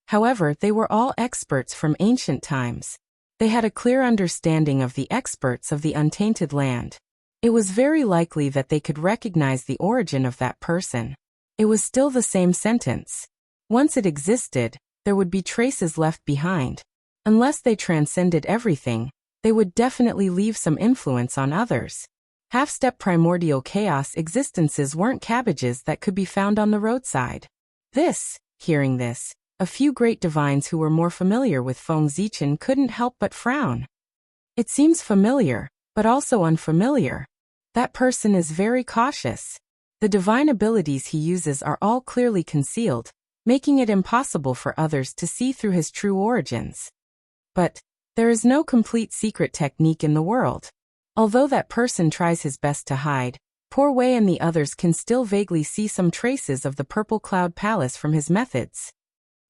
A: However, they were all experts from ancient times. They had a clear understanding of the experts of the untainted land. It was very likely that they could recognize the origin of that person. It was still the same sentence. Once it existed, there would be traces left behind. Unless they transcended everything, they would definitely leave some influence on others. Half-step primordial chaos existences weren't cabbages that could be found on the roadside. Hearing this, a few great divines who were more familiar with Feng Zichen couldn't help but frown. It seems familiar, but also unfamiliar. That person is very cautious. The divine abilities he uses are all clearly concealed, making it impossible for others to see through his true origins. But there is no complete secret technique in the world. Although that person tries his best to hide, Poor Wei and the others can still vaguely see some traces of the Purple Cloud Palace from his methods.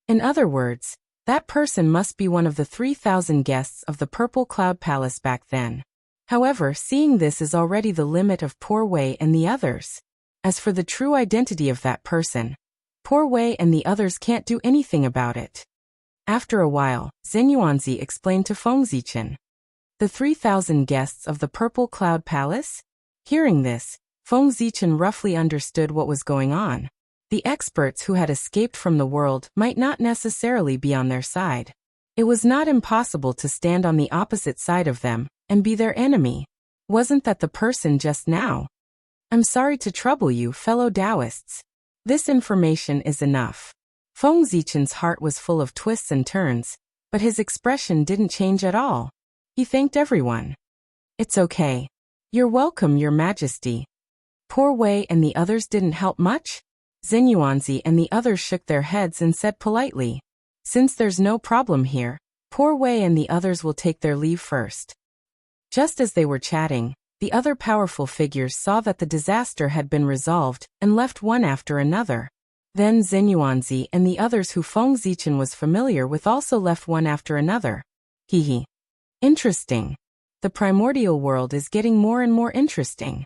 A: In other words, that person must be one of the 3,000 guests of the Purple Cloud Palace back then. However, seeing this is already the limit of Poor Wei and the others. As for the true identity of that person, Poor Wei and the others can't do anything about it. After a while, Zhen Yuanzi explained to Feng Zichen. The 3,000 guests of the Purple Cloud Palace? Hearing this, Feng Zichen roughly understood what was going on. The experts who had escaped from the world might not necessarily be on their side. It was not impossible to stand on the opposite side of them and be their enemy. Wasn't that the person just now? I'm sorry to trouble you, fellow Taoists. This information is enough. Feng Zichen's heart was full of twists and turns, but his expression didn't change at all. He thanked everyone. It's okay. You're welcome, Your Majesty. Poor Wei and the others didn't help much? Zenyuanzi and the others shook their heads and said politely, since there's no problem here, poor Wei and the others will take their leave first. Just as they were chatting, the other powerful figures saw that the disaster had been resolved and left one after another. Then Zenyuanzi and the others who Feng Zichen was familiar with also left one after another. Hee. Interesting. The primordial world is getting more and more interesting.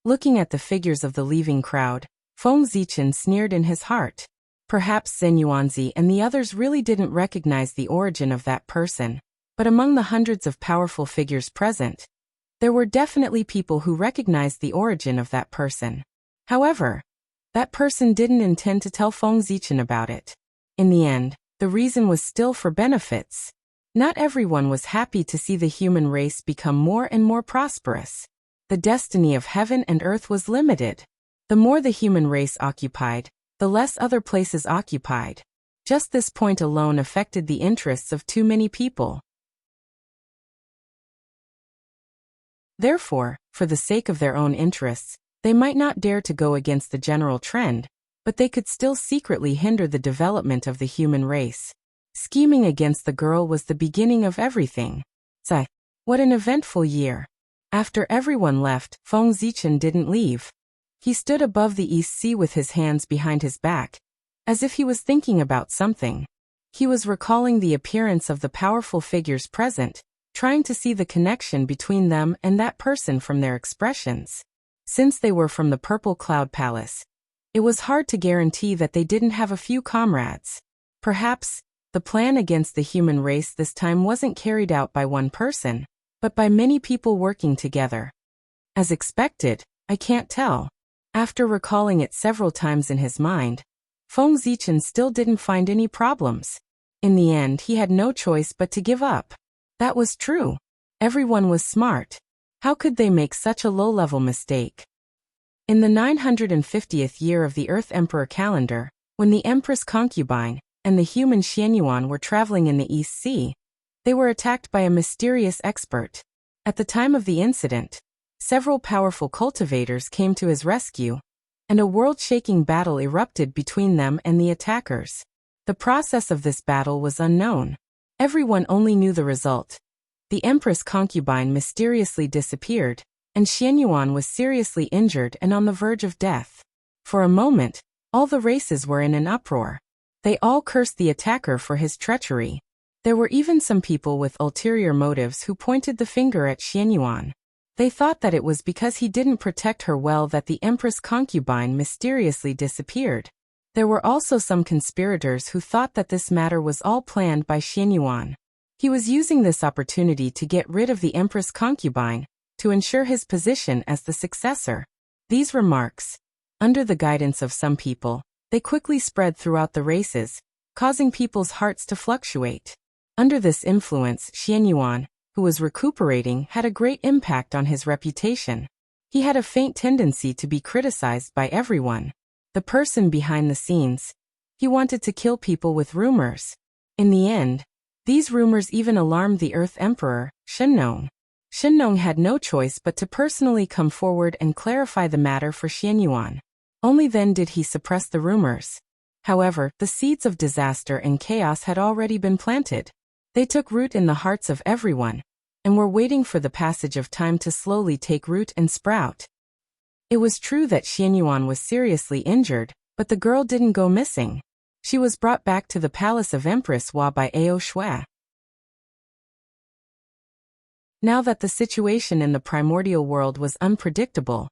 A: Looking at the figures of the leaving crowd, Feng Zichen sneered in his heart. Perhaps Zenyuanzi and the others really didn't recognize the origin of that person, but among the hundreds of powerful figures present, there were definitely people who recognized the origin of that person. However, that person didn't intend to tell Feng Zichen about it. In the end, the reason was still for benefits. Not everyone was happy to see the human race become more and more prosperous. The destiny of heaven and earth was limited. The more the human race occupied, the less other places occupied. Just this point alone affected the interests of too many people. Therefore, for the sake of their own interests, they might not dare to go against the general trend, but they could still secretly hinder the development of the human race. Scheming against the girl was the beginning of everything. Sigh. What an eventful year. After everyone left, Feng Zichen didn't leave. He stood above the East Sea with his hands behind his back, as if he was thinking about something. He was recalling the appearance of the powerful figures present, trying to see the connection between them and that person from their expressions. Since they were from the Purple Cloud Palace, it was hard to guarantee that they didn't have a few comrades. Perhaps, the plan against the human race this time wasn't carried out by one person, but by many people working together. As expected, I can't tell. After recalling it several times in his mind, Feng Zichen still didn't find any problems. In the end, he had no choice but to give up. That was true. Everyone was smart. How could they make such a low-level mistake? In the 950th year of the Earth Emperor calendar, when the Empress Concubine and the human Xianyuan were traveling in the East Sea, they were attacked by a mysterious expert. At the time of the incident, several powerful cultivators came to his rescue, and a world-shaking battle erupted between them and the attackers. The process of this battle was unknown. Everyone only knew the result. The Empress Concubine mysteriously disappeared, and Xianyuan was seriously injured and on the verge of death. For a moment, all the races were in an uproar. They all cursed the attacker for his treachery. There were even some people with ulterior motives who pointed the finger at Xianyuan. They thought that it was because he didn't protect her well that the Empress Concubine mysteriously disappeared. There were also some conspirators who thought that this matter was all planned by Xianyuan. He was using this opportunity to get rid of the Empress Concubine, to ensure his position as the successor. These remarks, under the guidance of some people, they quickly spread throughout the races, causing people's hearts to fluctuate. Under this influence, Xianyuan, who was recuperating, had a great impact on his reputation. He had a faint tendency to be criticized by everyone. The person behind the scenes. He wanted to kill people with rumors. In the end, these rumors even alarmed the Earth Emperor, Shenong. Shenong had no choice but to personally come forward and clarify the matter for Xianyuan. Only then did he suppress the rumors. However, the seeds of disaster and chaos had already been planted. They took root in the hearts of everyone, and were waiting for the passage of time to slowly take root and sprout. It was true that Xianyuan was seriously injured, but the girl didn't go missing. She was brought back to the palace of Empress Hua by Ao Shui. Now that the situation in the primordial world was unpredictable,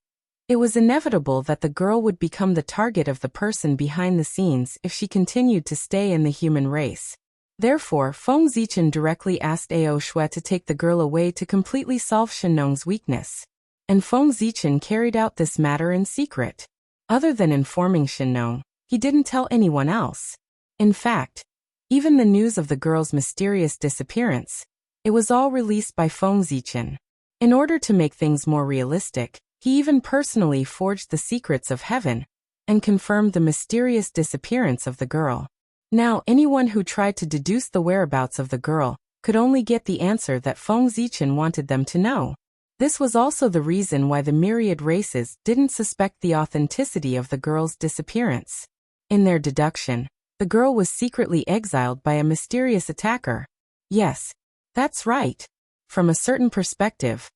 A: it was inevitable that the girl would become the target of the person behind the scenes if she continued to stay in the human race. Therefore, Feng Zichen directly asked Ao Shui to take the girl away to completely solve Shenong's weakness. And Feng Zichen carried out this matter in secret. Other than informing Shenong, He didn't tell anyone else. In fact, even the news of the girl's mysterious disappearance, it was all released by Feng Zichen. In order to make things more realistic, he even personally forged the secrets of heaven and confirmed the mysterious disappearance of the girl. Now, anyone who tried to deduce the whereabouts of the girl could only get the answer that Feng Zichen wanted them to know. This was also the reason why the myriad races didn't suspect the authenticity of the girl's disappearance. In their deduction, the girl was secretly exiled by a mysterious attacker. Yes, that's right. From a certain perspective,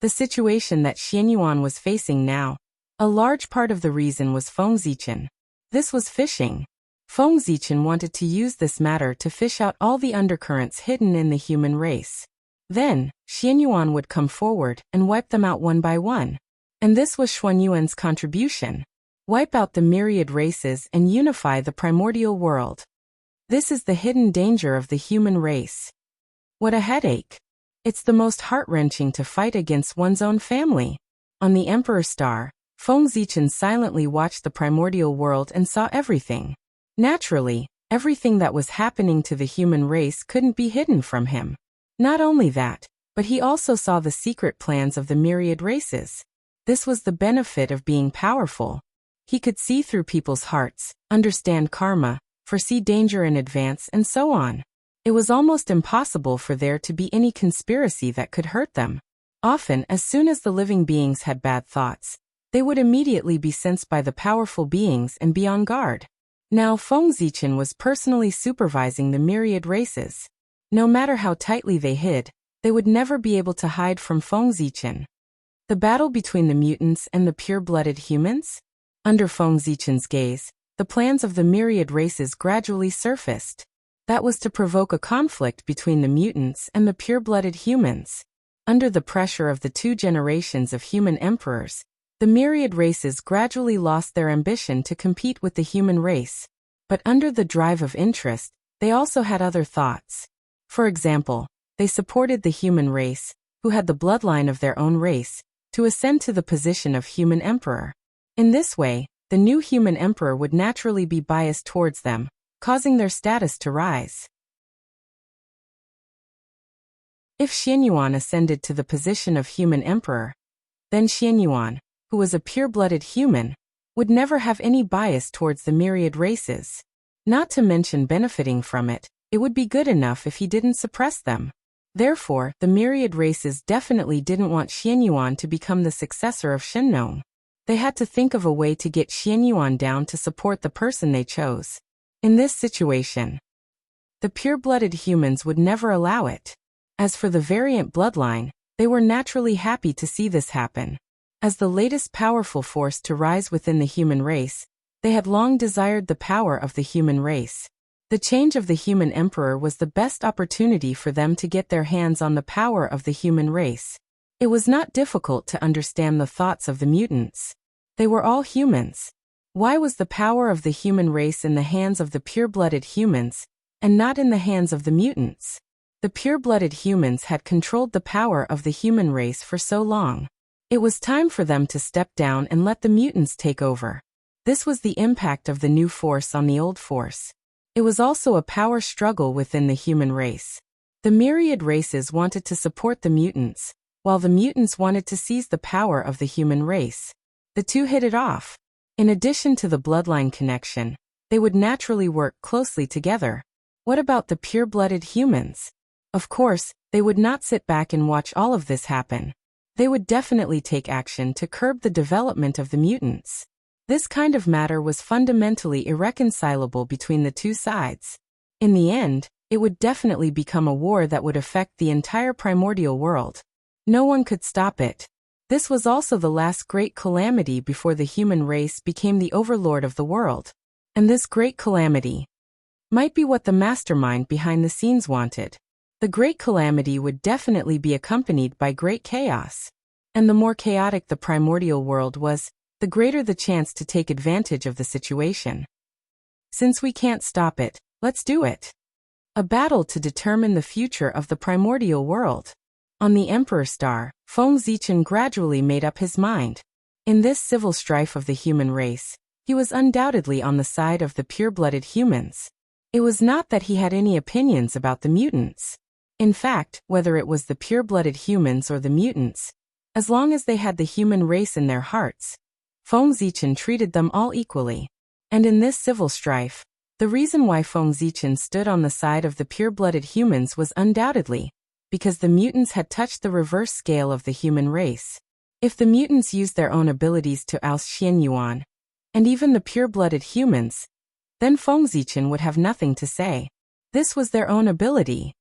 A: the situation that Xianyuan was facing now, a large part of the reason was Feng Zichen. This was fishing. Feng Zichen wanted to use this matter to fish out all the undercurrents hidden in the human race. Then, Xianyuan would come forward and wipe them out one by one. And this was Xuanyuan's contribution. Wipe out the myriad races and unify the primordial world. This is the hidden danger of the human race. What a headache. It's the most heart-wrenching to fight against one's own family. On the Emperor Star, Feng Zichen silently watched the primordial world and saw everything. Naturally, everything that was happening to the human race couldn't be hidden from him. Not only that, but he also saw the secret plans of the myriad races. This was the benefit of being powerful. He could see through people's hearts, understand karma, foresee danger in advance, and so on. It was almost impossible for there to be any conspiracy that could hurt them. Often, as soon as the living beings had bad thoughts, they would immediately be sensed by the powerful beings and be on guard. Now Feng Zichen was personally supervising the myriad races. No matter how tightly they hid, they would never be able to hide from Feng Zichen. The battle between the mutants and the pure-blooded humans? Under Feng Zichen's gaze, the plans of the myriad races gradually surfaced. That was to provoke a conflict between the mutants and the pure-blooded humans. Under the pressure of the 2 generations of human emperors, the myriad races gradually lost their ambition to compete with the human race. But under the drive of interest, they also had other thoughts. For example, they supported the human race, who had the bloodline of their own race, to ascend to the position of human emperor. In this way, the new human emperor would naturally be biased towards them, causing their status to rise. If Xianyuan ascended to the position of human emperor, then Xianyuan, who was a pure-blooded human, would never have any bias towards the myriad races. Not to mention benefiting from it, it would be good enough if he didn't suppress them. Therefore, the myriad races definitely didn't want Xianyuan to become the successor of Shengnong. They had to think of a way to get Xianyuan down to support the person they chose. In this situation, the pure-blooded humans would never allow it. As for the variant bloodline, they were naturally happy to see this happen. As the latest powerful force to rise within the human race, they had long desired the power of the human race. The change of the human emperor was the best opportunity for them to get their hands on the power of the human race. It was not difficult to understand the thoughts of the mutants. They were all humans. Why was the power of the human race in the hands of the pure-blooded humans, and not in the hands of the mutants? The pure-blooded humans had controlled the power of the human race for so long. It was time for them to step down and let the mutants take over. This was the impact of the new force on the old force. It was also a power struggle within the human race. The myriad races wanted to support the mutants, while the mutants wanted to seize the power of the human race. The two hit it off. In addition to the bloodline connection, they would naturally work closely together. What about the pure-blooded humans? Of course, they would not sit back and watch all of this happen. They would definitely take action to curb the development of the mutants. This kind of matter was fundamentally irreconcilable between the two sides. In the end, it would definitely become a war that would affect the entire primordial world. No one could stop it. This was also the last great calamity before the human race became the overlord of the world. And this great calamity might be what the mastermind behind the scenes wanted. The great calamity would definitely be accompanied by great chaos. And the more chaotic the primordial world was, the greater the chance to take advantage of the situation. Since we can't stop it, let's do it. A battle to determine the future of the primordial world. On the Emperor Star, Feng Zichen gradually made up his mind. In this civil strife of the human race, He was undoubtedly on the side of the pure-blooded humans. It was not that he had any opinions about the mutants. In fact, whether it was the pure-blooded humans or the mutants, as long as they had the human race in their hearts, Feng Zichen treated them all equally. And in this civil strife, the reason why Feng Zichen stood on the side of the pure-blooded humans was undoubtedly because the mutants had touched the reverse scale of the human race. If the mutants used their own abilities to oust Xian Yuan, and even the pure-blooded humans, then Feng Zichen would have nothing to say. This was their own ability.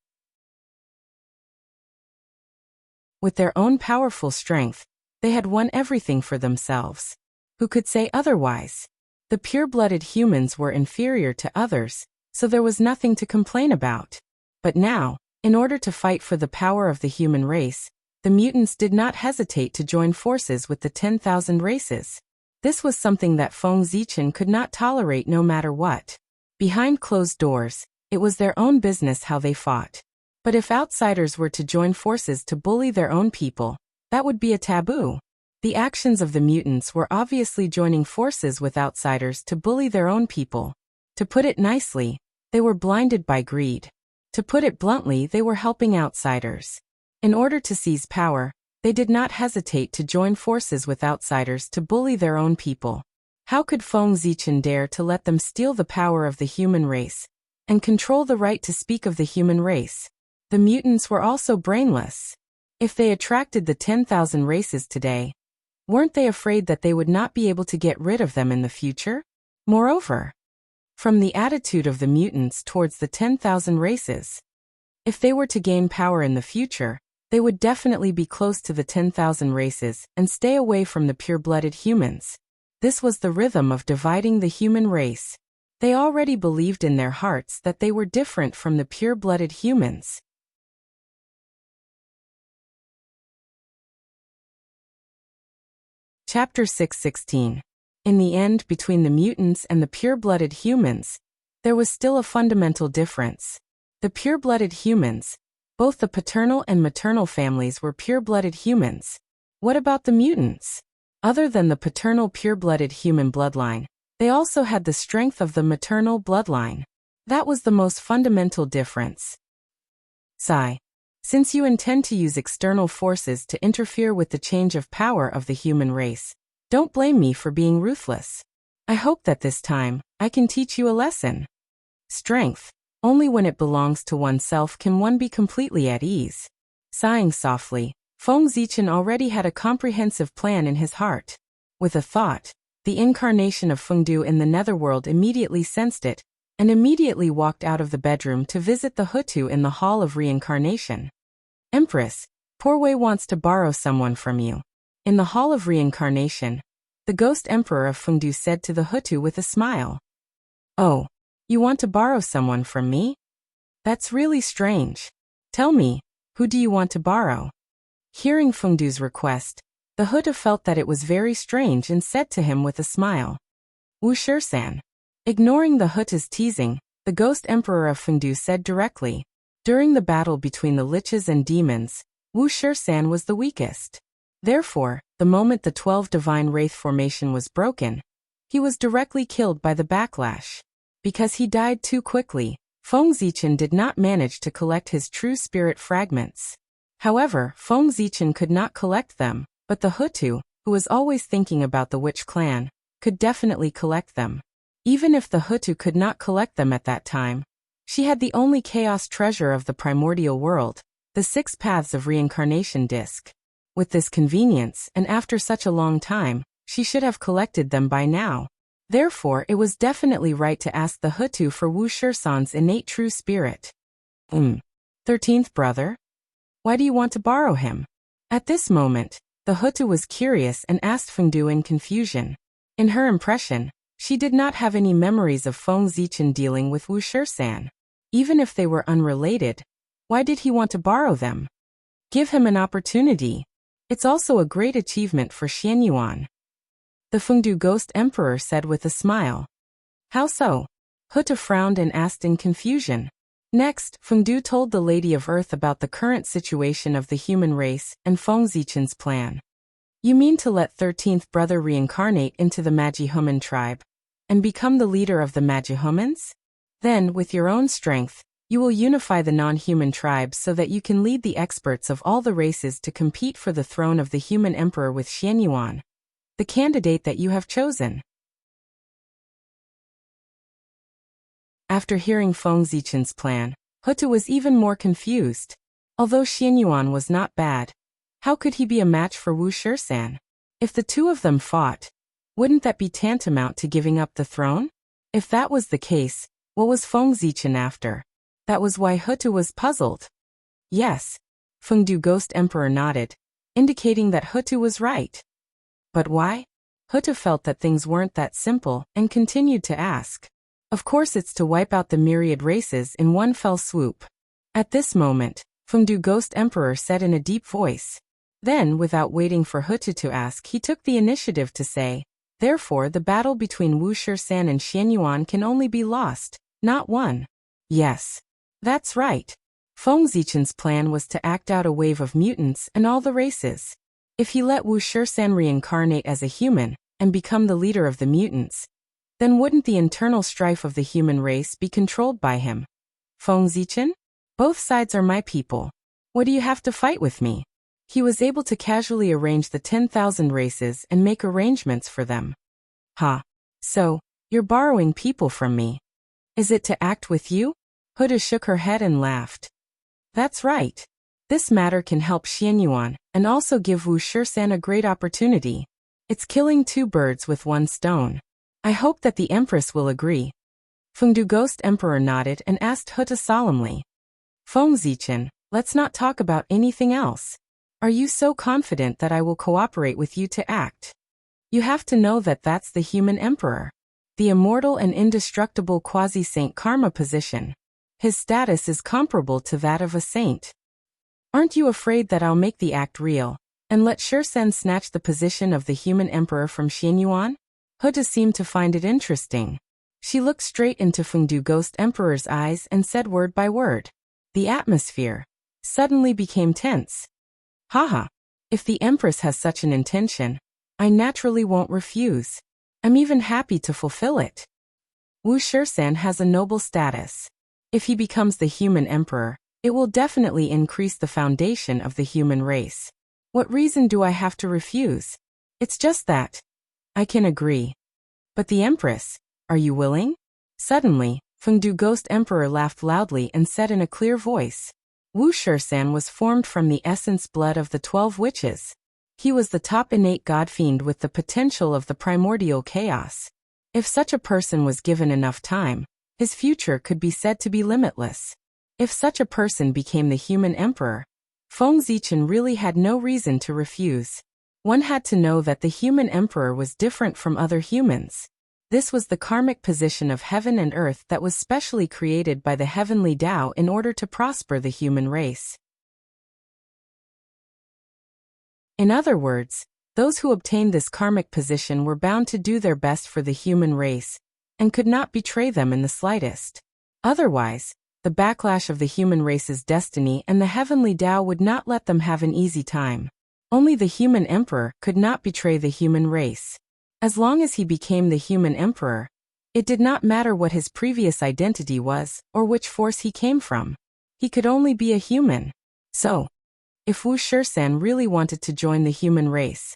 A: With their own powerful strength, they had won everything for themselves. Who could say otherwise? The pure-blooded humans were inferior to others, so there was nothing to complain about. But now, in order to fight for the power of the human race, the mutants did not hesitate to join forces with the 10,000 races. This was something that Feng Zichen could not tolerate no matter what. Behind closed doors, it was their own business how they fought. But if outsiders were to join forces to bully their own people, that would be a taboo. The actions of the mutants were obviously joining forces with outsiders to bully their own people. To put it nicely, they were blinded by greed. To put it bluntly, they were helping outsiders. In order to seize power, they did not hesitate to join forces with outsiders to bully their own people. How could Feng Zichen dare to let them steal the power of the human race and control the right to speak of the human race? The mutants were also brainless. If they attracted the 10,000 races today, weren't they afraid that they would not be able to get rid of them in the future? Moreover, from the attitude of the mutants towards the 10,000 races, if they were to gain power in the future, they would definitely be close to the 10,000 races and stay away from the pure-blooded humans. This was the rhythm of dividing the human race. They already believed in their hearts that they were different from the pure-blooded humans. Chapter 6:16. In the end, between the mutants and the pure-blooded humans, there was still a fundamental difference. The pure-blooded humans, both the paternal and maternal families were pure-blooded humans. What about the mutants? Other than the paternal pure-blooded human bloodline, they also had the strength of the maternal bloodline. That was the most fundamental difference. Sigh. Since you intend to use external forces to interfere with the change of power of the human race, don't blame me for being ruthless. I hope that this time, I can teach you a lesson. Strength. Only when it belongs to oneself can one be completely at ease. Sighing softly, Feng Zichen already had a comprehensive plan in his heart. With a thought, the incarnation of Fengdu in the netherworld immediately sensed it, and immediately walked out of the bedroom to visit the Hutu in the Hall of Reincarnation. Empress, poor Wei wants to borrow someone from you. In the Hall of Reincarnation, the ghost emperor of Fengdu said to the Hutu with a smile. Oh, you want to borrow someone from me? That's really strange. Tell me, who do you want to borrow? Hearing Fengdu's request, the Hutu felt that it was very strange and said to him with a smile. Wu Shisan. Ignoring the Hutu's teasing, the ghost emperor of Fengdu said directly. During the battle between the liches and demons, Wu Shisan was the weakest. Therefore, the moment the 12 divine wraith formation was broken, he was directly killed by the backlash. Because he died too quickly, Feng Zichen did not manage to collect his true spirit fragments. However, Feng Zichen could not collect them, but the Hutu, who was always thinking about the witch clan, could definitely collect them. Even if the Hutu could not collect them at that time, she had the only chaos treasure of the primordial world, the 6 paths of reincarnation disc. With this convenience, and after such a long time, she should have collected them by now. Therefore, it was definitely right to ask the Hutu for Wu Shisan's innate true spirit. 13th brother? Why do you want to borrow him? At this moment, the Hutu was curious and asked Fengdu in confusion. In her impression, she did not have any memories of Feng Zichen dealing with Wu Shisan. Even if they were unrelated, why did he want to borrow them? Give him an opportunity. It's also a great achievement for Xian Yuan. The Fengdu Ghost Emperor said with a smile. How so? Hutu frowned and asked in confusion. Next, Fengdu told the Lady of Earth about the current situation of the human race and Feng Zichen's plan. You mean to let 13th brother reincarnate into the Magi Human tribe, and become the leader of the Magihumans? Then, with your own strength, you will unify the non-human tribes so that you can lead the experts of all the races to compete for the throne of the human emperor with Xianyuan, the candidate that you have chosen. After hearing Feng Zichen's plan, Hutu was even more confused. Although Xianyuan was not bad, how could he be a match for Wu Shisan? If the two of them fought, wouldn't that be tantamount to giving up the throne? If that was the case, what was Feng Zichen after? That was why Hutu was puzzled. Yes, Fengdu Ghost Emperor nodded, indicating that Hutu was right. But why? Hutu felt that things weren't that simple and continued to ask. Of course it's to wipe out the myriad races in one fell swoop. At this moment, Fengdu Ghost Emperor said in a deep voice. Then, without waiting for Hutu to ask, he took the initiative to say, therefore the battle between Wu Shisan and Xianyuan can only be lost, not won. Yes. That's right. Feng Zichen's plan was to act out a wave of mutants and all the races. If he let Wu Shisan reincarnate as a human and become the leader of the mutants, then wouldn't the internal strife of the human race be controlled by him? Feng Zichen? Both sides are my people. What do you have to fight with me? He was able to casually arrange the 10,000 races and make arrangements for them. Ha. So, you're borrowing people from me. Is it to act with you? Huda shook her head and laughed. That's right. This matter can help Xianyuan and also give Wu Shisan a great opportunity. It's killing two birds with one stone. I hope that the Empress will agree. Fengdu Ghost Emperor nodded and asked Huta solemnly. Feng Zichen, let's not talk about anything else. Are you so confident that I will cooperate with you to act? You have to know that that's the human emperor. The immortal and indestructible quasi-saint karma position. His status is comparable to that of a saint. Aren't you afraid that I'll make the act real, and let Shisan snatch the position of the human emperor from Xianyuan? Huda seemed to find it interesting. She looked straight into Fengdu Ghost Emperor's eyes and said word by word. The atmosphere suddenly became tense. Haha, if the Empress has such an intention, I naturally won't refuse. I'm even happy to fulfill it. Wu Shisan has a noble status. If he becomes the human emperor, it will definitely increase the foundation of the human race. What reason do I have to refuse? It's just that. I can agree. But the Empress, are you willing? Suddenly, Fengdu Ghost Emperor laughed loudly and said in a clear voice. Wu Shisan was formed from the essence blood of the 12 witches. He was the top innate god-fiend with the potential of the primordial chaos. If such a person was given enough time, his future could be said to be limitless. If such a person became the human emperor, Feng Zichen really had no reason to refuse. One had to know that the human emperor was different from other humans. This was the karmic position of heaven and earth that was specially created by the heavenly Tao in order to prosper the human race. In other words, those who obtained this karmic position were bound to do their best for the human race, and could not betray them in the slightest. Otherwise, the backlash of the human race's destiny and the heavenly Tao would not let them have an easy time. Only the human emperor could not betray the human race. As long as he became the human emperor, it did not matter what his previous identity was or which force he came from. He could only be a human. So, if Wu Shisan really wanted to join the human race,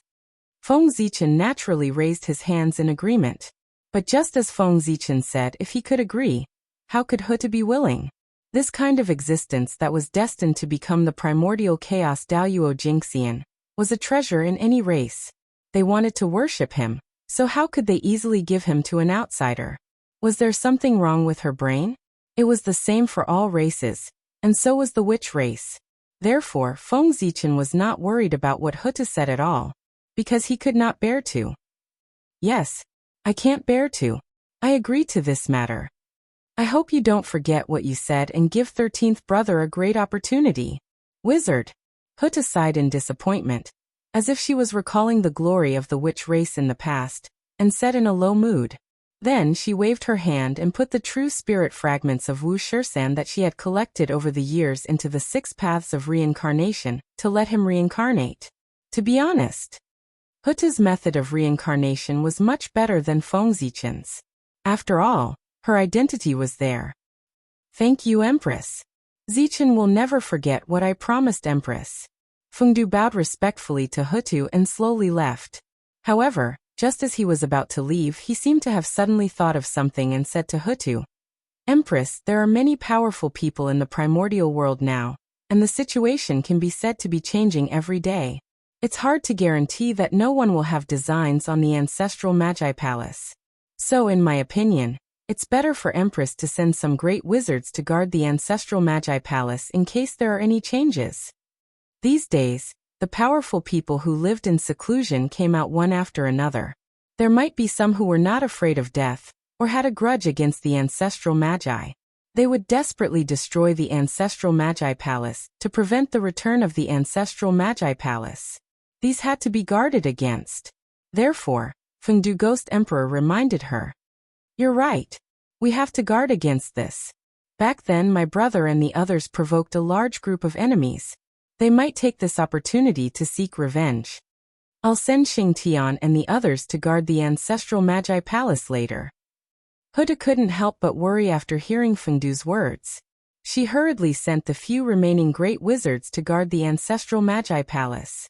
A: Feng Zichen naturally raised his hands in agreement. But just as Feng Zichen said, if he could agree, how could Huta be willing? This kind of existence that was destined to become the primordial chaos Daoyuo Jingxian was a treasure in any race. They wanted to worship him. So how could they easily give him to an outsider? Was there something wrong with her brain? It was the same for all races, and so was the witch race. Therefore, Feng Zichen was not worried about what Huta said at all, because he could not bear to. Yes, I can't bear to. I agree to this matter. I hope you don't forget what you said and give 13th brother a great opportunity. Wizard. Huta sighed in disappointment, as if she was recalling the glory of the witch race in the past, and said in a low mood. Then she waved her hand and put the true spirit fragments of Wu Shisan that she had collected over the years into the 6 paths of reincarnation, to let him reincarnate. To be honest, Huta's method of reincarnation was much better than Feng Zichen's. After all, her identity was there. Thank you, Empress. Zichen will never forget what I promised, Empress. Fengdu bowed respectfully to Hutu and slowly left. However, just as he was about to leave, he seemed to have suddenly thought of something and said to Hutu, Empress, there are many powerful people in the primordial world now, and the situation can be said to be changing every day. It's hard to guarantee that no one will have designs on the ancestral Magi Palace. So, in my opinion, it's better for Empress to send some great wizards to guard the ancestral Magi Palace in case there are any changes. These days, the powerful people who lived in seclusion came out one after another. There might be some who were not afraid of death, or had a grudge against the ancestral Magi. They would desperately destroy the ancestral Magi Palace to prevent the return of the ancestral Magi Palace. These had to be guarded against. Therefore, Fengdu Ghost Emperor reminded her, You're right. We have to guard against this. Back then my brother and the others provoked a large group of enemies. They might take this opportunity to seek revenge. I'll send Xingtian and the others to guard the ancestral Magi Palace later. Huda couldn't help but worry after hearing Fengdu's words. She hurriedly sent the few remaining great wizards to guard the ancestral Magi Palace.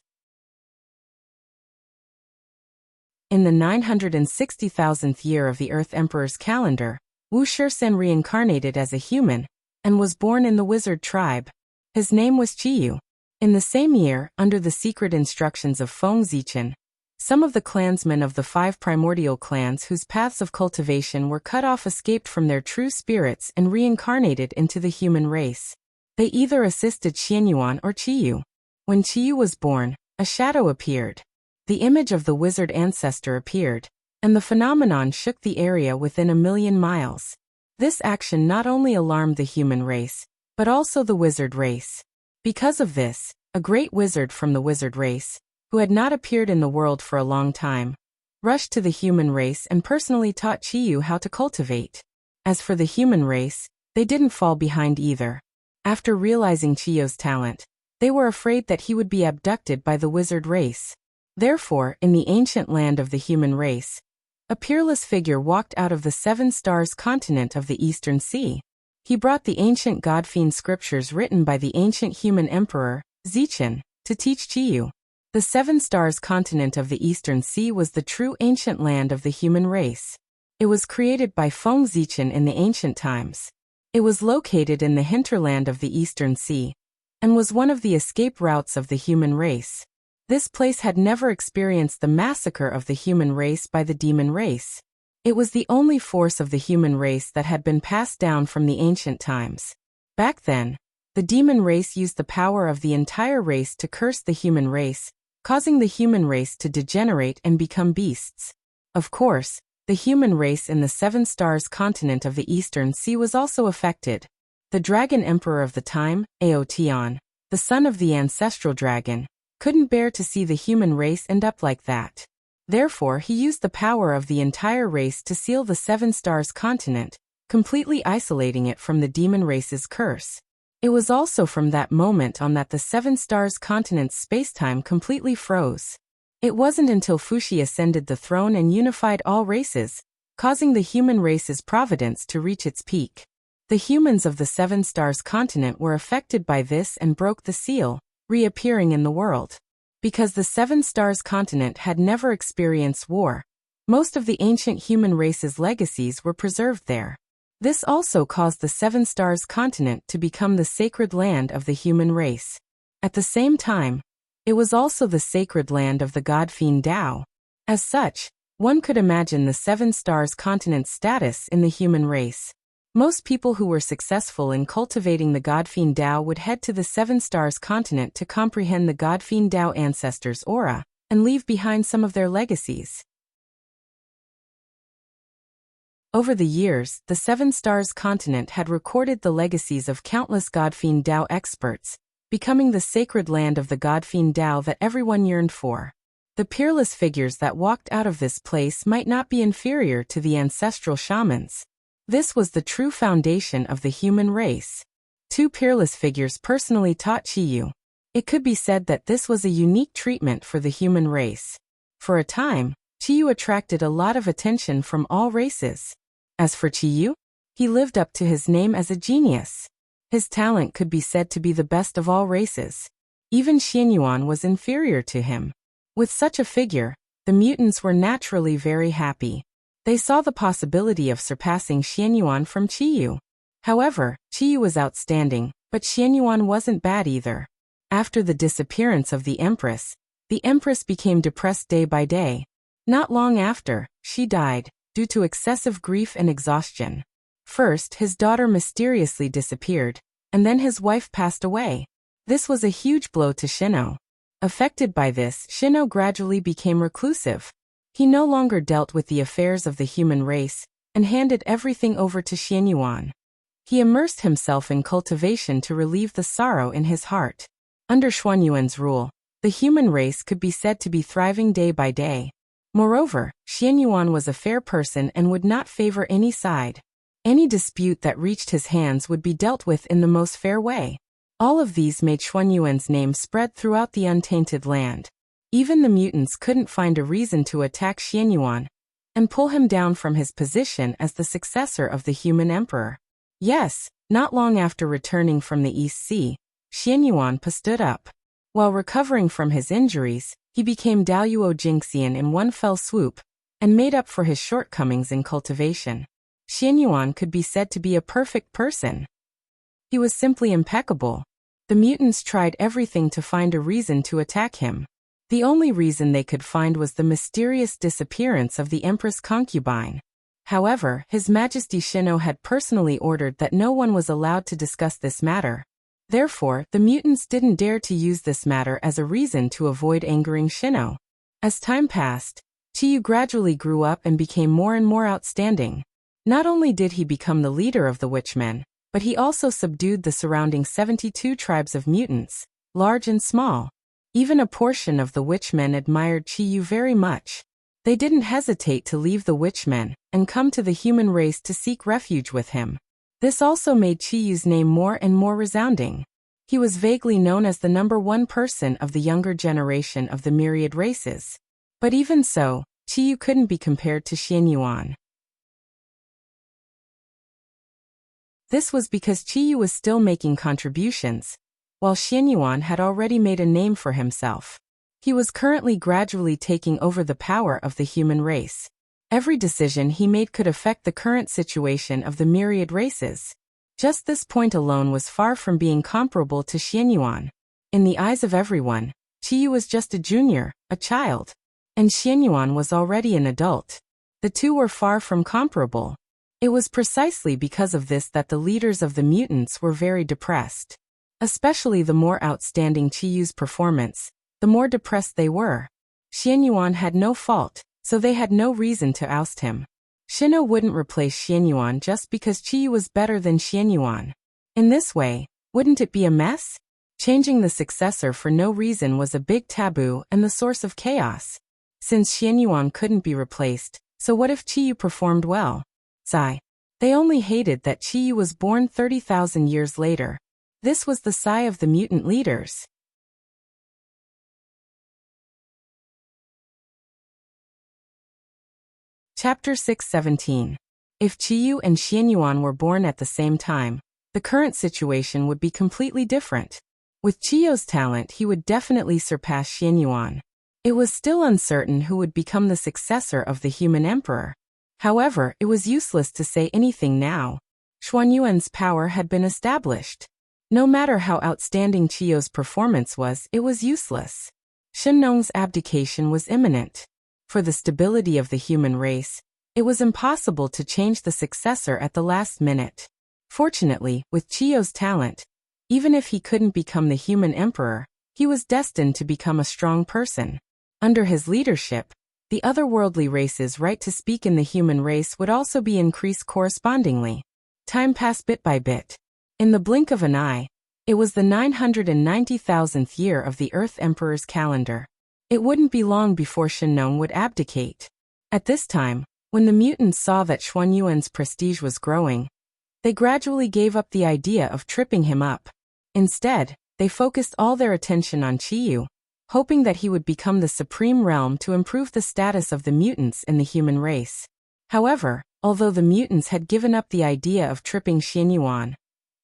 A: In the 960,000th year of the Earth Emperor's calendar, Wu Shirsen reincarnated as a human, and was born in the wizard tribe. His name was Chiyu. In the same year, under the secret instructions of Feng Zichen, some of the clansmen of the 5 primordial clans whose paths of cultivation were cut off escaped from their true spirits and reincarnated into the human race. They either assisted Xianyuan or Chiyu. When Chiyu was born, a shadow appeared. The image of the wizard ancestor appeared, and the phenomenon shook the area within 1,000,000 miles. This action not only alarmed the human race, but also the wizard race. Because of this, a great wizard from the wizard race, who had not appeared in the world for a long time, rushed to the human race and personally taught Chiyu how to cultivate. As for the human race, they didn't fall behind either. After realizing Chiyu's talent, they were afraid that he would be abducted by the wizard race. Therefore, in the ancient land of the human race, a peerless figure walked out of the 7 stars continent of the Eastern Sea. He brought the ancient god-fiend scriptures written by the ancient human emperor, Zichen, to teach Chiyu. The 7 stars continent of the Eastern Sea was the true ancient land of the human race. It was created by Feng Zichen in the ancient times. It was located in the hinterland of the Eastern Sea, and was one of the escape routes of the human race. This place had never experienced the massacre of the human race by the demon race. It was the only force of the human race that had been passed down from the ancient times. Back then, the demon race used the power of the entire race to curse the human race, causing the human race to degenerate and become beasts. Of course, the human race in the 7 stars continent of the Eastern Sea was also affected. The dragon emperor of the time, Aotian, the son of the ancestral dragon, couldn't bear to see the human race end up like that. Therefore, he used the power of the entire race to seal the 7 stars continent, completely isolating it from the demon race's curse. It was also from that moment on that the 7 stars continent's spacetime completely froze. It wasn't until Fuxi ascended the throne and unified all races, causing the human race's providence to reach its peak. The humans of the 7 stars continent were affected by this and broke the seal, reappearing in the world. Because the 7 stars continent had never experienced war, most of the ancient human race's legacies were preserved there. This also caused the 7 stars continent to become the sacred land of the human race. At the same time, it was also the sacred land of the god-fiend Tao. As such, one could imagine the 7 stars continent's status in the human race. Most people who were successful in cultivating the god-fiend Tao would head to the 7 stars continent to comprehend the god-fiend Tao ancestors' aura, and leave behind some of their legacies. Over the years, the 7 stars continent had recorded the legacies of countless god-fiend Tao experts, becoming the sacred land of the god-fiend Tao that everyone yearned for. The peerless figures that walked out of this place might not be inferior to the ancestral shamans. This was the true foundation of the human race. 2 peerless figures personally taught Chiyu. It could be said that this was a unique treatment for the human race. For a time, Chiyu attracted a lot of attention from all races. As for Qiyu, he lived up to his name as a genius. His talent could be said to be the best of all races. Even Xianyuan was inferior to him. With such a figure, the mutants were naturally very happy. They saw the possibility of surpassing Xianyuan from Qiyu. However, Qiyu was outstanding, but Xianyuan wasn't bad either. After the disappearance of the Empress became depressed day by day. Not long after, she died, due to excessive grief and exhaustion. First, his daughter mysteriously disappeared, and then his wife passed away. This was a huge blow to Shino. Affected by this, Shino gradually became reclusive. He no longer dealt with the affairs of the human race, and handed everything over to Xianyuan. He immersed himself in cultivation to relieve the sorrow in his heart. Under Xuanyuan's rule, the human race could be said to be thriving day by day. Moreover, Xianyuan was a fair person and would not favor any side. Any dispute that reached his hands would be dealt with in the most fair way. All of these made Xuanyuan's name spread throughout the untainted land. Even the mutants couldn't find a reason to attack Xianyuan and pull him down from his position as the successor of the human emperor. Yes, not long after returning from the East Sea, Xianyuan stood up. While recovering from his injuries, he became Daluo Jingxian in one fell swoop and made up for his shortcomings in cultivation. Xianyuan could be said to be a perfect person. He was simply impeccable. The mutants tried everything to find a reason to attack him. The only reason they could find was the mysterious disappearance of the Empress concubine. However, His Majesty Shino had personally ordered that no one was allowed to discuss this matter. Therefore, the mutants didn't dare to use this matter as a reason to avoid angering Shino. As time passed, Qiyu gradually grew up and became more and more outstanding. Not only did he become the leader of the Witchmen, but he also subdued the surrounding 72 tribes of mutants, large and small. Even a portion of the Witchmen admired Qiyu very much. They didn't hesitate to leave the Witchmen and come to the human race to seek refuge with him. This also made Qiyu's name more and more resounding. He was vaguely known as the #1 person of the younger generation of the myriad races. But even so, Qiyu couldn't be compared to Xianyuan. This was because Qiyu was still making contributions, while Xianyuan had already made a name for himself. He was currently gradually taking over the power of the human race. Every decision he made could affect the current situation of the myriad races. Just this point alone was far from being comparable to Xianyuan. In the eyes of everyone, Qiyu was just a junior, a child, and Xianyuan was already an adult. The two were far from comparable. It was precisely because of this that the leaders of the mutants were very depressed. Especially the more outstanding Qiyu's performance, the more depressed they were. Xianyuan had no fault, so they had no reason to oust him. Shino wouldn't replace Xianyuan just because Qiyu was better than Xianyuan. In this way, wouldn't it be a mess? Changing the successor for no reason was a big taboo and the source of chaos. Since Xianyuan couldn't be replaced, so what if Qiyu performed well? Sigh. They only hated that Qiyu was born 30,000 years later. This was the sigh of the mutant leaders. Chapter 617. If Qiyu and Xianyuan were born at the same time, the current situation would be completely different. With Qiyu's talent, he would definitely surpass Xianyuan. It was still uncertain who would become the successor of the human emperor. However, it was useless to say anything now. Xuanyuan's power had been established. No matter how outstanding Qiyu's performance was, it was useless. Shennong's abdication was imminent. For the stability of the human race, it was impossible to change the successor at the last minute. Fortunately, with Qiyu's talent, even if he couldn't become the human emperor, he was destined to become a strong person. Under his leadership, the otherworldly race's right to speak in the human race would also be increased correspondingly. Time passed bit by bit. In the blink of an eye, it was the 990,000th year of the Earth Emperor's calendar. It wouldn't be long before Shennong would abdicate. At this time, when the mutants saw that Xuanyuan's prestige was growing, they gradually gave up the idea of tripping him up. Instead, they focused all their attention on Qiyu, hoping that he would become the supreme realm to improve the status of the mutants in the human race. However, Although the mutants had given up the idea of tripping Xianyuan,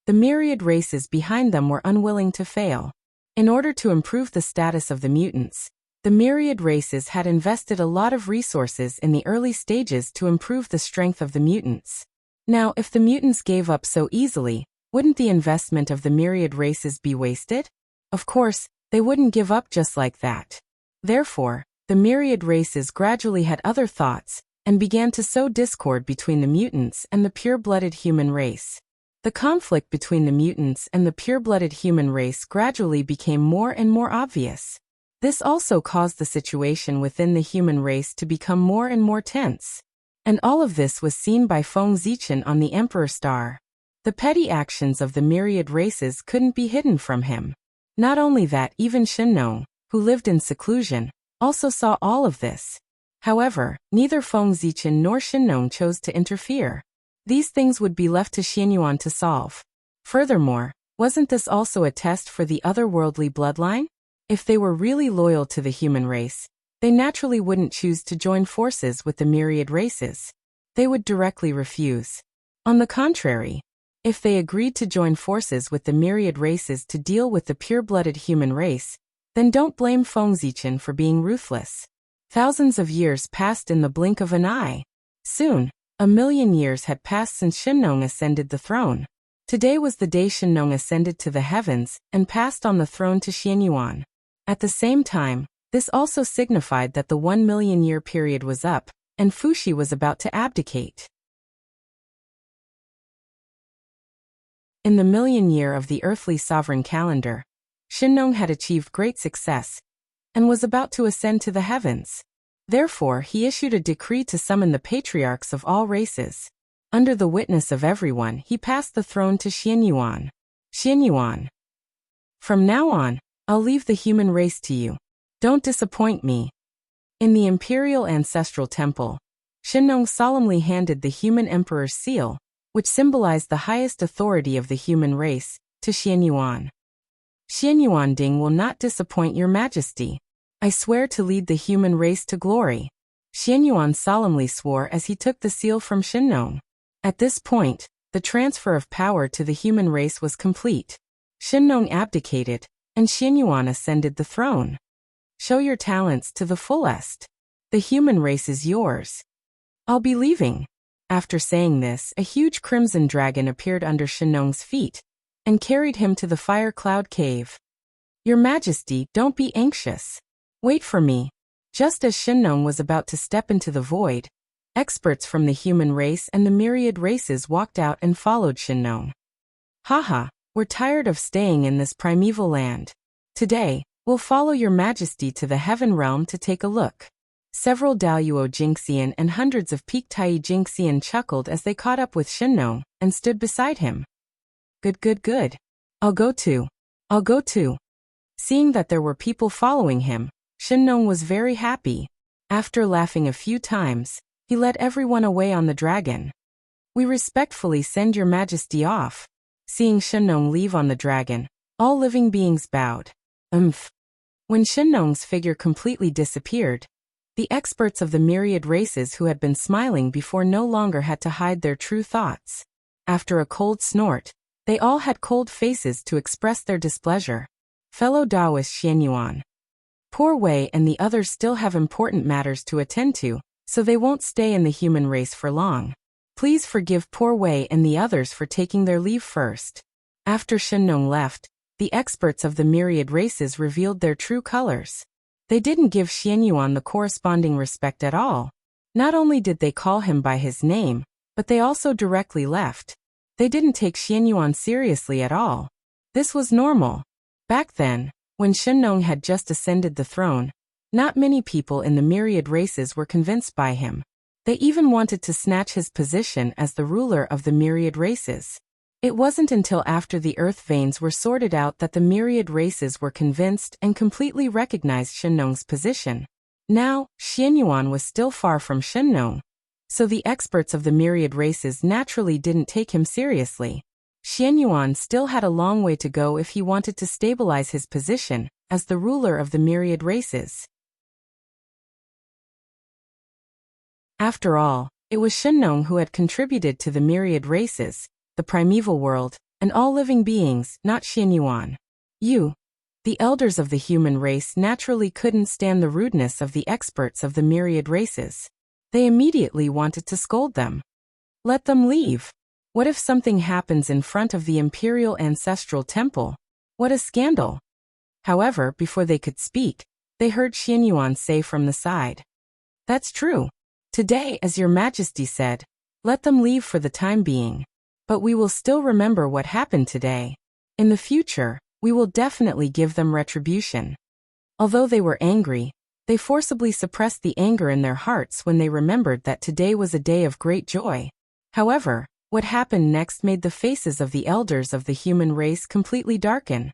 A: the myriad races behind them were unwilling to fail. In order to improve the status of the mutants, the myriad races had invested a lot of resources in the early stages to improve the strength of the mutants. Now, if the mutants gave up so easily, wouldn't the investment of the myriad races be wasted? Of course, they wouldn't give up just like that. Therefore, the myriad races gradually had other thoughts and began to sow discord between the mutants and the pure-blooded human race. The conflict between the mutants and the pure-blooded human race gradually became more and more obvious. This also caused the situation within the human race to become more and more tense. And all of this was seen by Feng Zichen on the Emperor Star. The petty actions of the myriad races couldn't be hidden from him. Not only that, even Xianyuan, who lived in seclusion, also saw all of this. However, neither Feng Zichen nor Xianyuan chose to interfere. These things would be left to Xianyuan to solve. Furthermore, wasn't this also a test for the otherworldly bloodline? If they were really loyal to the human race, they naturally wouldn't choose to join forces with the myriad races. They would directly refuse. On the contrary, if they agreed to join forces with the myriad races to deal with the pure-blooded human race, then don't blame Feng Zichen for being ruthless. Thousands of years passed in the blink of an eye. Soon, 1,000,000 years had passed since Xianyuan ascended the throne. Today was the day Xianyuan ascended to the heavens and passed on the throne to Xianyuan. At the same time, this also signified that the 1,000,000-year period was up, and Fuxi was about to abdicate. In the 1,000,000 year of the earthly sovereign calendar, Xianyuan had achieved great success and was about to ascend to the heavens. Therefore, he issued a decree to summon the patriarchs of all races. Under the witness of everyone, he passed the throne to Xianyuan. Xianyuan, from now on, I'll leave the human race to you. Don't disappoint me. In the imperial ancestral temple, Xianyuan solemnly handed the human emperor's seal, which symbolized the highest authority of the human race, to Xianyuan. Xianyuan Ding will not disappoint your majesty. I swear to lead the human race to glory. Xianyuan solemnly swore as he took the seal from Xianyuan. At this point, the transfer of power to the human race was complete. Xianyuan abdicated, and Xianyuan ascended the throne. Show your talents to the fullest. The human race is yours. I'll be leaving. After saying this, a huge crimson dragon appeared under Xianyuan's feet and carried him to the fire cloud cave. Your Majesty, don't be anxious. Wait for me. Just as Xianyuan was about to step into the void, experts from the human race and the myriad races walked out and followed Xianyuan. Haha, we're tired of staying in this primeval land. Today, we'll follow your Majesty to the heaven realm to take a look. Several Daoyuo Jingxian and hundreds of Peaktai Jingxian chuckled as they caught up with Xianyuan and stood beside him. Good. I'll go too. Seeing that there were people following him, Xianyuan was very happy. After laughing a few times, he led everyone away on the dragon. We respectfully send your Majesty off. Seeing Xianyuan leave on the dragon, all living beings bowed. When Xianyuan's figure completely disappeared, the experts of the myriad races who had been smiling before no longer had to hide their true thoughts. After a cold snort, they all had cold faces to express their displeasure. Fellow Taoist Xianyuan. Poor Wei and the others still have important matters to attend to, so they won't stay in the human race for long. Please forgive poor Wei and the others for taking their leave first. After Xianyuan left, the experts of the myriad races revealed their true colors. They didn't give Xianyuan the corresponding respect at all. Not only did they call him by his name, but they also directly left. They didn't take Xianyuan seriously at all. This was normal. Back then, when Xianyuan had just ascended the throne, not many people in the myriad races were convinced by him. They even wanted to snatch his position as the ruler of the myriad races. It wasn't until after the earth veins were sorted out that the myriad races were convinced and completely recognized Xianyuan's position. Now, Xianyuan was still far from Xianyuan, so the experts of the myriad races naturally didn't take him seriously. Xianyuan still had a long way to go if he wanted to stabilize his position as the ruler of the myriad races. After all, It was Shenong who had contributed to the myriad races, the primeval world, and all living beings, not Xianyuan. The elders of the human race naturally couldn't stand the rudeness of the experts of the myriad races. They immediately wanted to scold them. Let them leave. What if something happens in front of the imperial ancestral temple? What a scandal! However, before they could speak, they heard Xianyuan say from the side. That's true. Today, as your majesty said, let them leave for the time being. But we will still remember what happened today. In the future, we will definitely give them retribution. Although they were angry, they forcibly suppressed the anger in their hearts when they remembered that today was a day of great joy. However, what happened next made the faces of the elders of the human race completely darken.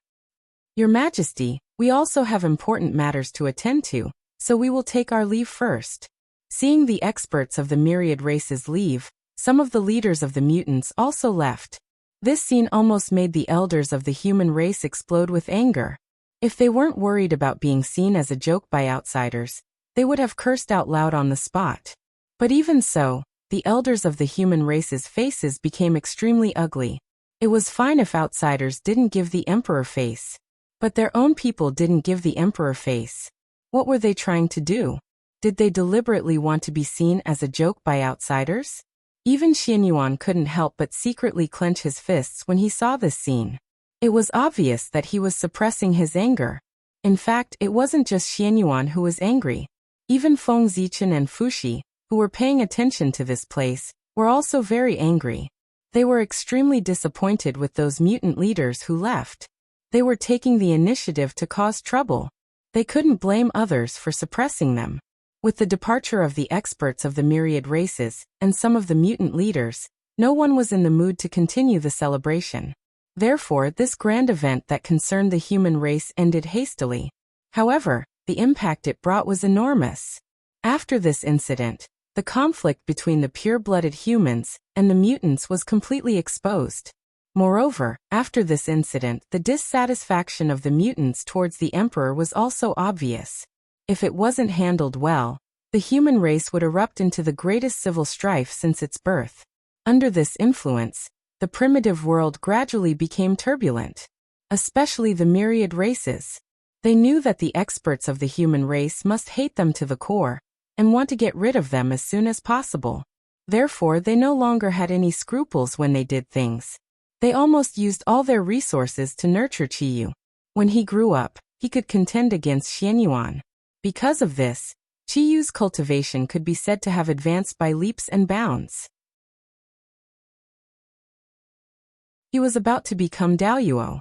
A: Your Majesty, we also have important matters to attend to, so we will take our leave first. Seeing the experts of the myriad races leave, some of the leaders of the mutants also left. This scene almost made the elders of the human race explode with anger. If they weren't worried about being seen as a joke by outsiders, they would have cursed out loud on the spot. But even so, the elders of the human race's faces became extremely ugly. It was fine if outsiders didn't give the emperor face. But their own people didn't give the emperor face. What were they trying to do? Did they deliberately want to be seen as a joke by outsiders? Even Xianyuan couldn't help but secretly clench his fists when he saw this scene. It was obvious that he was suppressing his anger. In fact, it wasn't just Xianyuan who was angry. Even Feng Zichen and Fuxi, who were paying attention to this place, were also very angry. They were extremely disappointed with those mutant leaders who left. They were taking the initiative to cause trouble. They couldn't blame others for suppressing them. With the departure of the experts of the myriad races, and some of the mutant leaders, no one was in the mood to continue the celebration. Therefore, this grand event that concerned the human race ended hastily. However, the impact it brought was enormous. After this incident, the conflict between the pure-blooded humans and the mutants was completely exposed. Moreover, after this incident, the dissatisfaction of the mutants towards the emperor was also obvious. If it wasn't handled well, the human race would erupt into the greatest civil strife since its birth. Under this influence, the primitive world gradually became turbulent. Especially the myriad races. They knew that the experts of the human race must hate them to the core, and want to get rid of them as soon as possible. Therefore, they no longer had any scruples when they did things. They almost used all their resources to nurture Qiyu. When he grew up, he could contend against Xianyuan. Because of this, Qiyu's cultivation could be said to have advanced by leaps and bounds. He was about to become Daoyuo.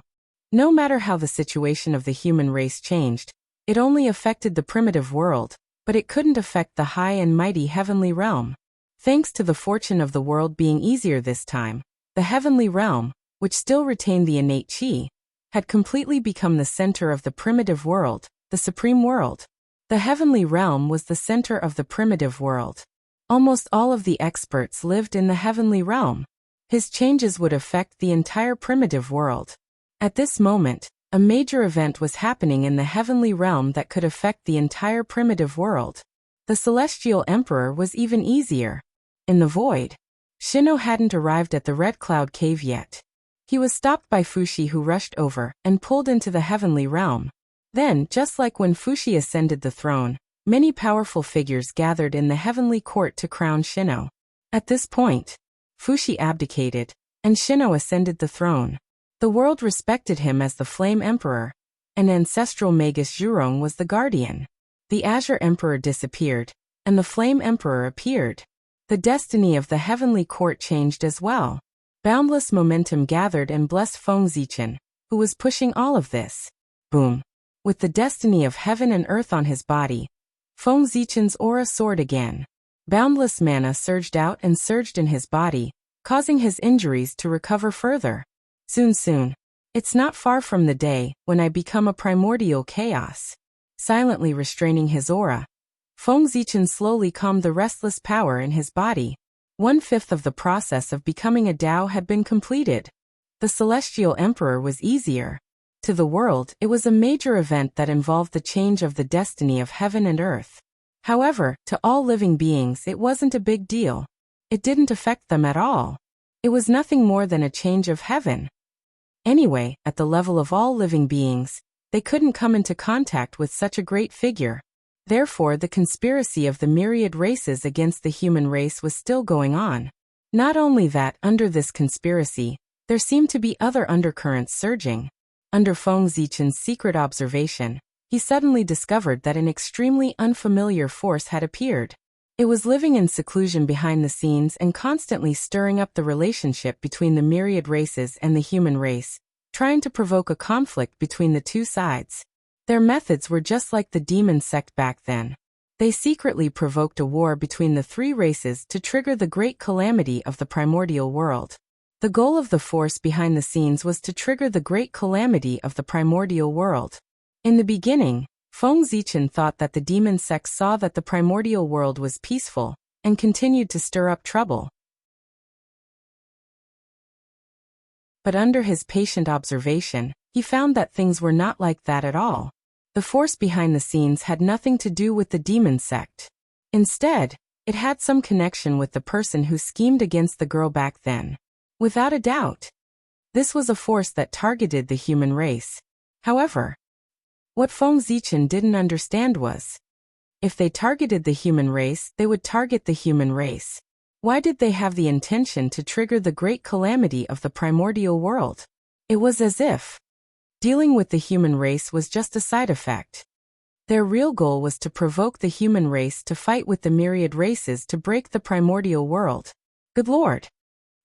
A: No matter how the situation of the human race changed, it only affected the primitive world, but it couldn't affect the high and mighty heavenly realm. Thanks to the fortune of the world being easier this time, the heavenly realm, which still retained the innate qi, had completely become the center of the primitive world, the supreme world. The heavenly realm was the center of the primitive world. Almost all of the experts lived in the heavenly realm. His changes would affect the entire primitive world. At this moment, a major event was happening in the heavenly realm that could affect the entire primitive world. The celestial emperor was even easier. In the void, Shino hadn't arrived at the Red Cloud Cave yet. He was stopped by Fuxi, who rushed over and pulled into the heavenly realm. Then, just like when Fuxi ascended the throne, many powerful figures gathered in the heavenly court to crown Shino. At this point, Fuxi abdicated, and Shino ascended the throne. The world respected him as the Flame Emperor, and ancestral Magus Zhurong was the guardian. The Azure Emperor disappeared, and the Flame Emperor appeared. The destiny of the heavenly court changed as well. Boundless momentum gathered and blessed Feng Zichen, who was pushing all of this. Boom. With the destiny of heaven and earth on his body, Feng Zichen's aura soared again. Boundless mana surged out and surged in his body, causing his injuries to recover further. Soon. It's not far from the day when I become a primordial chaos. Silently restraining his aura, Feng Zichen slowly calmed the restless power in his body. 1/5 of the process of becoming a Dao had been completed. The Celestial Emperor was easier. To the world, it was a major event that involved the change of the destiny of heaven and earth. However, to all living beings it wasn't a big deal. It didn't affect them at all. It was nothing more than a change of heaven. Anyway, at the level of all living beings, they couldn't come into contact with such a great figure. Therefore, the conspiracy of the myriad races against the human race was still going on. Not only that, under this conspiracy, there seemed to be other undercurrents surging. Under Feng Zichen's secret observation, he suddenly discovered that an extremely unfamiliar force had appeared. It was living in seclusion behind the scenes and constantly stirring up the relationship between the myriad races and the human race, trying to provoke a conflict between the two sides. Their methods were just like the demon sect back then. They secretly provoked a war between the three races to trigger the great calamity of the primordial world. The goal of the force behind the scenes was to trigger the great calamity of the primordial world. In the beginning, Feng Zichen thought that the demon sect saw that the primordial world was peaceful, and continued to stir up trouble. But under his patient observation, he found that things were not like that at all. The force behind the scenes had nothing to do with the demon sect. Instead, it had some connection with the person who schemed against the girl back then. Without a doubt, this was a force that targeted the human race. However, what Feng Zichen didn't understand was, if they targeted the human race, they would target the human race. Why did they have the intention to trigger the great calamity of the primordial world? It was as if dealing with the human race was just a side effect. Their real goal was to provoke the human race to fight with the myriad races to break the primordial world. Good Lord!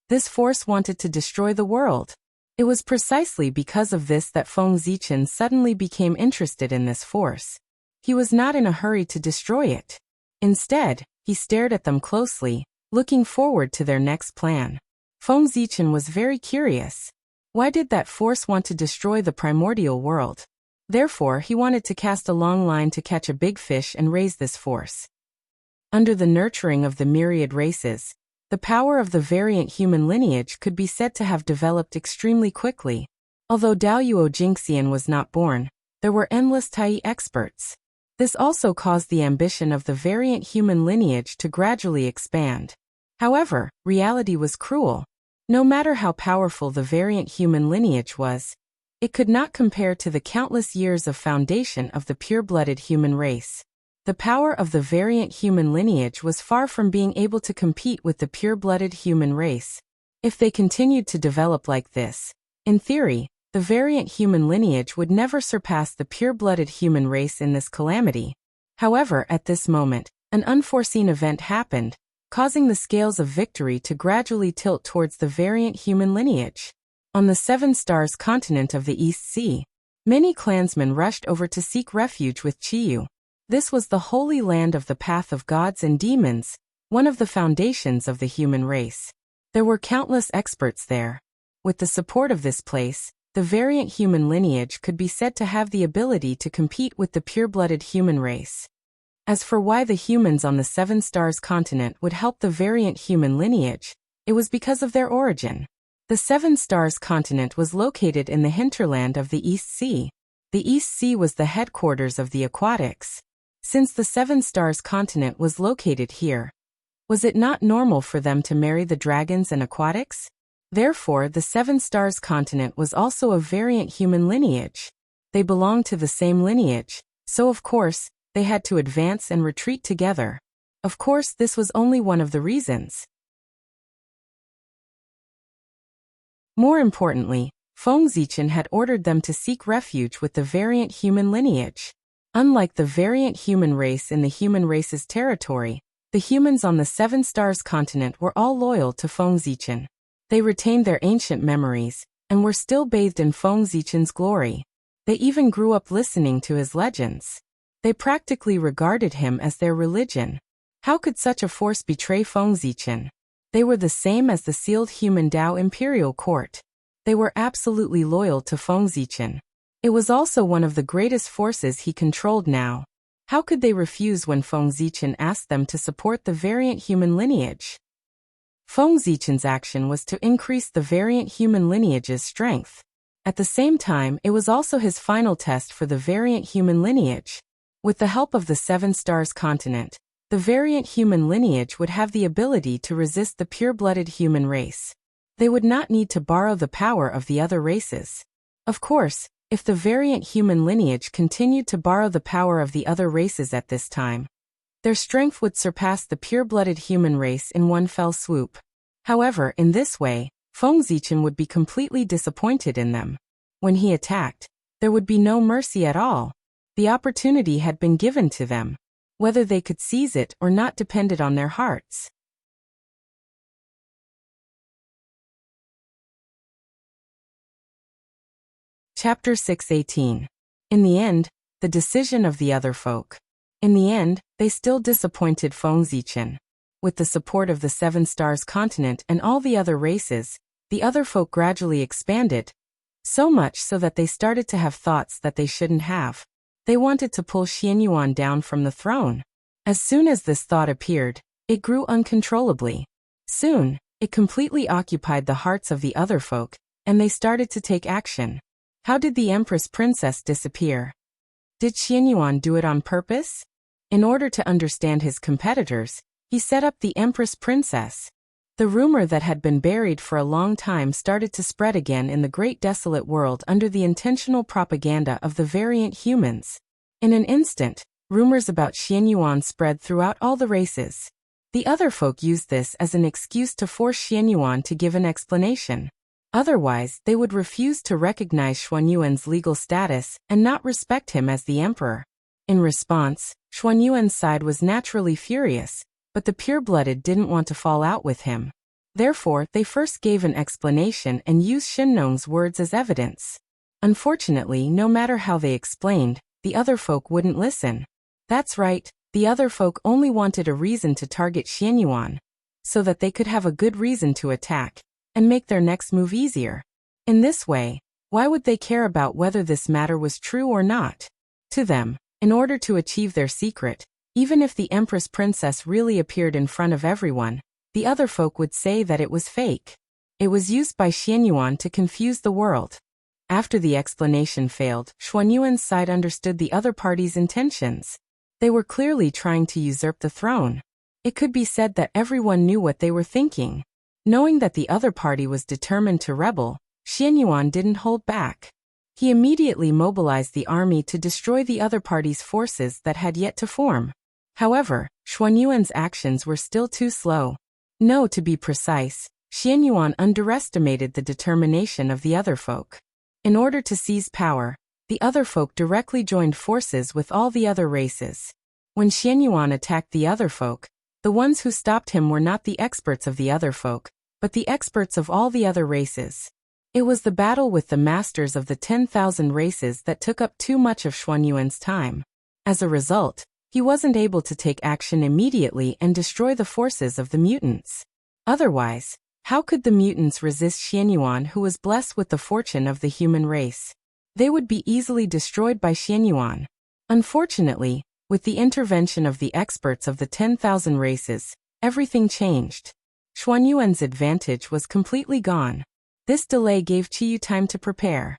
A: This force wanted to destroy the world. It was precisely because of this that Feng Zichen suddenly became interested in this force. He was not in a hurry to destroy it. Instead, he stared at them closely, looking forward to their next plan. Feng Zichen was very curious. Why did that force want to destroy the primordial world? Therefore, he wanted to cast a long line to catch a big fish and raise this force. Under the nurturing of the myriad races, the power of the variant human lineage could be said to have developed extremely quickly. Although Daoyuo Jingxian was not born, there were endless Tai experts. This also caused the ambition of the variant human lineage to gradually expand. However, reality was cruel. No matter how powerful the variant human lineage was, it could not compare to the countless years of foundation of the pure-blooded human race. The power of the variant human lineage was far from being able to compete with the pure-blooded human race. If they continued to develop like this, in theory, the variant human lineage would never surpass the pure-blooded human race in this calamity. However, at this moment, an unforeseen event happened, causing the scales of victory to gradually tilt towards the variant human lineage. On the Seven Stars continent of the East Sea, many clansmen rushed over to seek refuge with Chiyu. This was the holy land of the path of gods and demons, one of the foundations of the human race. There were countless experts there. With the support of this place, the variant human lineage could be said to have the ability to compete with the pure-blooded human race. As for why the humans on the Seven Stars continent would help the variant human lineage, it was because of their origin. The Seven Stars continent was located in the hinterland of the East Sea. The East Sea was the headquarters of the aquatics. Since the Seven Stars continent was located here, was it not normal for them to marry the dragons and aquatics? Therefore, the Seven Stars continent was also a variant human lineage. They belonged to the same lineage, so of course, they had to advance and retreat together. Of course, this was only one of the reasons. More importantly, Feng Zichen had ordered them to seek refuge with the variant human lineage. Unlike the variant human race in the human race's territory, the humans on the Seven Stars continent were all loyal to Feng Zichen. They retained their ancient memories, and were still bathed in Feng Zichen's glory. They even grew up listening to his legends. They practically regarded him as their religion. How could such a force betray Feng Zichen? They were the same as the sealed human Dao imperial court. They were absolutely loyal to Feng Zichen. It was also one of the greatest forces he controlled now. How could they refuse when Feng Zichen asked them to support the variant human lineage? Feng Zichen's action was to increase the variant human lineage's strength. At the same time, it was also his final test for the variant human lineage. With the help of the Seven Stars continent, the variant human lineage would have the ability to resist the pure-blooded human race. They would not need to borrow the power of the other races. Of course, if the variant human lineage continued to borrow the power of the other races at this time, their strength would surpass the pure-blooded human race in one fell swoop. However, in this way, Fengzichen would be completely disappointed in them. When he attacked, there would be no mercy at all. The opportunity had been given to them. Whether they could seize it or not depended on their hearts. Chapter 6:18. In the end, the decision of the other folk. In the end, they still disappointed Fengzichen. With the support of the Seven Stars continent and all the other races, the other folk gradually expanded, so much so that they started to have thoughts that they shouldn't have. They wanted to pull Xianyuan down from the throne. As soon as this thought appeared, it grew uncontrollably. Soon, it completely occupied the hearts of the other folk, and they started to take action. How did the Empress Princess disappear? Did Xianyuan do it on purpose? In order to understand his competitors, he set up the Empress Princess. The rumor that had been buried for a long time started to spread again in the great desolate world under the intentional propaganda of the variant humans. In an instant, rumors about Xianyuan spread throughout all the races. The other folk used this as an excuse to force Xianyuan to give an explanation. Otherwise, they would refuse to recognize Xuanyuan's legal status and not respect him as the emperor. In response, Xuanyuan's side was naturally furious, but the pure-blooded didn't want to fall out with him. Therefore, they first gave an explanation and used Shinong's words as evidence. Unfortunately, no matter how they explained, the other folk wouldn't listen. That's right, the other folk only wanted a reason to target Xianyuan, so that they could have a good reason to attack, and make their next move easier. In this way, why would they care about whether this matter was true or not? To them, in order to achieve their secret, even if the Empress Princess really appeared in front of everyone, the other folk would say that it was fake. It was used by Xianyuan to confuse the world. After the explanation failed, Xuanyuan's side understood the other party's intentions. They were clearly trying to usurp the throne. It could be said that everyone knew what they were thinking. Knowing that the other party was determined to rebel, Xianyuan didn't hold back. He immediately mobilized the army to destroy the other party's forces that had yet to form. However, Xuanyuan's actions were still too slow. No, to be precise, Xianyuan underestimated the determination of the other folk. In order to seize power, the other folk directly joined forces with all the other races. When Xianyuan attacked the other folk, the ones who stopped him were not the experts of the other folk, but the experts of all the other races. It was the battle with the masters of the 10,000 races that took up too much of Xuanyuan's time. As a result, he wasn't able to take action immediately and destroy the forces of the mutants. Otherwise, how could the mutants resist Xianyuan, who was blessed with the fortune of the human race? They would be easily destroyed by Xianyuan. Unfortunately, with the intervention of the experts of the 10,000 races, everything changed. Xuanyuan's advantage was completely gone. This delay gave Qiyu time to prepare.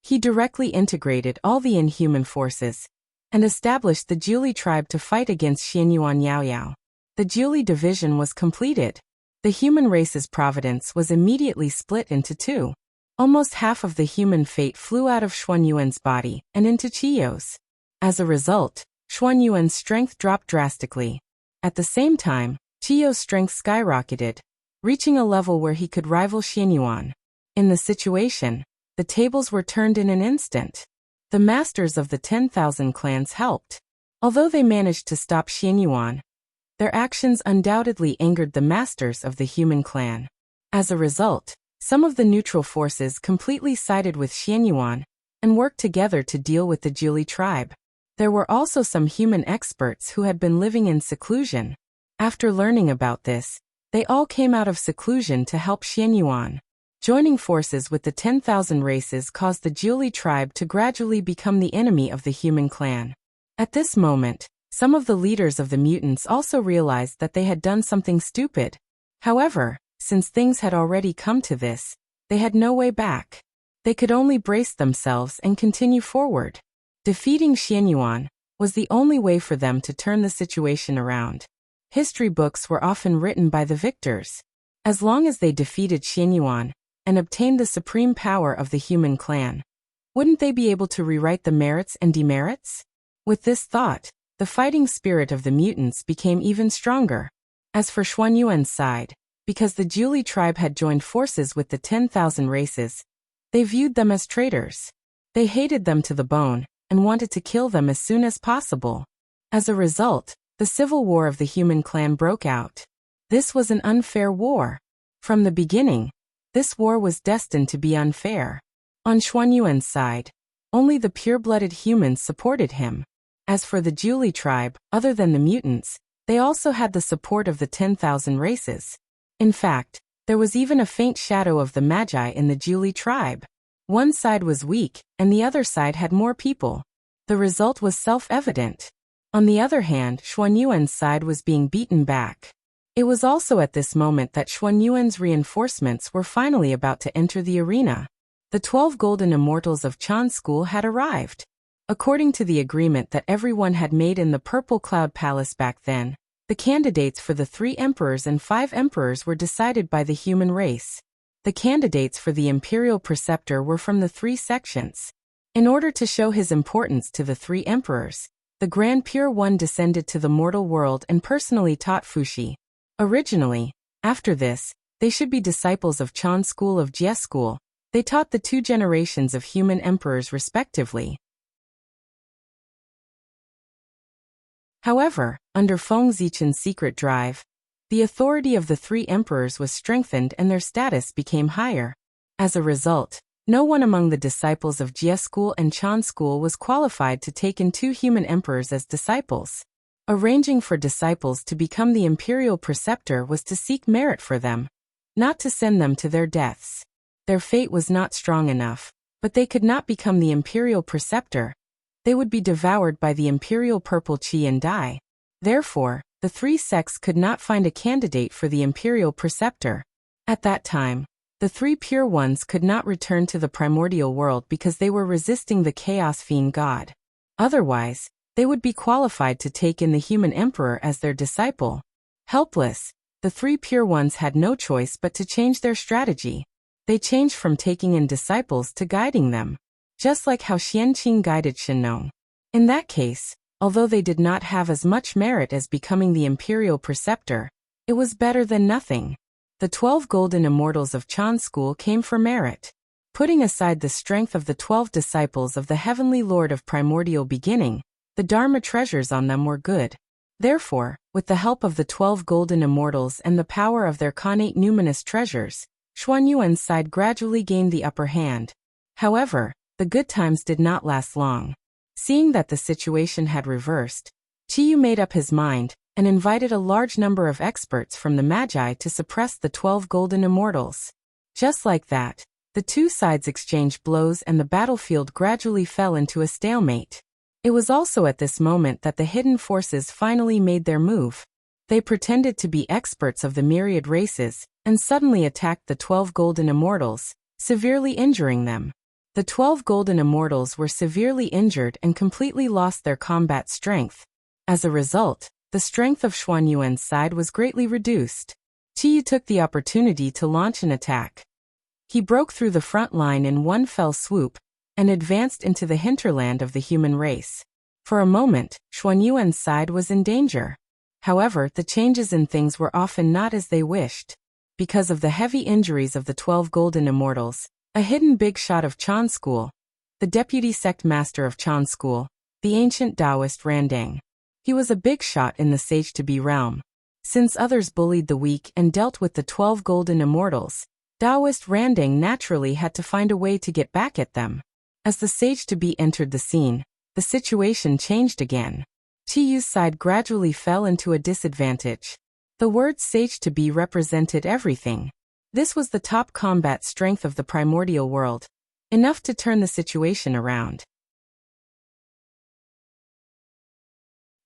A: He directly integrated all the inhuman forces and established the Jiuli tribe to fight against Xianyuan Yaoyao. The Jiuli division was completed. The human race's providence was immediately split into two. Almost half of the human fate flew out of Xuanyuan's body and into Qiyu's. As a result, Xuanyuan's strength dropped drastically. At the same time, Qiyu's strength skyrocketed, reaching a level where he could rival Xianyuan. In the situation, the tables were turned in an instant. The masters of the 10,000 clans helped. Although they managed to stop Xianyuan, their actions undoubtedly angered the masters of the human clan. As a result, some of the neutral forces completely sided with Xianyuan and worked together to deal with the Jiuli tribe. There were also some human experts who had been living in seclusion. After learning about this, they all came out of seclusion to help Xianyuan. Joining forces with the 10,000 races caused the Jiuli tribe to gradually become the enemy of the human clan. At this moment, some of the leaders of the mutants also realized that they had done something stupid. However, since things had already come to this, they had no way back. They could only brace themselves and continue forward. Defeating Xianyuan was the only way for them to turn the situation around. History books were often written by the victors. As long as they defeated Xianyuan and obtained the supreme power of the human clan, wouldn't they be able to rewrite the merits and demerits? With this thought, the fighting spirit of the mutants became even stronger. As for Xuanyuan's side, because the Julie tribe had joined forces with the 10,000 races, they viewed them as traitors. They hated them to the bone and wanted to kill them as soon as possible. As a result, the civil war of the human clan broke out. This was an unfair war. From the beginning, this war was destined to be unfair. On Xuanyuan's side, only the pure-blooded humans supported him. As for the Julie tribe, other than the mutants, they also had the support of the 10,000 races. In fact, there was even a faint shadow of the Magi in the Julie tribe. One side was weak, and the other side had more people. The result was self-evident. On the other hand, Xuanyuan's side was being beaten back. It was also at this moment that Xuanyuan's reinforcements were finally about to enter the arena. The 12 golden immortals of Chan School had arrived. According to the agreement that everyone had made in the Purple Cloud Palace back then, the candidates for the 3 emperors and 5 emperors were decided by the human race. The candidates for the imperial preceptor were from the 3 sections. In order to show his importance to the 3 emperors, the Grand Pure One descended to the mortal world and personally taught Fuxi. Originally, after this, they should be disciples of Chan School of Jie School. They taught the 2 generations of human emperors respectively. However, under Feng Zichen's secret drive, the authority of the 3 emperors was strengthened and their status became higher. As a result, no one among the disciples of Jie School and Chan School was qualified to take in 2 human emperors as disciples. Arranging for disciples to become the imperial preceptor was to seek merit for them, not to send them to their deaths. Their fate was not strong enough, but they could not become the imperial preceptor. They would be devoured by the imperial purple qi and die. Therefore, the 3 sects could not find a candidate for the imperial preceptor. At that time, the 3 pure ones could not return to the primordial world because they were resisting the chaos fiend god. Otherwise, they would be qualified to take in the human emperor as their disciple. Helpless, the 3 pure ones had no choice but to change their strategy. They changed from taking in disciples to guiding them, just like how Xianqing guided Shenong. In that case, although they did not have as much merit as becoming the imperial preceptor, it was better than nothing. The 12 golden immortals of Chan School came for merit. Putting aside the strength of the 12 disciples of the heavenly lord of primordial beginning, the Dharma treasures on them were good. Therefore, with the help of the 12 golden immortals and the power of their connate numinous treasures, Xuanyuan's side gradually gained the upper hand. However, the good times did not last long. Seeing that the situation had reversed, Qiyu made up his mind and invited a large number of experts from the Magi to suppress the 12 golden immortals. Just like that, the 2 sides exchanged blows and the battlefield gradually fell into a stalemate. It was also at this moment that the hidden forces finally made their move. They pretended to be experts of the myriad races and suddenly attacked the 12 golden immortals, severely injuring them. The 12 golden immortals were severely injured and completely lost their combat strength. As a result, the strength of Xuanyuan's side was greatly reduced. Qiyu took the opportunity to launch an attack. He broke through the front line in one fell swoop and advanced into the hinterland of the human race. For a moment, Xuanyuan's side was in danger. However, the changes in things were often not as they wished. Because of the heavy injuries of the 12 golden immortals, a hidden big shot of Chan School, the deputy sect master of Chan School, the ancient Taoist Randang. He was a big shot in the sage-to-be realm. Since others bullied the weak and dealt with the 12 golden immortals, Taoist Randang naturally had to find a way to get back at them. As the sage-to-be entered the scene, the situation changed again. Qiyu's side gradually fell into a disadvantage. The word sage-to-be represented everything. This was the top combat strength of the primordial world, enough to turn the situation around.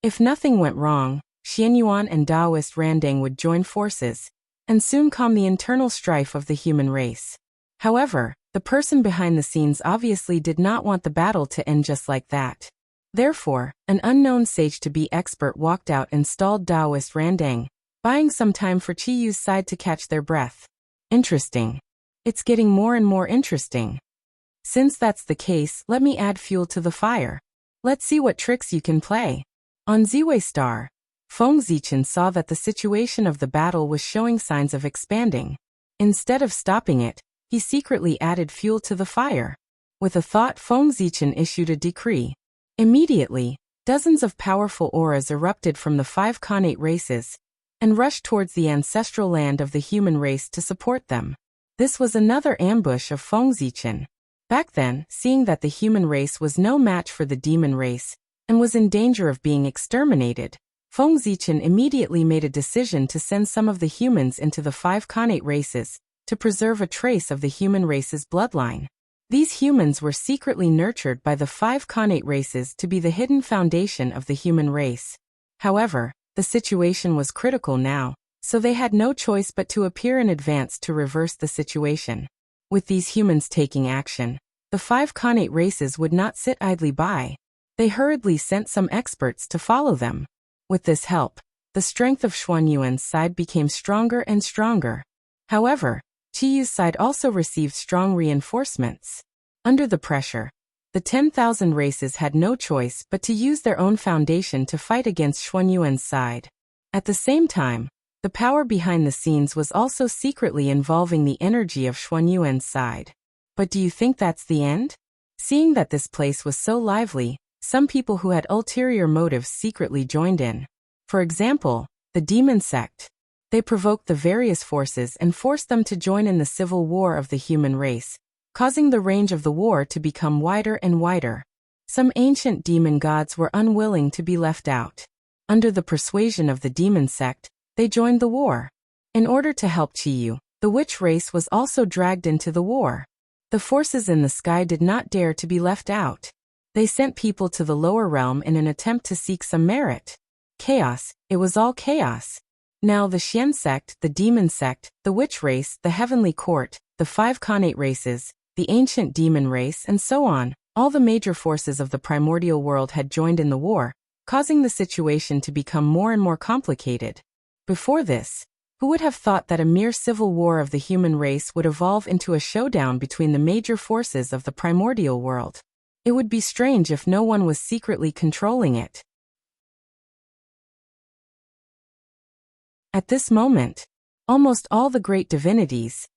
A: If nothing went wrong, Xianyuan and Taoist Randang would join forces and soon calm the internal strife of the human race. However, The person behind the scenes obviously did not want the battle to end just like that. Therefore, an unknown sage-to-be expert walked out and stalled Taoist Randang, buying some time for Chi Yu's side to catch their breath. Interesting. It's getting more and more interesting. Since that's the case, let me add fuel to the fire. Let's see what tricks you can play. On Ziwei Star, Feng Zichen saw that the situation of the battle was showing signs of expanding. Instead of stopping it, he secretly added fuel to the fire. With a thought, Feng Zichen issued a decree. Immediately, dozens of powerful auras erupted from the 5 Khanate races and rushed towards the ancestral land of the human race to support them. This was another ambush of Feng Zichen. Back then, seeing that the human race was no match for the demon race and was in danger of being exterminated, Feng Zichen immediately made a decision to send some of the humans into the 5 Khanate races to preserve a trace of the human race's bloodline. These humans were secretly nurtured by the 5 Khanate races to be the hidden foundation of the human race. However, the situation was critical now, so they had no choice but to appear in advance to reverse the situation. With these humans taking action, the 5 Khanate races would not sit idly by. They hurriedly sent some experts to follow them. With this help, the strength of Xuanyuan's side became stronger and stronger. However, Qiyu's side also received strong reinforcements. Under the pressure, the 10,000 races had no choice but to use their own foundation to fight against Xuanyuan's side. At the same time, the power behind the scenes was also secretly involving the energy of Xuanyuan's side. But do you think that's the end? Seeing that this place was so lively, some people who had ulterior motives secretly joined in. For example, the demon sect. They provoked the various forces and forced them to join in the civil war of the human race, causing the range of the war to become wider and wider. Some ancient demon gods were unwilling to be left out. Under the persuasion of the demon sect, they joined the war. In order to help Qiyu, the witch race was also dragged into the war. The forces in the sky did not dare to be left out. They sent people to the lower realm in an attempt to seek some merit. Chaos, it was all chaos. Now the Xian sect, the demon sect, the witch race, the heavenly court, the 5 Khanate races, the ancient demon race, and so on, all the major forces of the primordial world had joined in the war, causing the situation to become more and more complicated. Before this, who would have thought that a mere civil war of the human race would evolve into a showdown between the major forces of the primordial world? It would be strange if no one was secretly controlling it. At this moment, almost all the great divinities,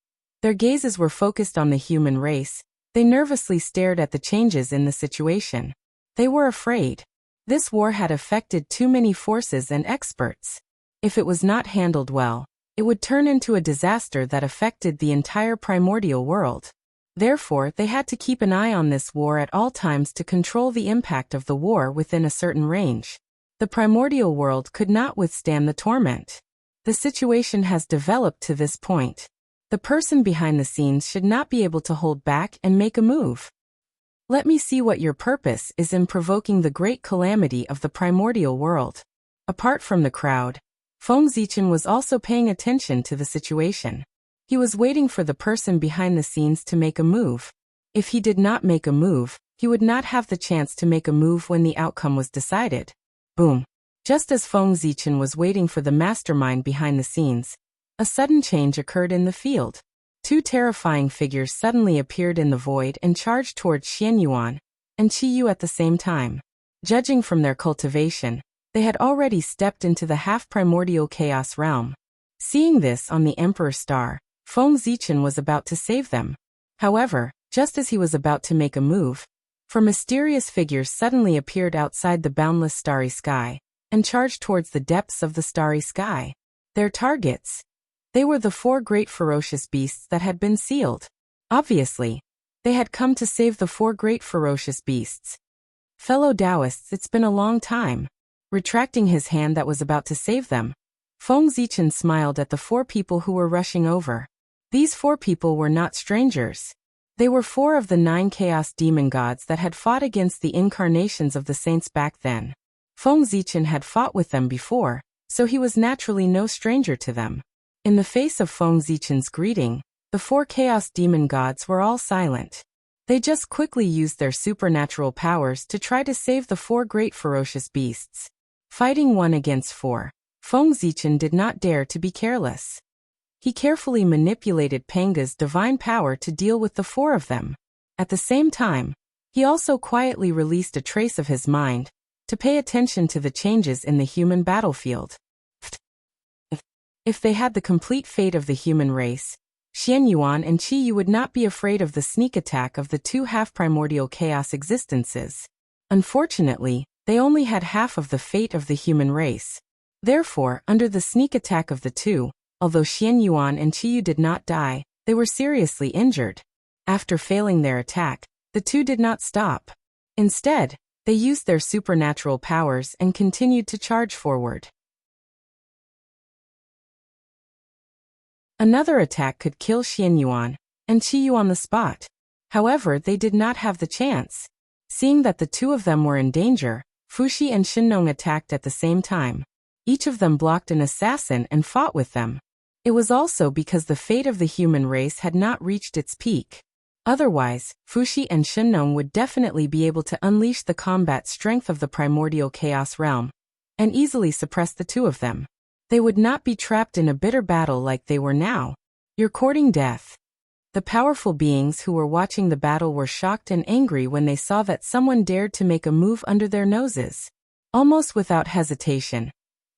A: their gazes were focused on the human race. They nervously stared at the changes in the situation. They were afraid. This war had affected too many forces and experts. If it was not handled well, it would turn into a disaster that affected the entire primordial world. Therefore, they had to keep an eye on this war at all times to control the impact of the war within a certain range. The primordial world could not withstand the torment. The situation has developed to this point. The person behind the scenes should not be able to hold back and make a move. Let me see what your purpose is in provoking the great calamity of the primordial world. Apart from the crowd, Feng Zichen was also paying attention to the situation. He was waiting for the person behind the scenes to make a move. If he did not make a move, he would not have the chance to make a move when the outcome was decided. Boom. Just as Feng Zichen was waiting for the mastermind behind the scenes, a sudden change occurred in the field. 2 terrifying figures suddenly appeared in the void and charged towards Xianyuan and Qiyu at the same time. Judging from their cultivation, they had already stepped into the half-primordial chaos realm. Seeing this on the Emperor Star, Feng Zichen was about to save them. However, just as he was about to make a move, 4 mysterious figures suddenly appeared outside the boundless starry sky and charged towards the depths of the starry sky. Their targets. They were the 4 great ferocious beasts that had been sealed. Obviously, they had come to save the 4 great ferocious beasts. Fellow Taoists, it's been a long time. Retracting his hand that was about to save them, Feng Zichen smiled at the 4 people who were rushing over. These 4 people were not strangers. They were 4 of the 9 chaos demon gods that had fought against the incarnations of the saints back then. Feng Zichen had fought with them before, so he was naturally no stranger to them. In the face of Feng Zichen's greeting, The 4 chaos demon gods were all silent. They just quickly used their supernatural powers to try to save the 4 great ferocious beasts. Fighting 1 against 4, Feng Zichen did not dare to be careless. He carefully manipulated Panga's divine power to deal with the 4 of them. At the same time, he also quietly released a trace of his mind to pay attention to the changes in the human battlefield. If they had the complete fate of the human race, Xian Yuan and Qi Yu would not be afraid of the sneak attack of the 2 half-primordial chaos existences. Unfortunately, they only had half of the fate of the human race. Therefore, under the sneak attack of the 2, although Xian Yuan and Qi Yu did not die, they were seriously injured. After failing their attack, the 2 did not stop. Instead, they used their supernatural powers and continued to charge forward. Another attack could kill Xian Yuan and Qi Yu on the spot. However, they did not have the chance. Seeing that the 2 of them were in danger, Fuxi and Shinnong attacked at the same time. Each of them blocked an assassin and fought with them. It was also because the fate of the human race had not reached its peak. Otherwise, Fuxi and Shinnong would definitely be able to unleash the combat strength of the primordial chaos realm and easily suppress the 2 of them. They would not be trapped in a bitter battle like they were now. You're courting death. The powerful beings who were watching the battle were shocked and angry when they saw that someone dared to make a move under their noses. Almost without hesitation,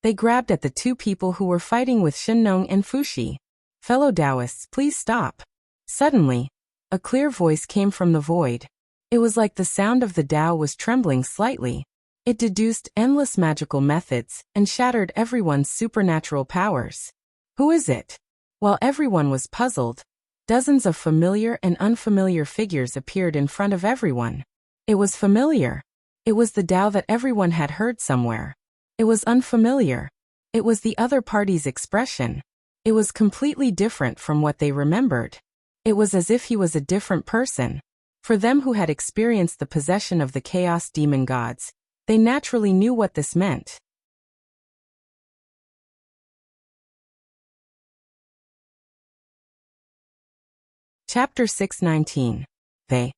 A: they grabbed at the 2 people who were fighting with Shinnong and Fuxi. Fellow Taoists, please stop. Suddenly, a clear voice came from the void. It was like the sound of the Tao was trembling slightly. It deduced endless magical methods and shattered everyone's supernatural powers. Who is it? While everyone was puzzled, dozens of familiar and unfamiliar figures appeared in front of everyone. It was familiar. It was the Tao that everyone had heard somewhere. It was unfamiliar. It was the other party's expression. It was completely different from what they remembered. It was as if he was a different person. For them who had experienced the possession of the chaos demon gods, they naturally knew what this meant. Chapter 619. They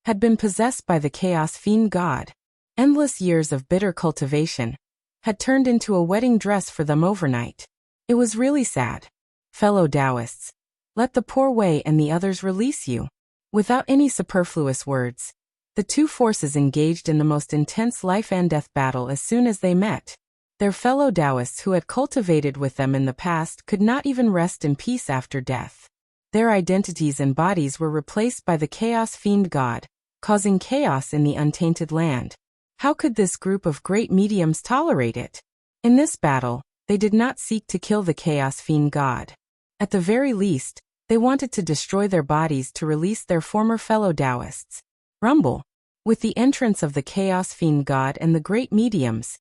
A: had been possessed by the chaos fiend god. Endless years of bitter cultivation had turned into a wedding dress for them overnight. It was really sad. Fellow Taoists, let the poor Wei and the others release you. Without any superfluous words, the 2 forces engaged in the most intense life-and-death battle as soon as they met. Their fellow Taoists who had cultivated with them in the past could not even rest in peace after death. Their identities and bodies were replaced by the chaos fiend god, causing chaos in the untainted land. How could this group of great mediums tolerate it? In this battle, they did not seek to kill the chaos fiend god. At the very least, they wanted to destroy their bodies to release their former fellow Taoists. Rumble. With the entrance of the chaos fiend god and the great mediums,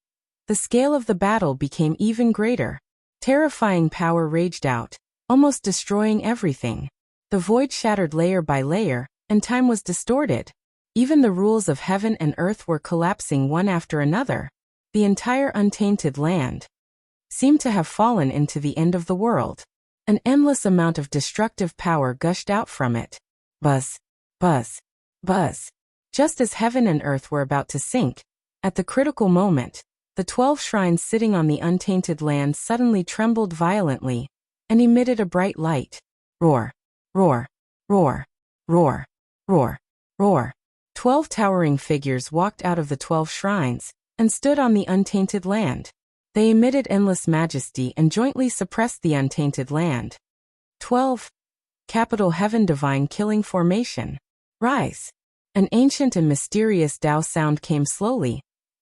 A: the scale of the battle became even greater. Terrifying power raged out, almost destroying everything. The void shattered layer by layer, and time was distorted. Even the rules of heaven and earth were collapsing one after another. The entire untainted land seemed to have fallen into the end of the world. An endless amount of destructive power gushed out from it. Buzz, buzz, buzz. Just as heaven and earth were about to sink, at the critical moment, the 12 shrines sitting on the untainted land suddenly trembled violently and emitted a bright light. Roar, roar, roar, roar, roar, roar. 12 towering figures walked out of the 12 shrines and stood on the untainted land. They emitted endless majesty and jointly suppressed the untainted land. 12. Capital Heaven Divine Killing Formation. Rise. An ancient and mysterious Tao sound came slowly,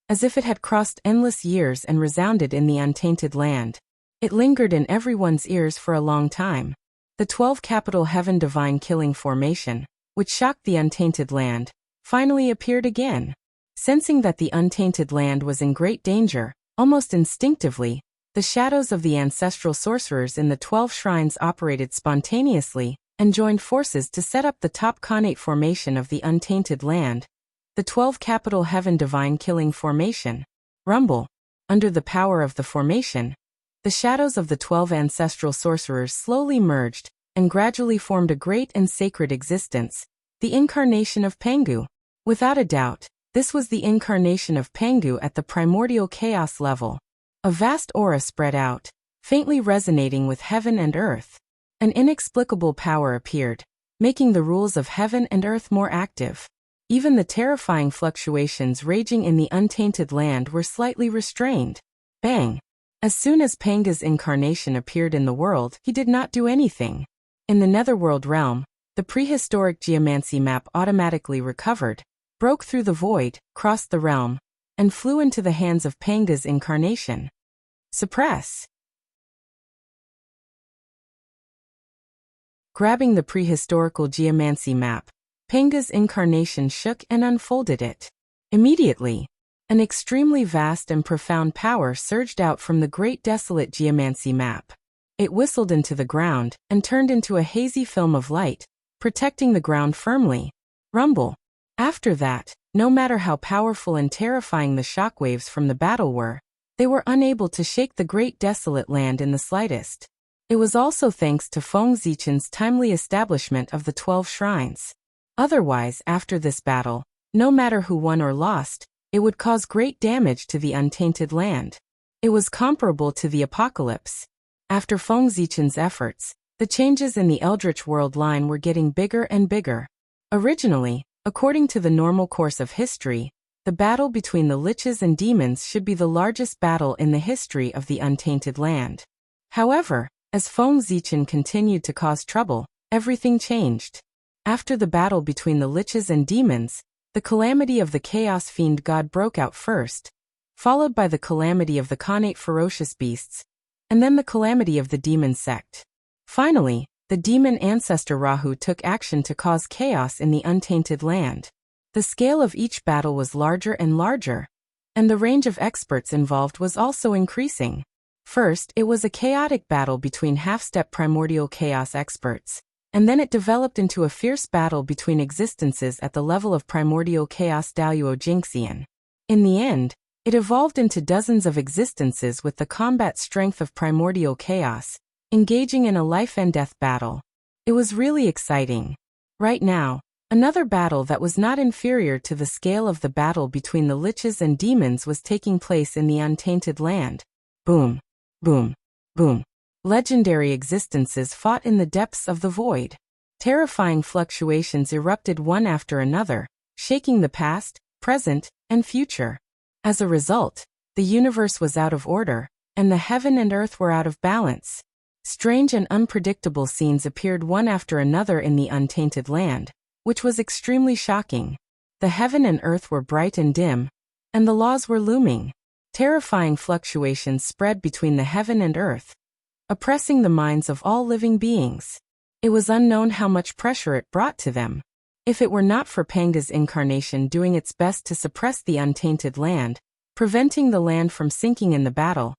A: as if it had crossed endless years and resounded in the untainted land. It lingered in everyone's ears for a long time. The 12 Capital Heaven Divine Killing Formation, which shocked the untainted land, finally appeared again. Sensing that the untainted land was in great danger, almost instinctively, the shadows of the ancestral sorcerers in the 12 shrines operated spontaneously and joined forces to set up the top Khanate formation of the untainted land, the 12 Capital Heaven Divine Killing Formation. Rumble. Under the power of the formation, the shadows of the 12 ancestral sorcerers slowly merged, and gradually formed a great and sacred existence, the incarnation of Pangu. Without a doubt, this was the incarnation of Pangu at the primordial chaos level. A vast aura spread out, faintly resonating with heaven and earth. An inexplicable power appeared, making the rules of heaven and earth more active. Even the terrifying fluctuations raging in the untainted land were slightly restrained. Bang! As soon as Pangu's incarnation appeared in the world, he did not do anything. In the netherworld realm, the prehistoric geomancy map automatically recovered, broke through the void, crossed the realm, and flew into the hands of Pangu's incarnation. Suppress. Grabbing the prehistorical geomancy map, Pangu's incarnation shook and unfolded it. Immediately, an extremely vast and profound power surged out from the great desolate geomancy map. It whistled into the ground and turned into a hazy film of light, protecting the ground firmly. Rumble. After that, no matter how powerful and terrifying the shockwaves from the battle were, they were unable to shake the great desolate land in the slightest. It was also thanks to Feng Zichen's timely establishment of the 12 shrines. Otherwise, after this battle, no matter who won or lost, it would cause great damage to the untainted land. It was comparable to the apocalypse. After Feng Zichen's efforts, the changes in the Eldritch world line were getting bigger and bigger. Originally, according to the normal course of history, the battle between the liches and demons should be the largest battle in the history of the untainted land. However, as Feng Zichen continued to cause trouble, everything changed. After the battle between the liches and demons, the calamity of the Chaos Fiend God broke out first, followed by the calamity of the Khanate ferocious beasts, and then the calamity of the demon sect. Finally, the demon ancestor Rahu took action to cause chaos in the untainted land. The scale of each battle was larger and larger, and the range of experts involved was also increasing. First, it was a chaotic battle between half-step primordial chaos experts, and then it developed into a fierce battle between existences at the level of primordial chaos Daluo Jinxian. In the end, it evolved into dozens of existences with the combat strength of primordial chaos, engaging in a life-and-death battle. It was really exciting. Right now, another battle that was not inferior to the scale of the battle between the liches and demons was taking place in the untainted land. Boom. Boom. Boom. Legendary existences fought in the depths of the void. Terrifying fluctuations erupted one after another, shaking the past, present, and future. As a result, the universe was out of order, and the heaven and earth were out of balance. Strange and unpredictable scenes appeared one after another in the untainted land, which was extremely shocking. The heaven and earth were bright and dim, and the laws were looming. Terrifying fluctuations spread between the heaven and earth, oppressing the minds of all living beings. It was unknown how much pressure it brought to them. If it were not for Pangu's incarnation doing its best to suppress the untainted land, preventing the land from sinking in the battle,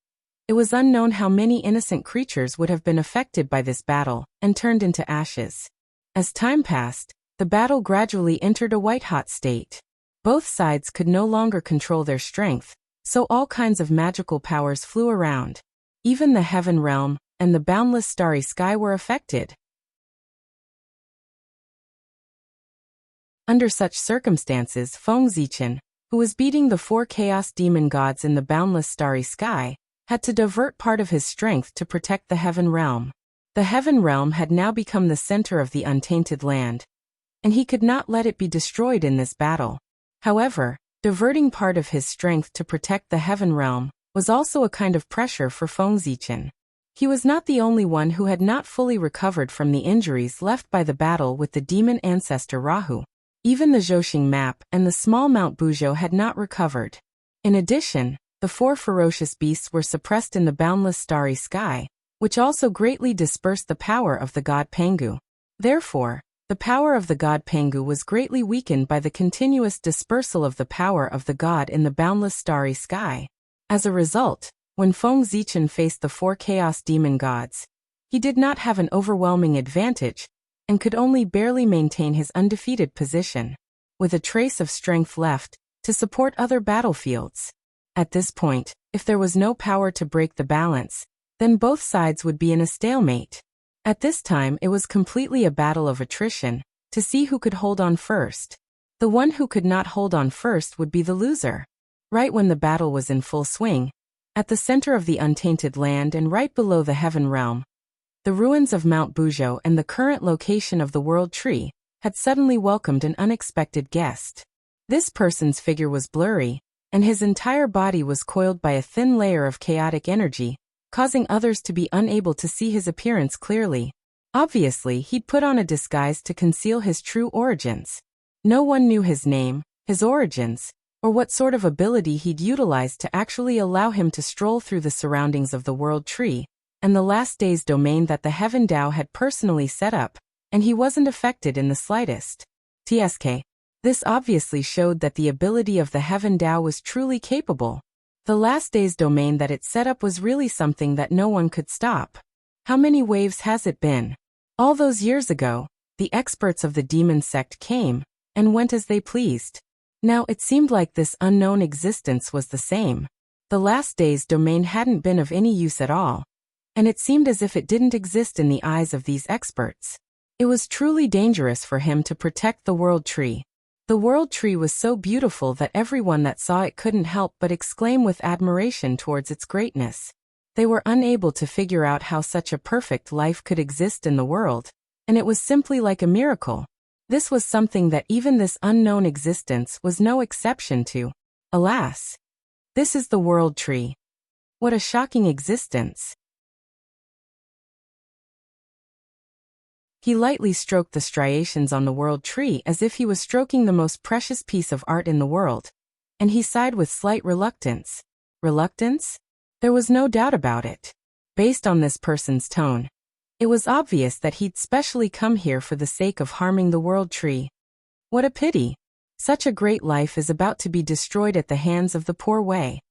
A: it was unknown how many innocent creatures would have been affected by this battle and turned into ashes. As time passed, the battle gradually entered a white-hot state. Both sides could no longer control their strength, so all kinds of magical powers flew around. Even the heaven realm and the boundless starry sky were affected. Under such circumstances, Feng Zichen, who was beating the 4 chaos demon gods in the boundless starry sky, had to divert part of his strength to protect the heaven realm. The heaven realm had now become the center of the untainted land, and he could not let it be destroyed in this battle. However, diverting part of his strength to protect the heaven realm was also a kind of pressure for Feng Zichen. He was not the only one who had not fully recovered from the injuries left by the battle with the demon ancestor Rahu. Even the Zhoxing map and the small Mount Buzhou had not recovered. In addition, the 4 ferocious beasts were suppressed in the boundless starry sky, which also greatly dispersed the power of the god Pangu. Therefore, the power of the god Pangu was greatly weakened by the continuous dispersal of the power of the god in the boundless starry sky. As a result, when Feng Zichen faced the 4 chaos demon gods, he did not have an overwhelming advantage, and could only barely maintain his undefeated position, with a trace of strength left to support other battlefields. At this point, if there was no power to break the balance, then both sides would be in a stalemate. At this time it was completely a battle of attrition, to see who could hold on first. The one who could not hold on first would be the loser. Right when the battle was in full swing, at the center of the untainted land and right below the heaven realm, the ruins of Mount Bujo and the current location of the World Tree had suddenly welcomed an unexpected guest. This person's figure was blurry, and his entire body was coiled by a thin layer of chaotic energy, causing others to be unable to see his appearance clearly. Obviously, he'd put on a disguise to conceal his true origins. No one knew his name, his origins, or what sort of ability he'd utilized to actually allow him to stroll through the surroundings of the World Tree and the last day's domain that the Heaven Dao had personally set up, and he wasn't affected in the slightest. TSK. This obviously showed that the ability of the Heaven Dao was truly capable. The last day's domain that it set up was really something that no one could stop. How many waves has it been? All those years ago, the experts of the demon sect came and went as they pleased. Now it seemed like this unknown existence was the same. The last day's domain hadn't been of any use at all, and it seemed as if it didn't exist in the eyes of these experts. It was truly dangerous for him to protect the World Tree. The World Tree was so beautiful that everyone that saw it couldn't help but exclaim with admiration towards its greatness. They were unable to figure out how such a perfect life could exist in the world, and it was simply like a miracle. This was something that even this unknown existence was no exception to. Alas! This is the World Tree. What a shocking existence. He lightly stroked the striations on the World Tree as if he was stroking the most precious piece of art in the world, and he sighed with slight reluctance. Reluctance? There was no doubt about it. Based on this person's tone, it was obvious that he'd specially come here for the sake of harming the World Tree. What a pity. Such a great life is about to be destroyed at the hands of the poor way.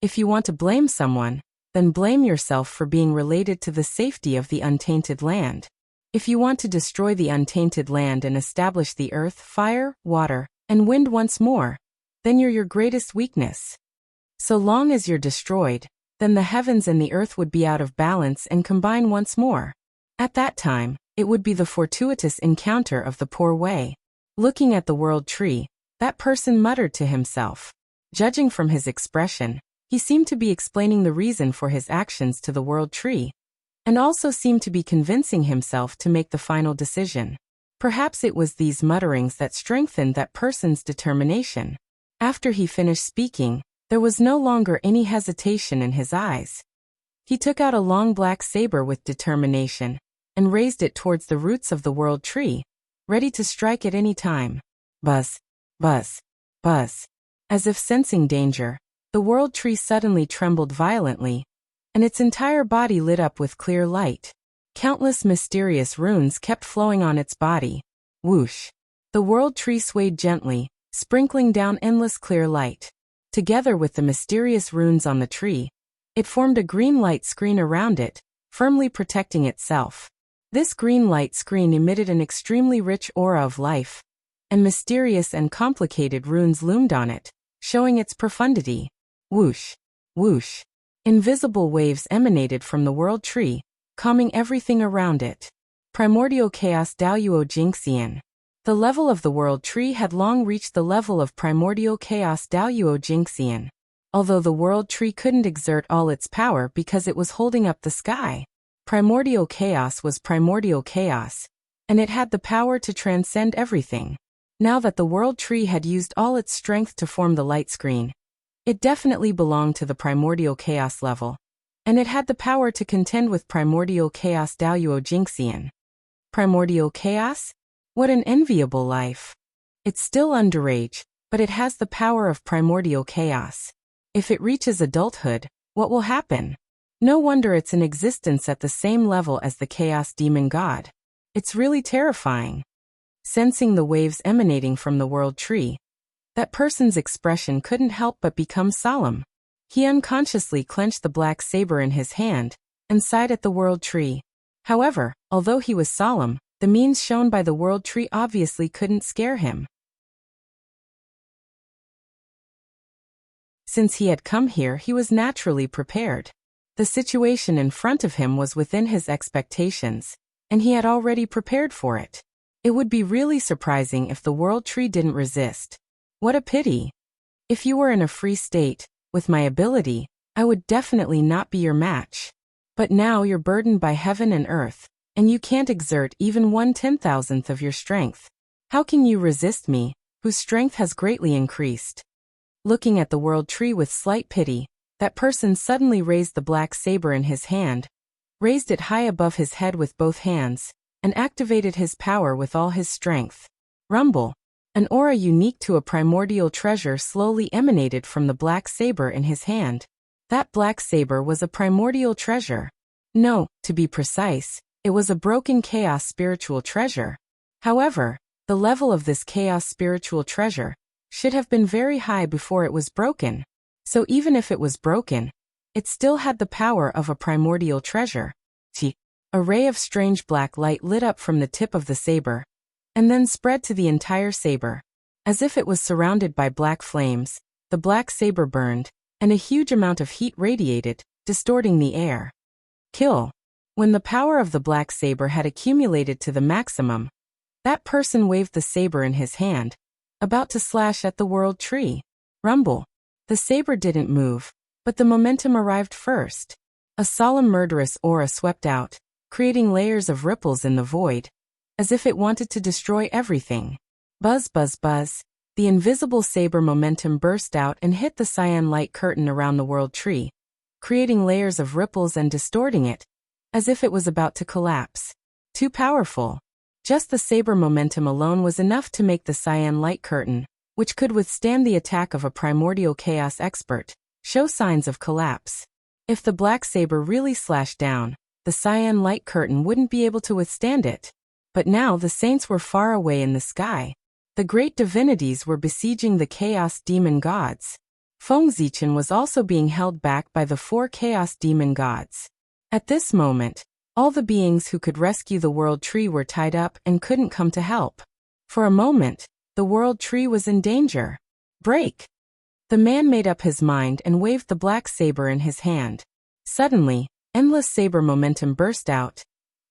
A: If you want to blame someone, then blame yourself for being related to the safety of the untainted land. If you want to destroy the untainted land and establish the earth, fire, water, and wind once more, then you're your greatest weakness. So long as you're destroyed, then the heavens and the earth would be out of balance and combine once more. At that time, it would be the fortuitous encounter of the poor way. Looking at the World Tree, that person muttered to himself. Judging from his expression, he seemed to be explaining the reason for his actions to the World Tree, and also seemed to be convincing himself to make the final decision. Perhaps it was these mutterings that strengthened that person's determination. After he finished speaking, there was no longer any hesitation in his eyes. He took out a long black saber with determination and raised it towards the roots of the World Tree, ready to strike at any time. Buzz, buzz, buzz. As if sensing danger, the World Tree suddenly trembled violently, and its entire body lit up with clear light. Countless mysterious runes kept flowing on its body. Whoosh! The World Tree swayed gently, sprinkling down endless clear light. Together with the mysterious runes on the tree, it formed a green light screen around it, firmly protecting itself. This green light screen emitted an extremely rich aura of life, and mysterious and complicated runes loomed on it, showing its profundity. Whoosh! Whoosh! Invisible waves emanated from the World Tree, calming everything around it. Primordial Chaos Daoyuo Jingxian. The level of the World Tree had long reached the level of Primordial Chaos Daoyuo Jingxian. Although the World Tree couldn't exert all its power because it was holding up the sky, Primordial Chaos was Primordial Chaos, and it had the power to transcend everything. Now that the World Tree had used all its strength to form the light screen, it definitely belonged to the Primordial Chaos level, and it had the power to contend with Primordial Chaos Daoyuo Jingxian. Primordial Chaos? What an enviable life. It's still underage, but it has the power of Primordial Chaos. If it reaches adulthood, what will happen? No wonder it's in existence at the same level as the Chaos Demon God. It's really terrifying. Sensing the waves emanating from the World Tree, that person's expression couldn't help but become solemn. He unconsciously clenched the black saber in his hand and sighed at the World Tree. However, although he was solemn, the means shown by the World Tree obviously couldn't scare him. Since he had come here, he was naturally prepared. The situation in front of him was within his expectations, and he had already prepared for it. It would be really surprising if the world tree didn't resist. What a pity. If you were in a free state, with my ability, I would definitely not be your match. But now you're burdened by heaven and earth, and you can't exert even 1/10,000th of your strength. How can you resist me, whose strength has greatly increased? Looking at the world tree with slight pity, that person suddenly raised the black saber in his hand, raised it high above his head with both hands, and activated his power with all his strength. Rumble. An aura unique to a primordial treasure slowly emanated from the black saber in his hand. That black saber was a primordial treasure. No, to be precise, it was a broken chaos spiritual treasure. However, the level of this chaos spiritual treasure should have been very high before it was broken. So even if it was broken, it still had the power of a primordial treasure. A ray of strange black light lit up from the tip of the saber, and then spread to the entire saber. As if it was surrounded by black flames, the black saber burned, and a huge amount of heat radiated, distorting the air. Kill. When the power of the black saber had accumulated to the maximum, that person waved the saber in his hand, about to slash at the world tree. Rumble. The saber didn't move, but the momentum arrived first. A solemn murderous aura swept out, creating layers of ripples in the void, as if it wanted to destroy everything. Buzz, buzz, buzz. The invisible saber momentum burst out and hit the cyan light curtain around the world tree, creating layers of ripples and distorting it, as if it was about to collapse. Too powerful. Just the saber momentum alone was enough to make the cyan light curtain, which could withstand the attack of a primordial chaos expert, show signs of collapse. If the black saber really slashed down, the cyan light curtain wouldn't be able to withstand it. But now the saints were far away in the sky. The great divinities were besieging the chaos demon gods. Fengzichen was also being held back by the 4 chaos demon gods. At this moment, all the beings who could rescue the world tree were tied up and couldn't come to help. For a moment, the world tree was in danger. Break! The man made up his mind and waved the black saber in his hand. Suddenly, endless saber momentum burst out,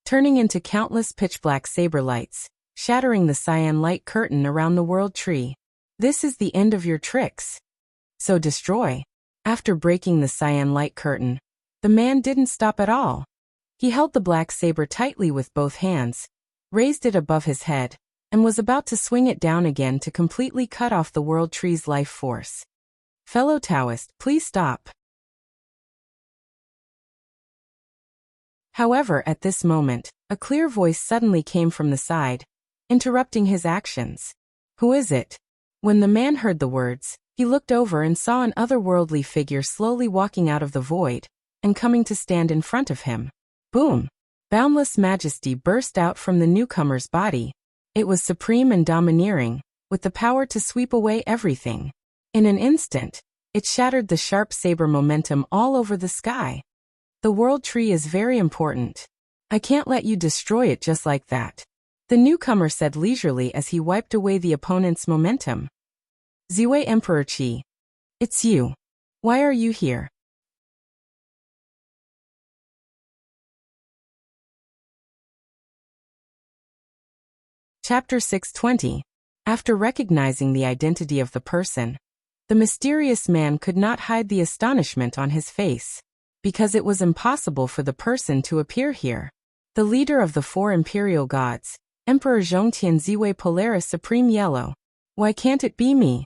A: turning into countless pitch-black saber lights, shattering the cyan light curtain around the world tree. This is the end of your tricks. So destroy. After breaking the cyan light curtain, the man didn't stop at all. He held the black saber tightly with both hands, raised it above his head, and was about to swing it down again to completely cut off the world tree's life force. Fellow Taoist, please stop. However, at this moment, a clear voice suddenly came from the side, interrupting his actions. Who is it? When the man heard the words, he looked over and saw an otherworldly figure slowly walking out of the void, and coming to stand in front of him. Boom! Boundless majesty burst out from the newcomer's body. It was supreme and domineering, with the power to sweep away everything. In an instant, it shattered the sharp saber momentum all over the sky. The world tree is very important. I can't let you destroy it just like that, the newcomer said leisurely as he wiped away the opponent's momentum. Ziwei Emperor Qi. It's you. Why are you here? Chapter 620. After recognizing the identity of the person, the mysterious man could not hide the astonishment on his face, because it was impossible for the person to appear here. The leader of the 4 imperial gods, Emperor Zhongtian Ziwei Polaris Supreme Yellow. Why can't it be me?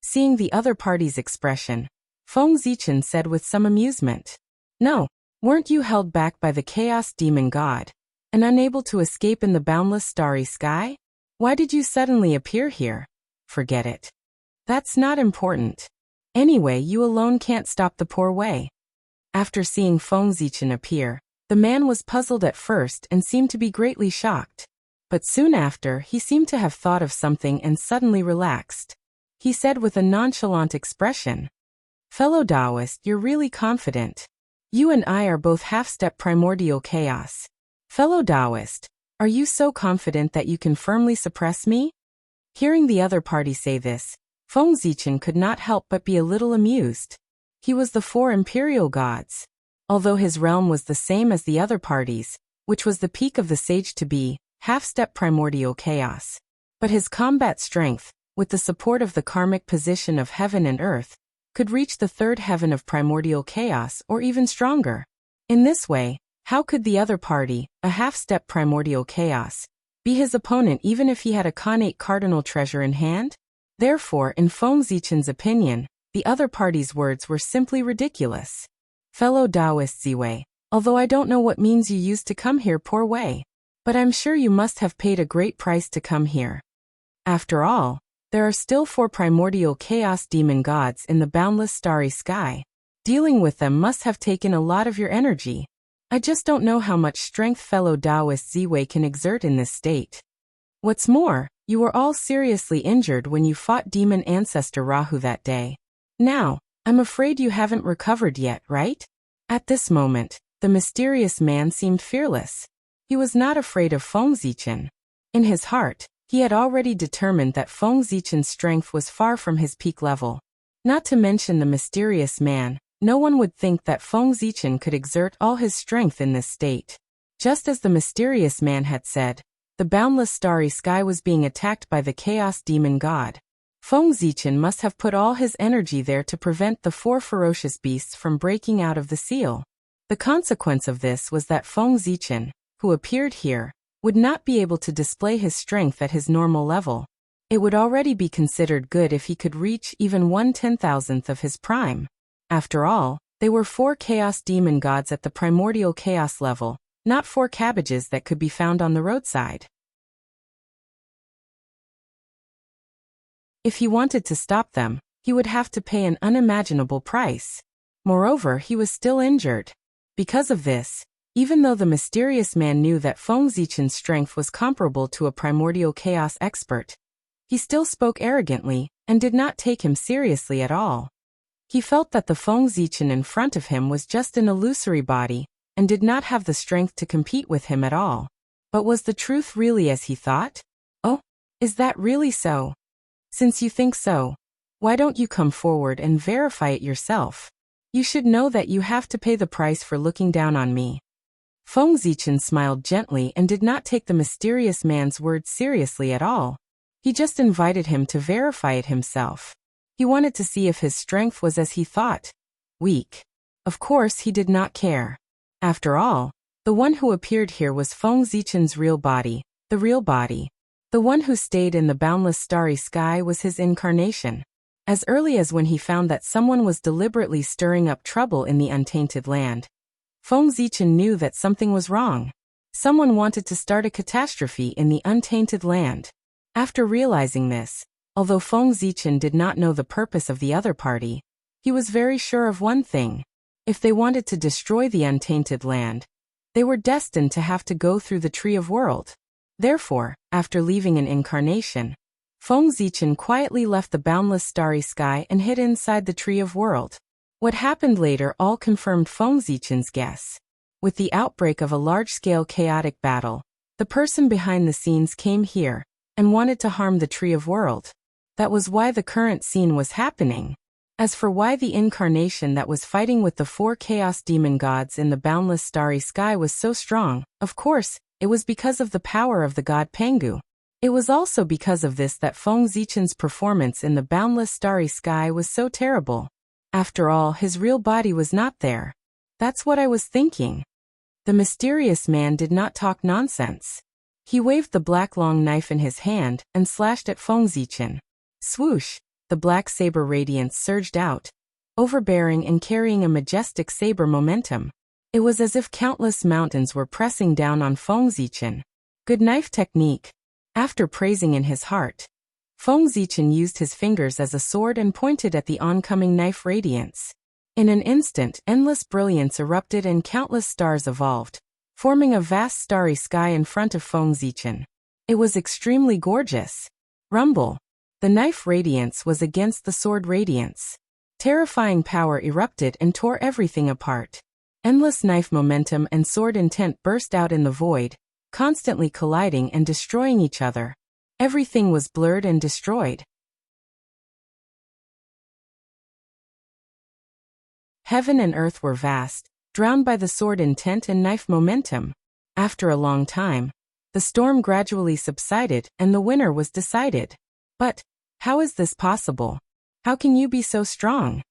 A: Seeing the other party's expression, Fengzichen said with some amusement. No, weren't you held back by the chaos demon god, and unable to escape in the boundless starry sky? Why did you suddenly appear here? Forget it. That's not important. Anyway, you alone can't stop the poor way. After seeing Fengzichen appear, the man was puzzled at first and seemed to be greatly shocked. But soon after, he seemed to have thought of something and suddenly relaxed. He said with a nonchalant expression, Fellow Taoist, you're really confident. You and I are both half-step primordial chaos. Fellow Taoist, are you so confident that you can firmly suppress me? Hearing the other party say this, Fengzichen could not help but be a little amused. He was the 4 imperial gods. Although his realm was the same as the other parties, which was the peak of the sage-to-be, half-step primordial chaos. But his combat strength, with the support of the karmic position of heaven and earth, could reach the third heaven of primordial chaos or even stronger. In this way, how could the other party, a half-step primordial chaos, be his opponent even if he had a connate cardinal treasure in hand? Therefore, in Feng Zichen's opinion, the other party's words were simply ridiculous. Fellow Taoist Ziwei, although I don't know what means you used to come here, poor Wei, but I'm sure you must have paid a great price to come here. After all, there are still 4 primordial chaos demon gods in the boundless starry sky. Dealing with them must have taken a lot of your energy. I just don't know how much strength fellow Taoist Ziwei can exert in this state. What's more, you were all seriously injured when you fought demon ancestor Rahu that day. Now, I'm afraid you haven't recovered yet, right? At this moment, the mysterious man seemed fearless. He was not afraid of Feng Zichen. In his heart, he had already determined that Feng Zichen's strength was far from his peak level. Not to mention the mysterious man, no one would think that Feng Zichen could exert all his strength in this state. Just as the mysterious man had said, the boundless starry sky was being attacked by the chaos demon god. Feng Zichen must have put all his energy there to prevent the 4 ferocious beasts from breaking out of the seal. The consequence of this was that Feng Zichen, who appeared here, would not be able to display his strength at his normal level. It would already be considered good if he could reach even 1/10,000th of his prime. After all, they were 4 chaos demon gods at the primordial chaos level, not 4 cabbages that could be found on the roadside. If he wanted to stop them, he would have to pay an unimaginable price. Moreover, he was still injured. Because of this, even though the mysterious man knew that Feng Zichen's strength was comparable to a primordial chaos expert, he still spoke arrogantly and did not take him seriously at all. He felt that the Feng Zichen in front of him was just an illusory body and did not have the strength to compete with him at all. But was the truth really as he thought? Oh, is that really so? Since you think so, why don't you come forward and verify it yourself? You should know that you have to pay the price for looking down on me. Feng Zichen smiled gently and did not take the mysterious man's words seriously at all. He just invited him to verify it himself. He wanted to see if his strength was as he thought, weak. Of course he did not care. After all, the one who appeared here was Feng Zichen's real body, the real body. The one who stayed in the boundless starry sky was his incarnation. As early as when he found that someone was deliberately stirring up trouble in the untainted land, Feng Zichen knew that something was wrong. Someone wanted to start a catastrophe in the untainted land. After realizing this, although Feng Zichen did not know the purpose of the other party, he was very sure of one thing. If they wanted to destroy the untainted land, they were destined to have to go through the Tree of World. Therefore, after leaving an incarnation, Feng Zichen quietly left the boundless starry sky and hid inside the Tree of World. What happened later all confirmed Feng Zichen's guess. With the outbreak of a large-scale chaotic battle, the person behind the scenes came here and wanted to harm the Tree of World. That was why the current scene was happening. As for why the incarnation that was fighting with the 4 chaos demon gods in the boundless starry sky was so strong, of course, it was because of the power of the god Pangu. It was also because of this that Feng Zichen's performance in the boundless starry sky was so terrible. After all, his real body was not there. That's what I was thinking. The mysterious man did not talk nonsense. He waved the black long knife in his hand and slashed at Feng Zichen. Swoosh! The black saber radiance surged out, overbearing and carrying a majestic saber momentum. It was as if countless mountains were pressing down on Feng Zichen. Good knife technique. After praising in his heart, Feng Zichen used his fingers as a sword and pointed at the oncoming knife radiance. In an instant, endless brilliance erupted and countless stars evolved, forming a vast starry sky in front of Feng Zichen. It was extremely gorgeous. Rumble. The knife radiance was against the sword radiance. Terrifying power erupted and tore everything apart. Endless knife momentum and sword intent burst out in the void, constantly colliding and destroying each other. Everything was blurred and destroyed. Heaven and earth were vast, drowned by the sword intent and knife momentum. After a long time, the storm gradually subsided and the winner was decided. But how is this possible? How can you be so strong?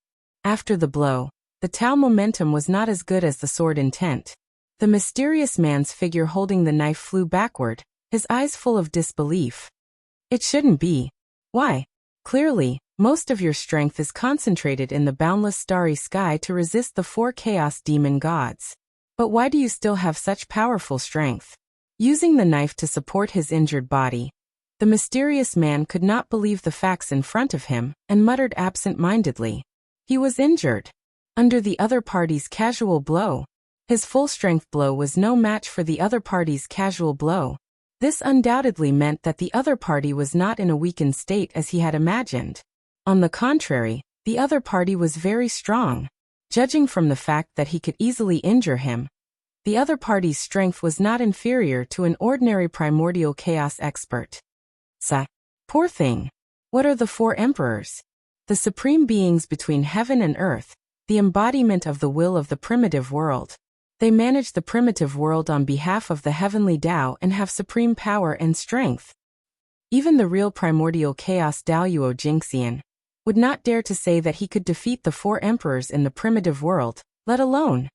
A: After the blow, the Tau momentum was not as good as the sword intent. The mysterious man's figure holding the knife flew backward, his eyes full of disbelief. It shouldn't be. Why? Clearly, most of your strength is concentrated in the boundless starry sky to resist the 4 chaos demon gods. But why do you still have such powerful strength? Using the knife to support his injured body, the mysterious man could not believe the facts in front of him and muttered absent-mindedly. He was injured. Under the other party's casual blow. His full-strength blow was no match for the other party's casual blow. This undoubtedly meant that the other party was not in a weakened state as he had imagined. On the contrary, the other party was very strong. Judging from the fact that he could easily injure him, the other party's strength was not inferior to an ordinary primordial chaos expert. Poor thing. What are the 4 emperors? The supreme beings between heaven and earth, the embodiment of the will of the primitive world. They manage the primitive world on behalf of the heavenly Tao and have supreme power and strength. Even the real primordial chaos Daoyuo Jingxian would not dare to say that he could defeat the 4 emperors in the primitive world, let alone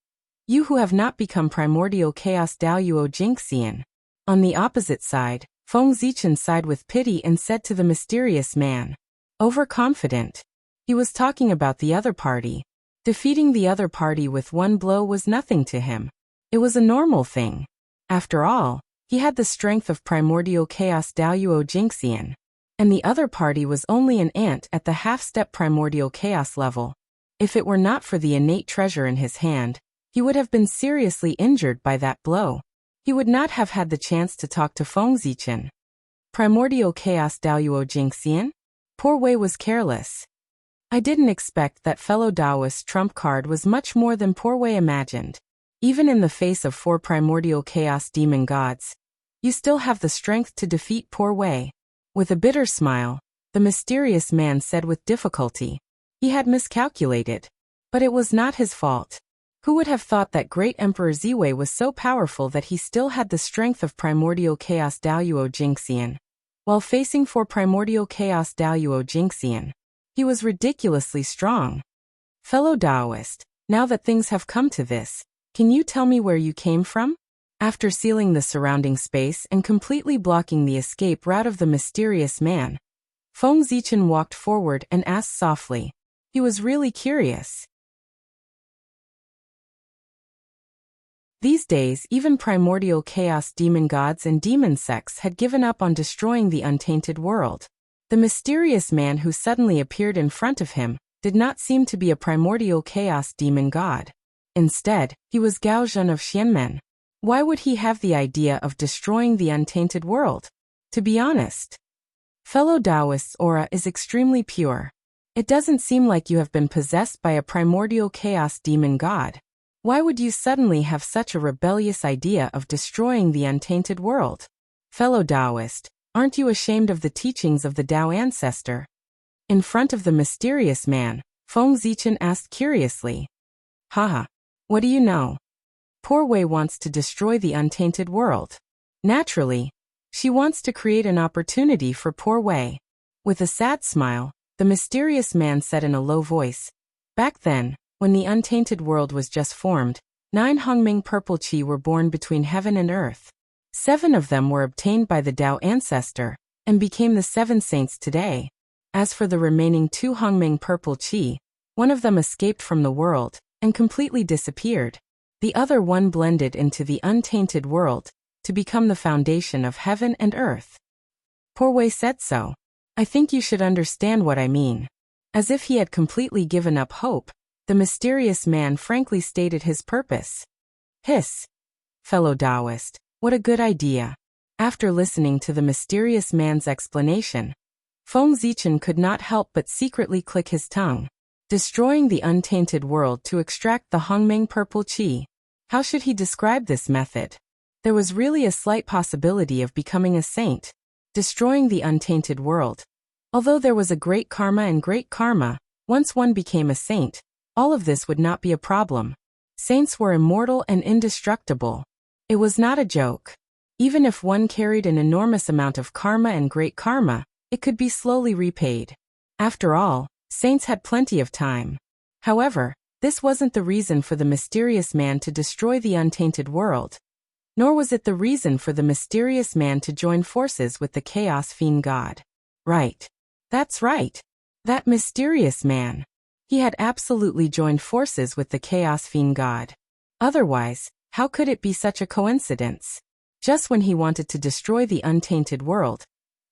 A: you who have not become primordial chaos Daoyuo Jingxian. On the opposite side, Feng Zichen sighed with pity and said to the mysterious man, overconfident. He was talking about the other party. Defeating the other party with 1 blow was nothing to him. It was a normal thing. After all, he had the strength of primordial chaos Daoyuo Jingxian. And the other party was only an ant at the half-step primordial chaos level. If it were not for the innate treasure in his hand, he would have been seriously injured by that blow. He would not have had the chance to talk to Feng Zichen. Primordial chaos Daoyuo Jingxian? Poor Wei was careless. I didn't expect that fellow Taoist's trump card was much more than Poor Wei imagined. Even in the face of 4 primordial chaos demon gods, you still have the strength to defeat Poor Wei. With a bitter smile, the mysterious man said with difficulty. He had miscalculated. But it was not his fault. Who would have thought that great Emperor Ziwei was so powerful that he still had the strength of primordial chaos Daoyuo Jingxian? While facing 4 primordial chaos Daoyuo Jingxian, he was ridiculously strong. Fellow Taoist, now that things have come to this, can you tell me where you came from? After sealing the surrounding space and completely blocking the escape route of the mysterious man, Feng Zichen walked forward and asked softly. He was really curious. These days, even primordial chaos demon gods and demon sects had given up on destroying the untainted world. The mysterious man who suddenly appeared in front of him did not seem to be a primordial chaos demon god. Instead, he was Gao Zhen of Xianmen. Why would he have the idea of destroying the untainted world? To be honest, fellow Taoist's aura is extremely pure. It doesn't seem like you have been possessed by a primordial chaos demon god. Why would you suddenly have such a rebellious idea of destroying the untainted world? Fellow Taoist, aren't you ashamed of the teachings of the Tao ancestor? In front of the mysterious man, Feng Zichen asked curiously. Haha, what do you know? Poor Wei wants to destroy the untainted world. Naturally, she wants to create an opportunity for Poor Wei. With a sad smile, the mysterious man said in a low voice. Back then, when the untainted world was just formed, 9 Hongming purple qi were born between heaven and earth. 7 of them were obtained by the Tao ancestor, and became the 7 saints today. As for the remaining 2 Hongming purple qi, one of them escaped from the world, and completely disappeared. The other one blended into the untainted world, to become the foundation of heaven and earth. Poor Wei said so. I think you should understand what I mean. As if he had completely given up hope, the mysterious man frankly stated his purpose. Hiss. Fellow Taoist, what a good idea. After listening to the mysterious man's explanation, Feng Zichen could not help but secretly click his tongue. Destroying the untainted world to extract the Hongmeng purple qi. How should he describe this method? There was really a slight possibility of becoming a saint. Destroying the untainted world. Although there was a great karma, once one became a saint, all of this would not be a problem. Saints were immortal and indestructible. It was not a joke. Even if one carried an enormous amount of karma and great karma, it could be slowly repaid. After all, saints had plenty of time. However, this wasn't the reason for the mysterious man to destroy the untainted world. Nor was it the reason for the mysterious man to join forces with the Chaos Fiend God. Right. That's right. That mysterious man. He had absolutely joined forces with the Chaos Fiend God. Otherwise, how could it be such a coincidence? Just when he wanted to destroy the untainted world,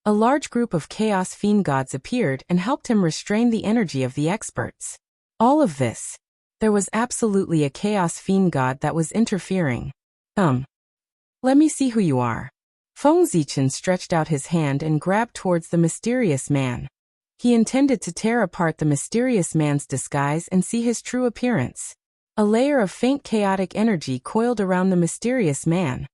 A: a large group of Chaos Fiend gods appeared and helped him restrain the energy of the experts. All of this. There was absolutely a Chaos Fiend god that was interfering. Let me see who you are. Feng Zichen stretched out his hand and grabbed towards the mysterious man. He intended to tear apart the mysterious man's disguise and see his true appearance. A layer of faint chaotic energy coiled around the mysterious man.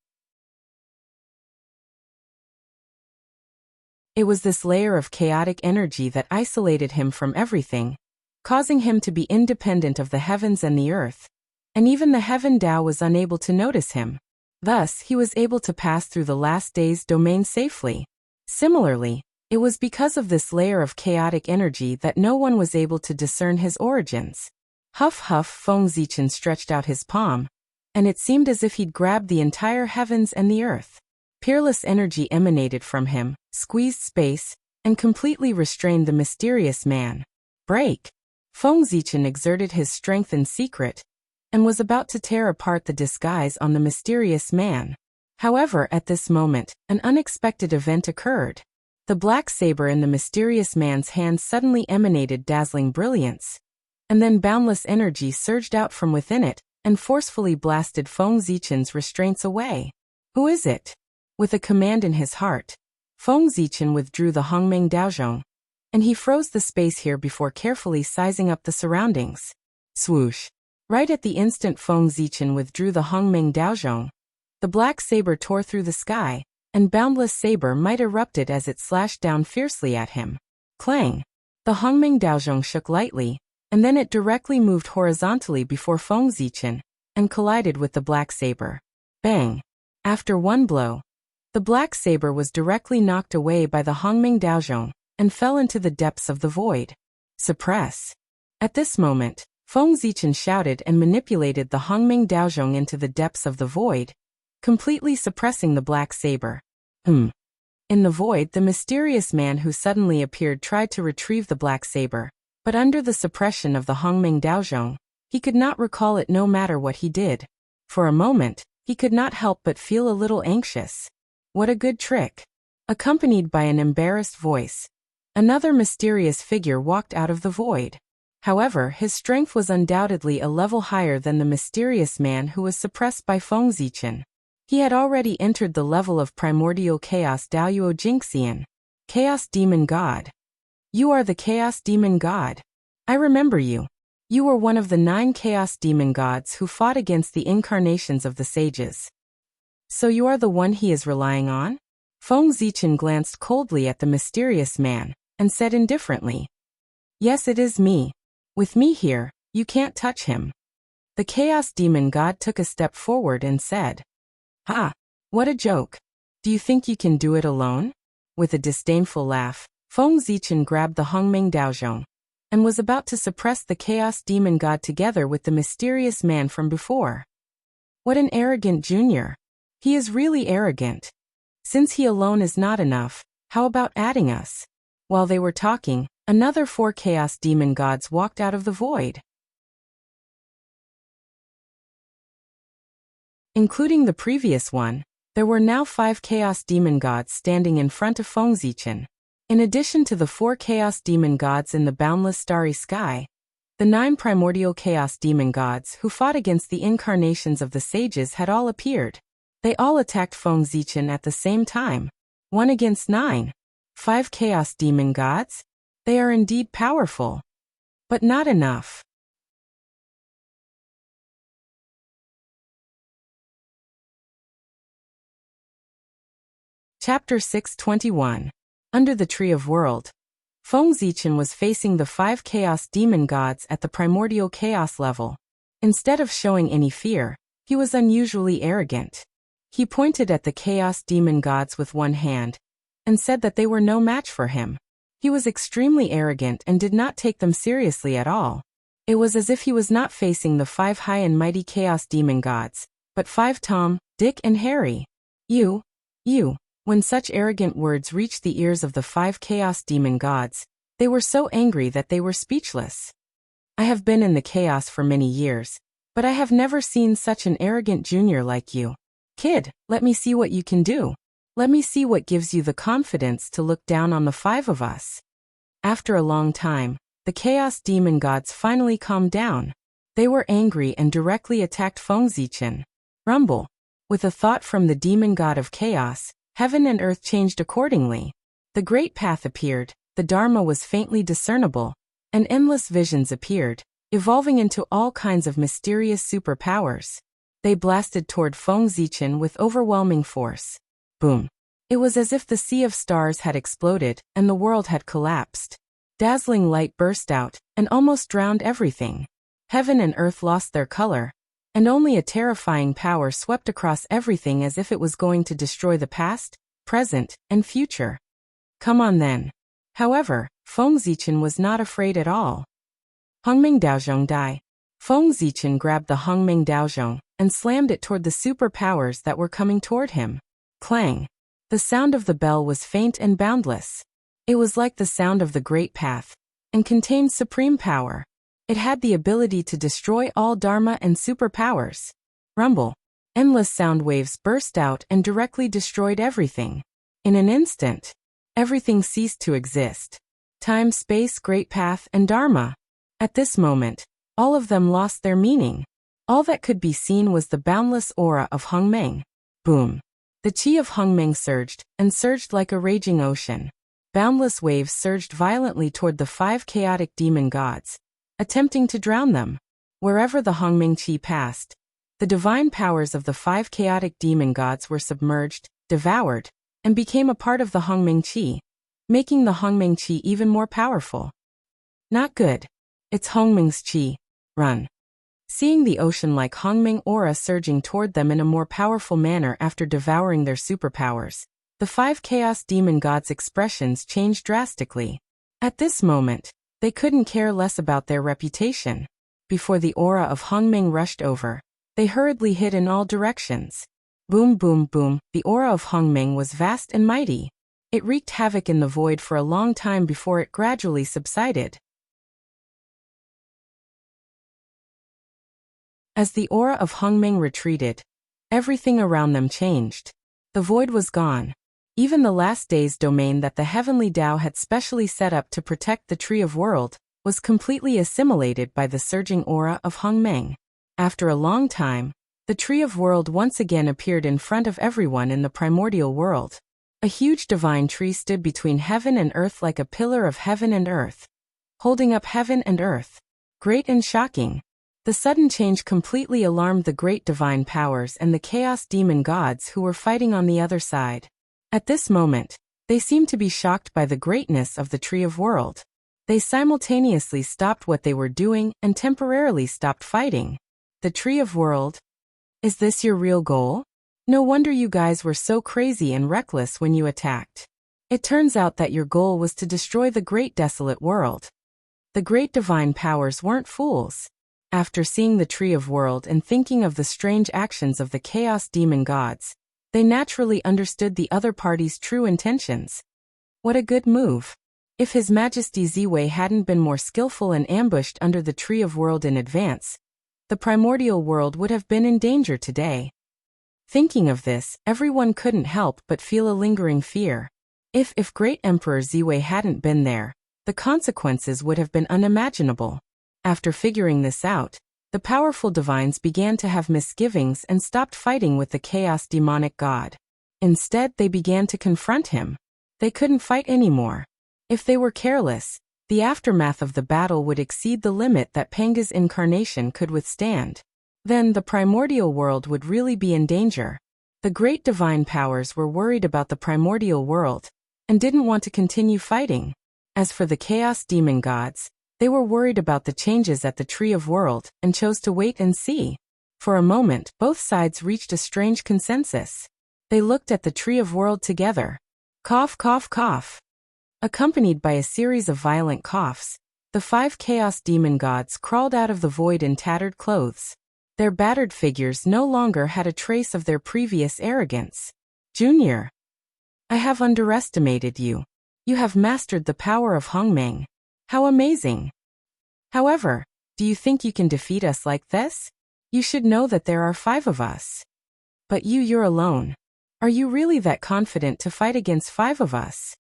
A: It was this layer of chaotic energy that isolated him from everything, causing him to be independent of the heavens and the earth. And even the Heaven Tao was unable to notice him. Thus, he was able to pass through the last day's domain safely. Similarly, it was because of this layer of chaotic energy that no one was able to discern his origins. Huff huff, Feng Zichen stretched out his palm, and it seemed as if he'd grabbed the entire heavens and the earth. Peerless energy emanated from him, squeezed space, and completely restrained the mysterious man. Break! Feng Zichen exerted his strength in secret, and was about to tear apart the disguise on the mysterious man. However, at this moment, an unexpected event occurred. The black saber in the mysterious man's hand suddenly emanated dazzling brilliance, and then boundless energy surged out from within it and forcefully blasted Feng Zichen's restraints away. Who is it? With a command in his heart, Feng Zichen withdrew the Hongmeng Daozhong, and he froze the space here before carefully sizing up the surroundings. Swoosh! Right at the instant Feng Zichen withdrew the Hongmeng Daozhong, the black saber tore through the sky, and boundless saber might erupted as it slashed down fiercely at him. Clang! The Hongmeng Daozhong shook lightly, and then it directly moved horizontally before Feng Zichen, and collided with the black saber. Bang! After one blow, the black saber was directly knocked away by the Hongmeng Daozhong, and fell into the depths of the void. Suppress! At this moment, Feng Zichen shouted and manipulated the Hongmeng Daozhong into the depths of the void, completely suppressing the black saber. In the void, the mysterious man who suddenly appeared tried to retrieve the black saber, but under the suppression of the Hongmeng Daozhong, he could not recall it no matter what he did. For a moment, he could not help but feel a little anxious. What a good trick! Accompanied by an embarrassed voice, another mysterious figure walked out of the void. However, his strength was undoubtedly a level higher than the mysterious man who was suppressed by Feng Zichen. He had already entered the level of primordial chaos Daoyuo Jingxian, Chaos Demon God. You are the Chaos Demon God. I remember you. You were one of the 9 Chaos Demon Gods who fought against the incarnations of the sages. So you are the one he is relying on? Feng Zichen glanced coldly at the mysterious man, and said indifferently, Yes, it is me. With me here, you can't touch him. The Chaos Demon God took a step forward and said, Ha! What a joke. Do you think you can do it alone? With a disdainful laugh, Feng Zichen grabbed the Hongmeng Daozhong, and was about to suppress the Chaos Demon God together with the mysterious man from before. What an arrogant junior. He is really arrogant. Since he alone is not enough, how about adding us? While they were talking, another 4 Chaos Demon Gods walked out of the void. Including the previous one, there were now 5 Chaos Demon Gods standing in front of Feng Zichen. In addition to the 4 Chaos Demon Gods in the boundless starry sky, the 9 primordial Chaos Demon Gods who fought against the incarnations of the sages had all appeared. They all attacked Feng Zichen at the same time. 1 against 9. 5 Chaos Demon Gods? They are indeed powerful. But not enough. Chapter 621. Under the Tree of World. Feng Zichen was facing the 5 Chaos Demon Gods at the primordial chaos level. Instead of showing any fear, he was unusually arrogant. He pointed at the chaos demon gods with one hand and said that they were no match for him. He was extremely arrogant and did not take them seriously at all. It was as if he was not facing the 5 high and mighty chaos demon gods, but 5 Tom, Dick and Harry. You. When such arrogant words reached the ears of the 5 chaos demon gods, they were so angry that they were speechless. I have been in the chaos for many years, but I have never seen such an arrogant junior like you. Kid, let me see what you can do. Let me see what gives you the confidence to look down on the 5 of us. After a long time, the chaos demon gods finally calmed down. They were angry and directly attacked Fengzichen. Rumble. With a thought from the demon god of chaos, heaven and earth changed accordingly. The great path appeared, the Dharma was faintly discernible, and endless visions appeared, evolving into all kinds of mysterious superpowers. They blasted toward Fengzichen with overwhelming force. Boom. It was as if the sea of stars had exploded and the world had collapsed. Dazzling light burst out and almost drowned everything. Heaven and earth lost their color, and only a terrifying power swept across everything as if it was going to destroy the past, present, and future. Come on then. However, Fengzichen was not afraid at all. Hongming Daozhong Dai. Fengzichen grabbed the Hongming Daozhong and slammed it toward the superpowers that were coming toward him. Clang. The sound of the bell was faint and boundless. It was like the sound of the Great Path, and contained supreme power. It had the ability to destroy all Dharma and superpowers. Rumble. Endless sound waves burst out and directly destroyed everything. In an instant, everything ceased to exist. Time, space, Great Path, and Dharma. At this moment, all of them lost their meaning. All that could be seen was the boundless aura of Hongmeng. Boom. The chi of Hongmeng surged, and surged like a raging ocean. Boundless waves surged violently toward the 5 chaotic demon gods, attempting to drown them. Wherever the Hongmeng chi passed, the divine powers of the 5 chaotic demon gods were submerged, devoured, and became a part of the Hongmeng chi, making the Hongmeng chi even more powerful. Not good. It's Hongmeng's chi. Run. Seeing the ocean-like Hongmeng aura surging toward them in a more powerful manner after devouring their superpowers, the 5 chaos demon gods' expressions changed drastically. At this moment, they couldn't care less about their reputation. Before the aura of Hongmeng rushed over, they hurriedly hid in all directions. Boom, boom, boom. The aura of Hongmeng was vast and mighty. It wreaked havoc in the void for a long time before it gradually subsided. As the aura of Hongmeng retreated, everything around them changed. The void was gone. Even the last day's domain that the heavenly Tao had specially set up to protect the Tree of World was completely assimilated by the surging aura of Hongmeng. After a long time, the Tree of World once again appeared in front of everyone in the primordial world. A huge divine tree stood between heaven and earth like a pillar of heaven and earth, holding up heaven and earth. Great and shocking. The sudden change completely alarmed the great divine powers and the chaos demon gods who were fighting on the other side. At this moment, they seemed to be shocked by the greatness of the Tree of World. They simultaneously stopped what they were doing and temporarily stopped fighting. The Tree of World? Is this your real goal? No wonder you guys were so crazy and reckless when you attacked. It turns out that your goal was to destroy the great desolate world. The great divine powers weren't fools. After seeing the Tree of World and thinking of the strange actions of the chaos demon gods, they naturally understood the other party's true intentions. What a good move. If His Majesty Ziwei hadn't been more skillful and ambushed under the Tree of World in advance, the primordial world would have been in danger today. Thinking of this, everyone couldn't help but feel a lingering fear. If Great Emperor Ziwei hadn't been there, the consequences would have been unimaginable. After figuring this out, the powerful divines began to have misgivings and stopped fighting with the chaos demonic god. Instead, they began to confront him. They couldn't fight anymore. If they were careless, the aftermath of the battle would exceed the limit that Panga's incarnation could withstand. Then the primordial world would really be in danger. The great divine powers were worried about the primordial world and didn't want to continue fighting. As for the chaos demon gods, they were worried about the changes at the Tree of World and chose to wait and see. For a moment, both sides reached a strange consensus. They looked at the Tree of World together. Cough, cough, cough. Accompanied by a series of violent coughs, the 5 chaos demon gods crawled out of the void in tattered clothes. Their battered figures no longer had a trace of their previous arrogance. Junior, I have underestimated you. You have mastered the power of Hongmeng. How amazing! However, do you think you can defeat us like this? You should know that there are 5 of us. But you're alone. Are you really that confident to fight against 5 of us?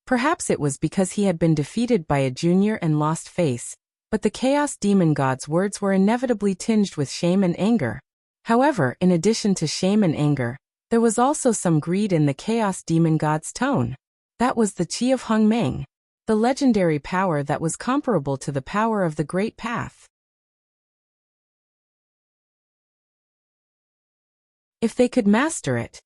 A: Perhaps it was because he had been defeated by a junior and lost face, but the Chaos Demon God's words were inevitably tinged with shame and anger. However, in addition to shame and anger, there was also some greed in the Chaos Demon God's tone. That was the Qi of Hongmeng, the legendary power that was comparable to the power of the Great Path. If they could master it,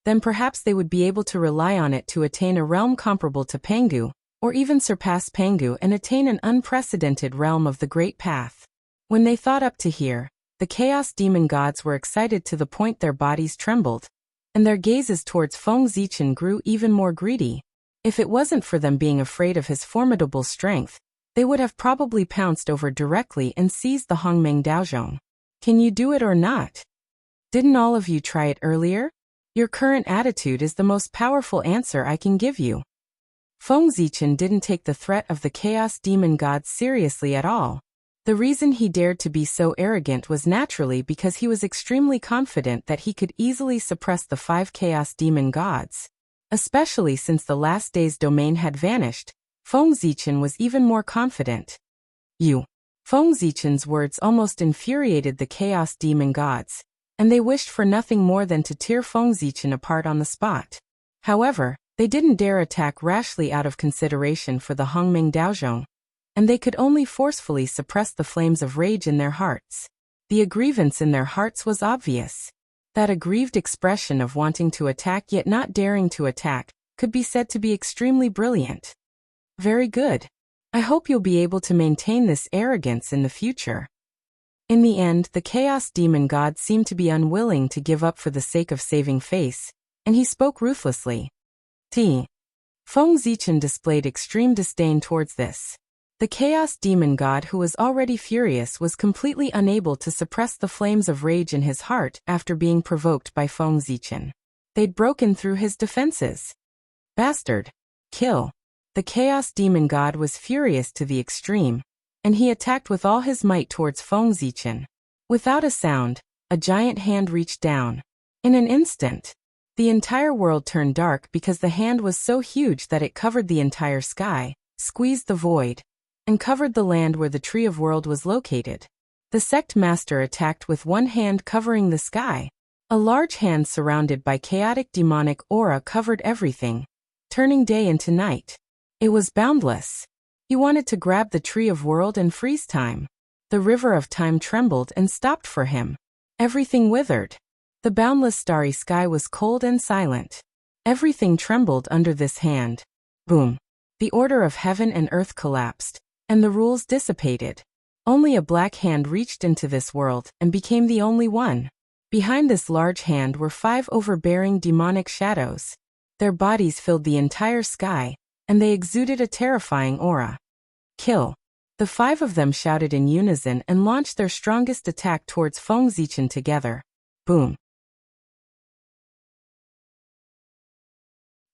A: then perhaps they would be able to rely on it to attain a realm comparable to Pangu, or even surpass Pangu and attain an unprecedented realm of the Great Path. When they thought up to here, the Chaos Demon Gods were excited to the point their bodies trembled, and their gazes towards Feng Zichen grew even more greedy. If it wasn't for them being afraid of his formidable strength, they would have probably pounced over directly and seized the Hongmeng Daozhong. Can you do it or not? Didn't all of you try it earlier? Your current attitude is the most powerful answer I can give you. Feng Zichen didn't take the threat of the Chaos Demon Gods seriously at all. The reason he dared to be so arrogant was naturally because he was extremely confident that he could easily suppress the 5 Chaos Demon Gods. Especially since the last day's domain had vanished, Feng Zichen was even more confident. Feng Zichen's words almost infuriated the Chaos Demon Gods, and they wished for nothing more than to tear Feng Zichen apart on the spot. However, they didn't dare attack rashly out of consideration for the Hongmeng Daozhong, and they could only forcefully suppress the flames of rage in their hearts. The aggrievance in their hearts was obvious. That aggrieved expression of wanting to attack yet not daring to attack could be said to be extremely brilliant. Very good. I hope you'll be able to maintain this arrogance in the future. In the end, the Chaos Demon God seemed to be unwilling to give up for the sake of saving face, and he spoke ruthlessly. Feng Zichen displayed extreme disdain towards this. The Chaos Demon God, who was already furious, was completely unable to suppress the flames of rage in his heart after being provoked by Feng Zichen. They'd broken through his defenses. Bastard! Kill! The Chaos Demon God was furious to the extreme, and he attacked with all his might towards Feng Zichen. Without a sound, a giant hand reached down. In an instant, the entire world turned dark because the hand was so huge that it covered the entire sky, squeezed the void, and covered the land where the Tree of World was located. The sect master attacked with one hand covering the sky. A large hand surrounded by chaotic demonic aura covered everything, turning day into night. It was boundless. He wanted to grab the Tree of World and freeze time. The river of time trembled and stopped for him. Everything withered. The boundless starry sky was cold and silent. Everything trembled under this hand. Boom. The order of heaven and earth collapsed, and the rules dissipated. Only a black hand reached into this world and became the only one. Behind this large hand were 5 overbearing demonic shadows. Their bodies filled the entire sky, and they exuded a terrifying aura. Kill! The 5 of them shouted in unison and launched their strongest attack towards Feng Zichen together. Boom!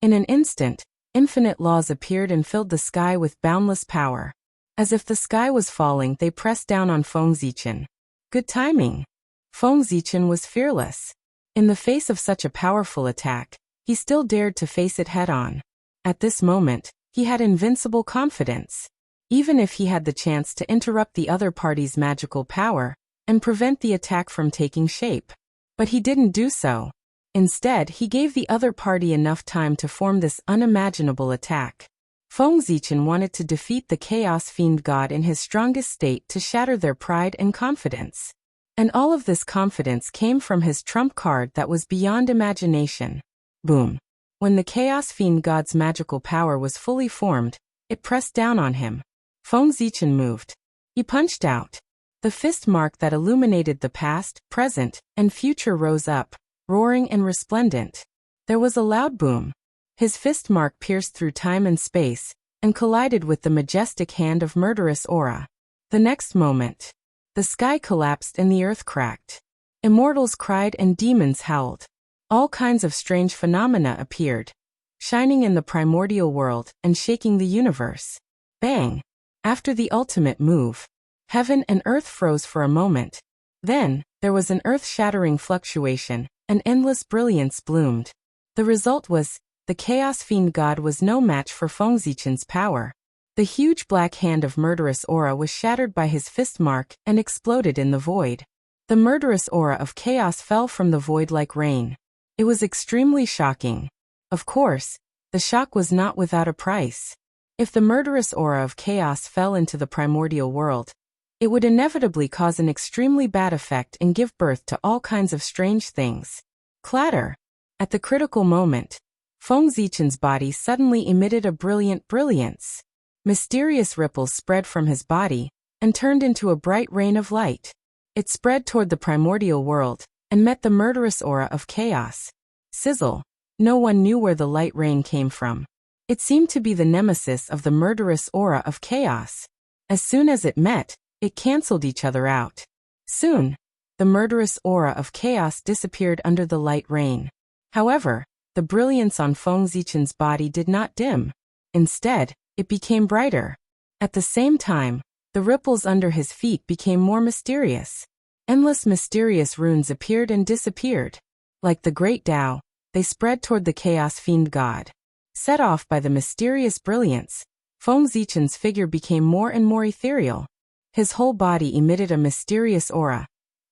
A: In an instant, infinite laws appeared and filled the sky with boundless power. As if the sky was falling, they pressed down on Feng Zichen. Good timing! Feng Zichen was fearless. In the face of such a powerful attack, he still dared to face it head-on. At this moment, he had invincible confidence. Even if he had the chance to interrupt the other party's magical power and prevent the attack from taking shape. But he didn't do so. Instead, he gave the other party enough time to form this unimaginable attack. Feng Zichen wanted to defeat the Chaos Fiend God in his strongest state to shatter their pride and confidence. And all of this confidence came from his trump card that was beyond imagination. Boom. When the Chaos Fiend God's magical power was fully formed, it pressed down on him. Feng Zichen moved. He punched out. The fist mark that illuminated the past, present, and future rose up, roaring and resplendent. There was a loud boom. His fist mark pierced through time and space, and collided with the majestic hand of murderous aura. The next moment, the sky collapsed and the earth cracked. Immortals cried and demons howled. All kinds of strange phenomena appeared, shining in the primordial world and shaking the universe. Bang! After the ultimate move, heaven and earth froze for a moment. Then, there was an earth-shattering fluctuation, and endless brilliance bloomed. The result was, the Chaos Fiend God was no match for Feng Zichen's power. The huge black hand of murderous aura was shattered by his fist mark and exploded in the void. The murderous aura of chaos fell from the void like rain. It was extremely shocking. Of course, the shock was not without a price. If the murderous aura of chaos fell into the primordial world, it would inevitably cause an extremely bad effect and give birth to all kinds of strange things. Clatter! At the critical moment, Feng Zichen's body suddenly emitted a brilliant brilliance. Mysterious ripples spread from his body, and turned into a bright rain of light. It spread toward the primordial world, and met the murderous aura of chaos. Sizzle! No one knew where the light rain came from. It seemed to be the nemesis of the murderous aura of chaos. As soon as it met, it cancelled each other out. Soon, the murderous aura of chaos disappeared under the light rain. However, the brilliance on Feng Zichen's body did not dim. Instead, it became brighter. At the same time, the ripples under his feet became more mysterious. Endless mysterious runes appeared and disappeared. Like the great Tao, they spread toward the Chaos Fiend God. Set off by the mysterious brilliance, Feng Zichen's figure became more and more ethereal. His whole body emitted a mysterious aura,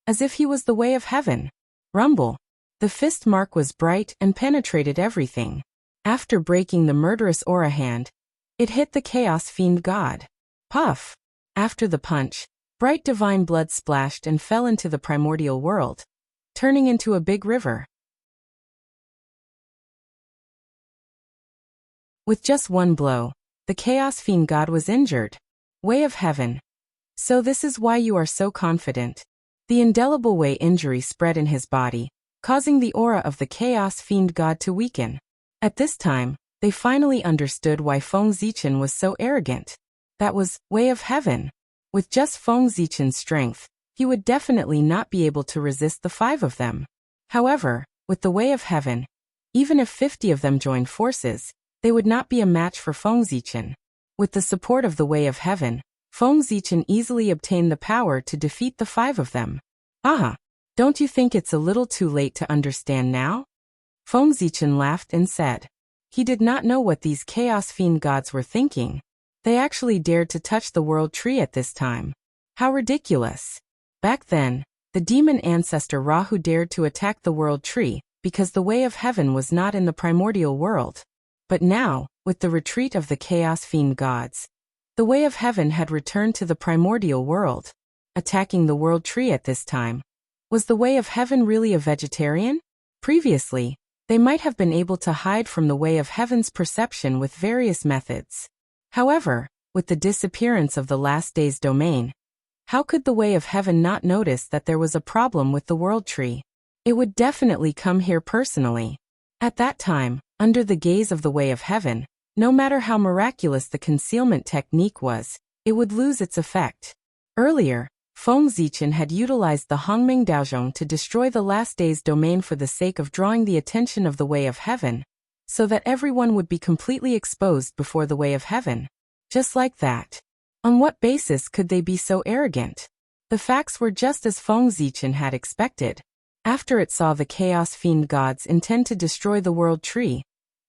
A: as if he was the way of heaven. Rumble! The fist mark was bright and penetrated everything. After breaking the murderous aura hand, it hit the Chaos Fiend God. Puff! After the punch, bright divine blood splashed and fell into the primordial world, turning into a big river. With just one blow, the Chaos Fiend God was injured. Way of heaven. So this is why you are so confident. The indelible way injury spread in his body, causing the aura of the Chaos Fiend God to weaken. At this time, they finally understood why Feng Zichen was so arrogant. That was, way of heaven. With just Feng Zichen's strength, he would definitely not be able to resist the 5 of them. However, with the way of heaven, even if 50 of them joined forces, they would not be a match for Feng Zichen. With the support of the way of heaven, Feng Zichen easily obtained the power to defeat the 5 of them. Ah! Don't you think it's a little too late to understand now? Feng Zichen laughed and said. He did not know what these Chaos Fiend gods were thinking. They actually dared to touch the world tree at this time. How ridiculous! Back then, the demon ancestor Rahu dared to attack the world tree, because the way of heaven was not in the primordial world. But now, with the retreat of the Chaos Fiend gods, the way of heaven had returned to the primordial world. Attacking the world tree at this time. Was the way of heaven really a vegetarian? Previously, they might have been able to hide from the way of heaven's perception with various methods. However, with the disappearance of the last day's domain, how could the way of heaven not notice that there was a problem with the world tree? It would definitely come here personally. At that time, under the gaze of the way of heaven, no matter how miraculous the concealment technique was, it would lose its effect. Earlier, Feng Zichen had utilized the Hongming Daozhong to destroy the last day's domain for the sake of drawing the attention of the way of heaven, so that everyone would be completely exposed before the way of heaven. Just like that. On what basis could they be so arrogant? The facts were just as Feng Zichen had expected. After it saw the Chaos Fiend gods intend to destroy the world tree,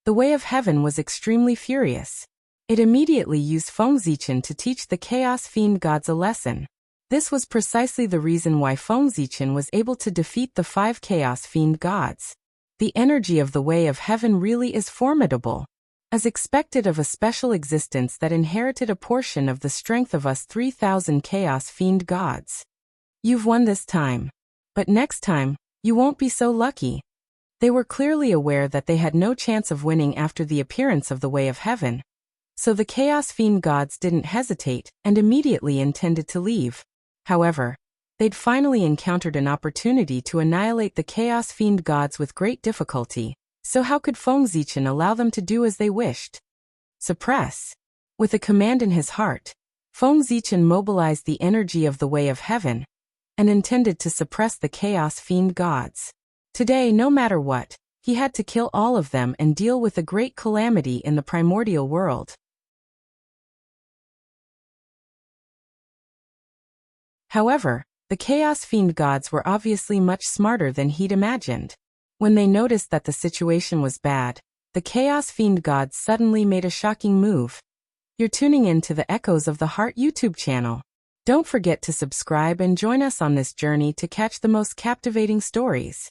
A: the way of heaven was extremely furious. It immediately used Feng Zichen to teach the Chaos Fiend gods a lesson. This was precisely the reason why Feng Zichen was able to defeat the 5 Chaos Fiend gods. The energy of the way of heaven really is formidable. As expected of a special existence that inherited a portion of the strength of us 3,000 Chaos Fiend gods. You've won this time. But next time, you won't be so lucky. They were clearly aware that they had no chance of winning after the appearance of the way of heaven. So the Chaos Fiend gods didn't hesitate and immediately intended to leave. However, they'd finally encountered an opportunity to annihilate the Chaos Fiend gods with great difficulty, so how could Feng Zichen allow them to do as they wished? Suppress. With a command in his heart, Feng Zichen mobilized the energy of the Way of Heaven and intended to suppress the Chaos Fiend gods. Today, no matter what, he had to kill all of them and deal with a great calamity in the primordial world. However, the Chaos Fiend gods were obviously much smarter than he'd imagined. When they noticed that the situation was bad, the Chaos Fiend gods suddenly made a shocking move. You're tuning in to the Echoes of the Heart YouTube channel. Don't forget to subscribe and join us on this journey to catch the most captivating stories.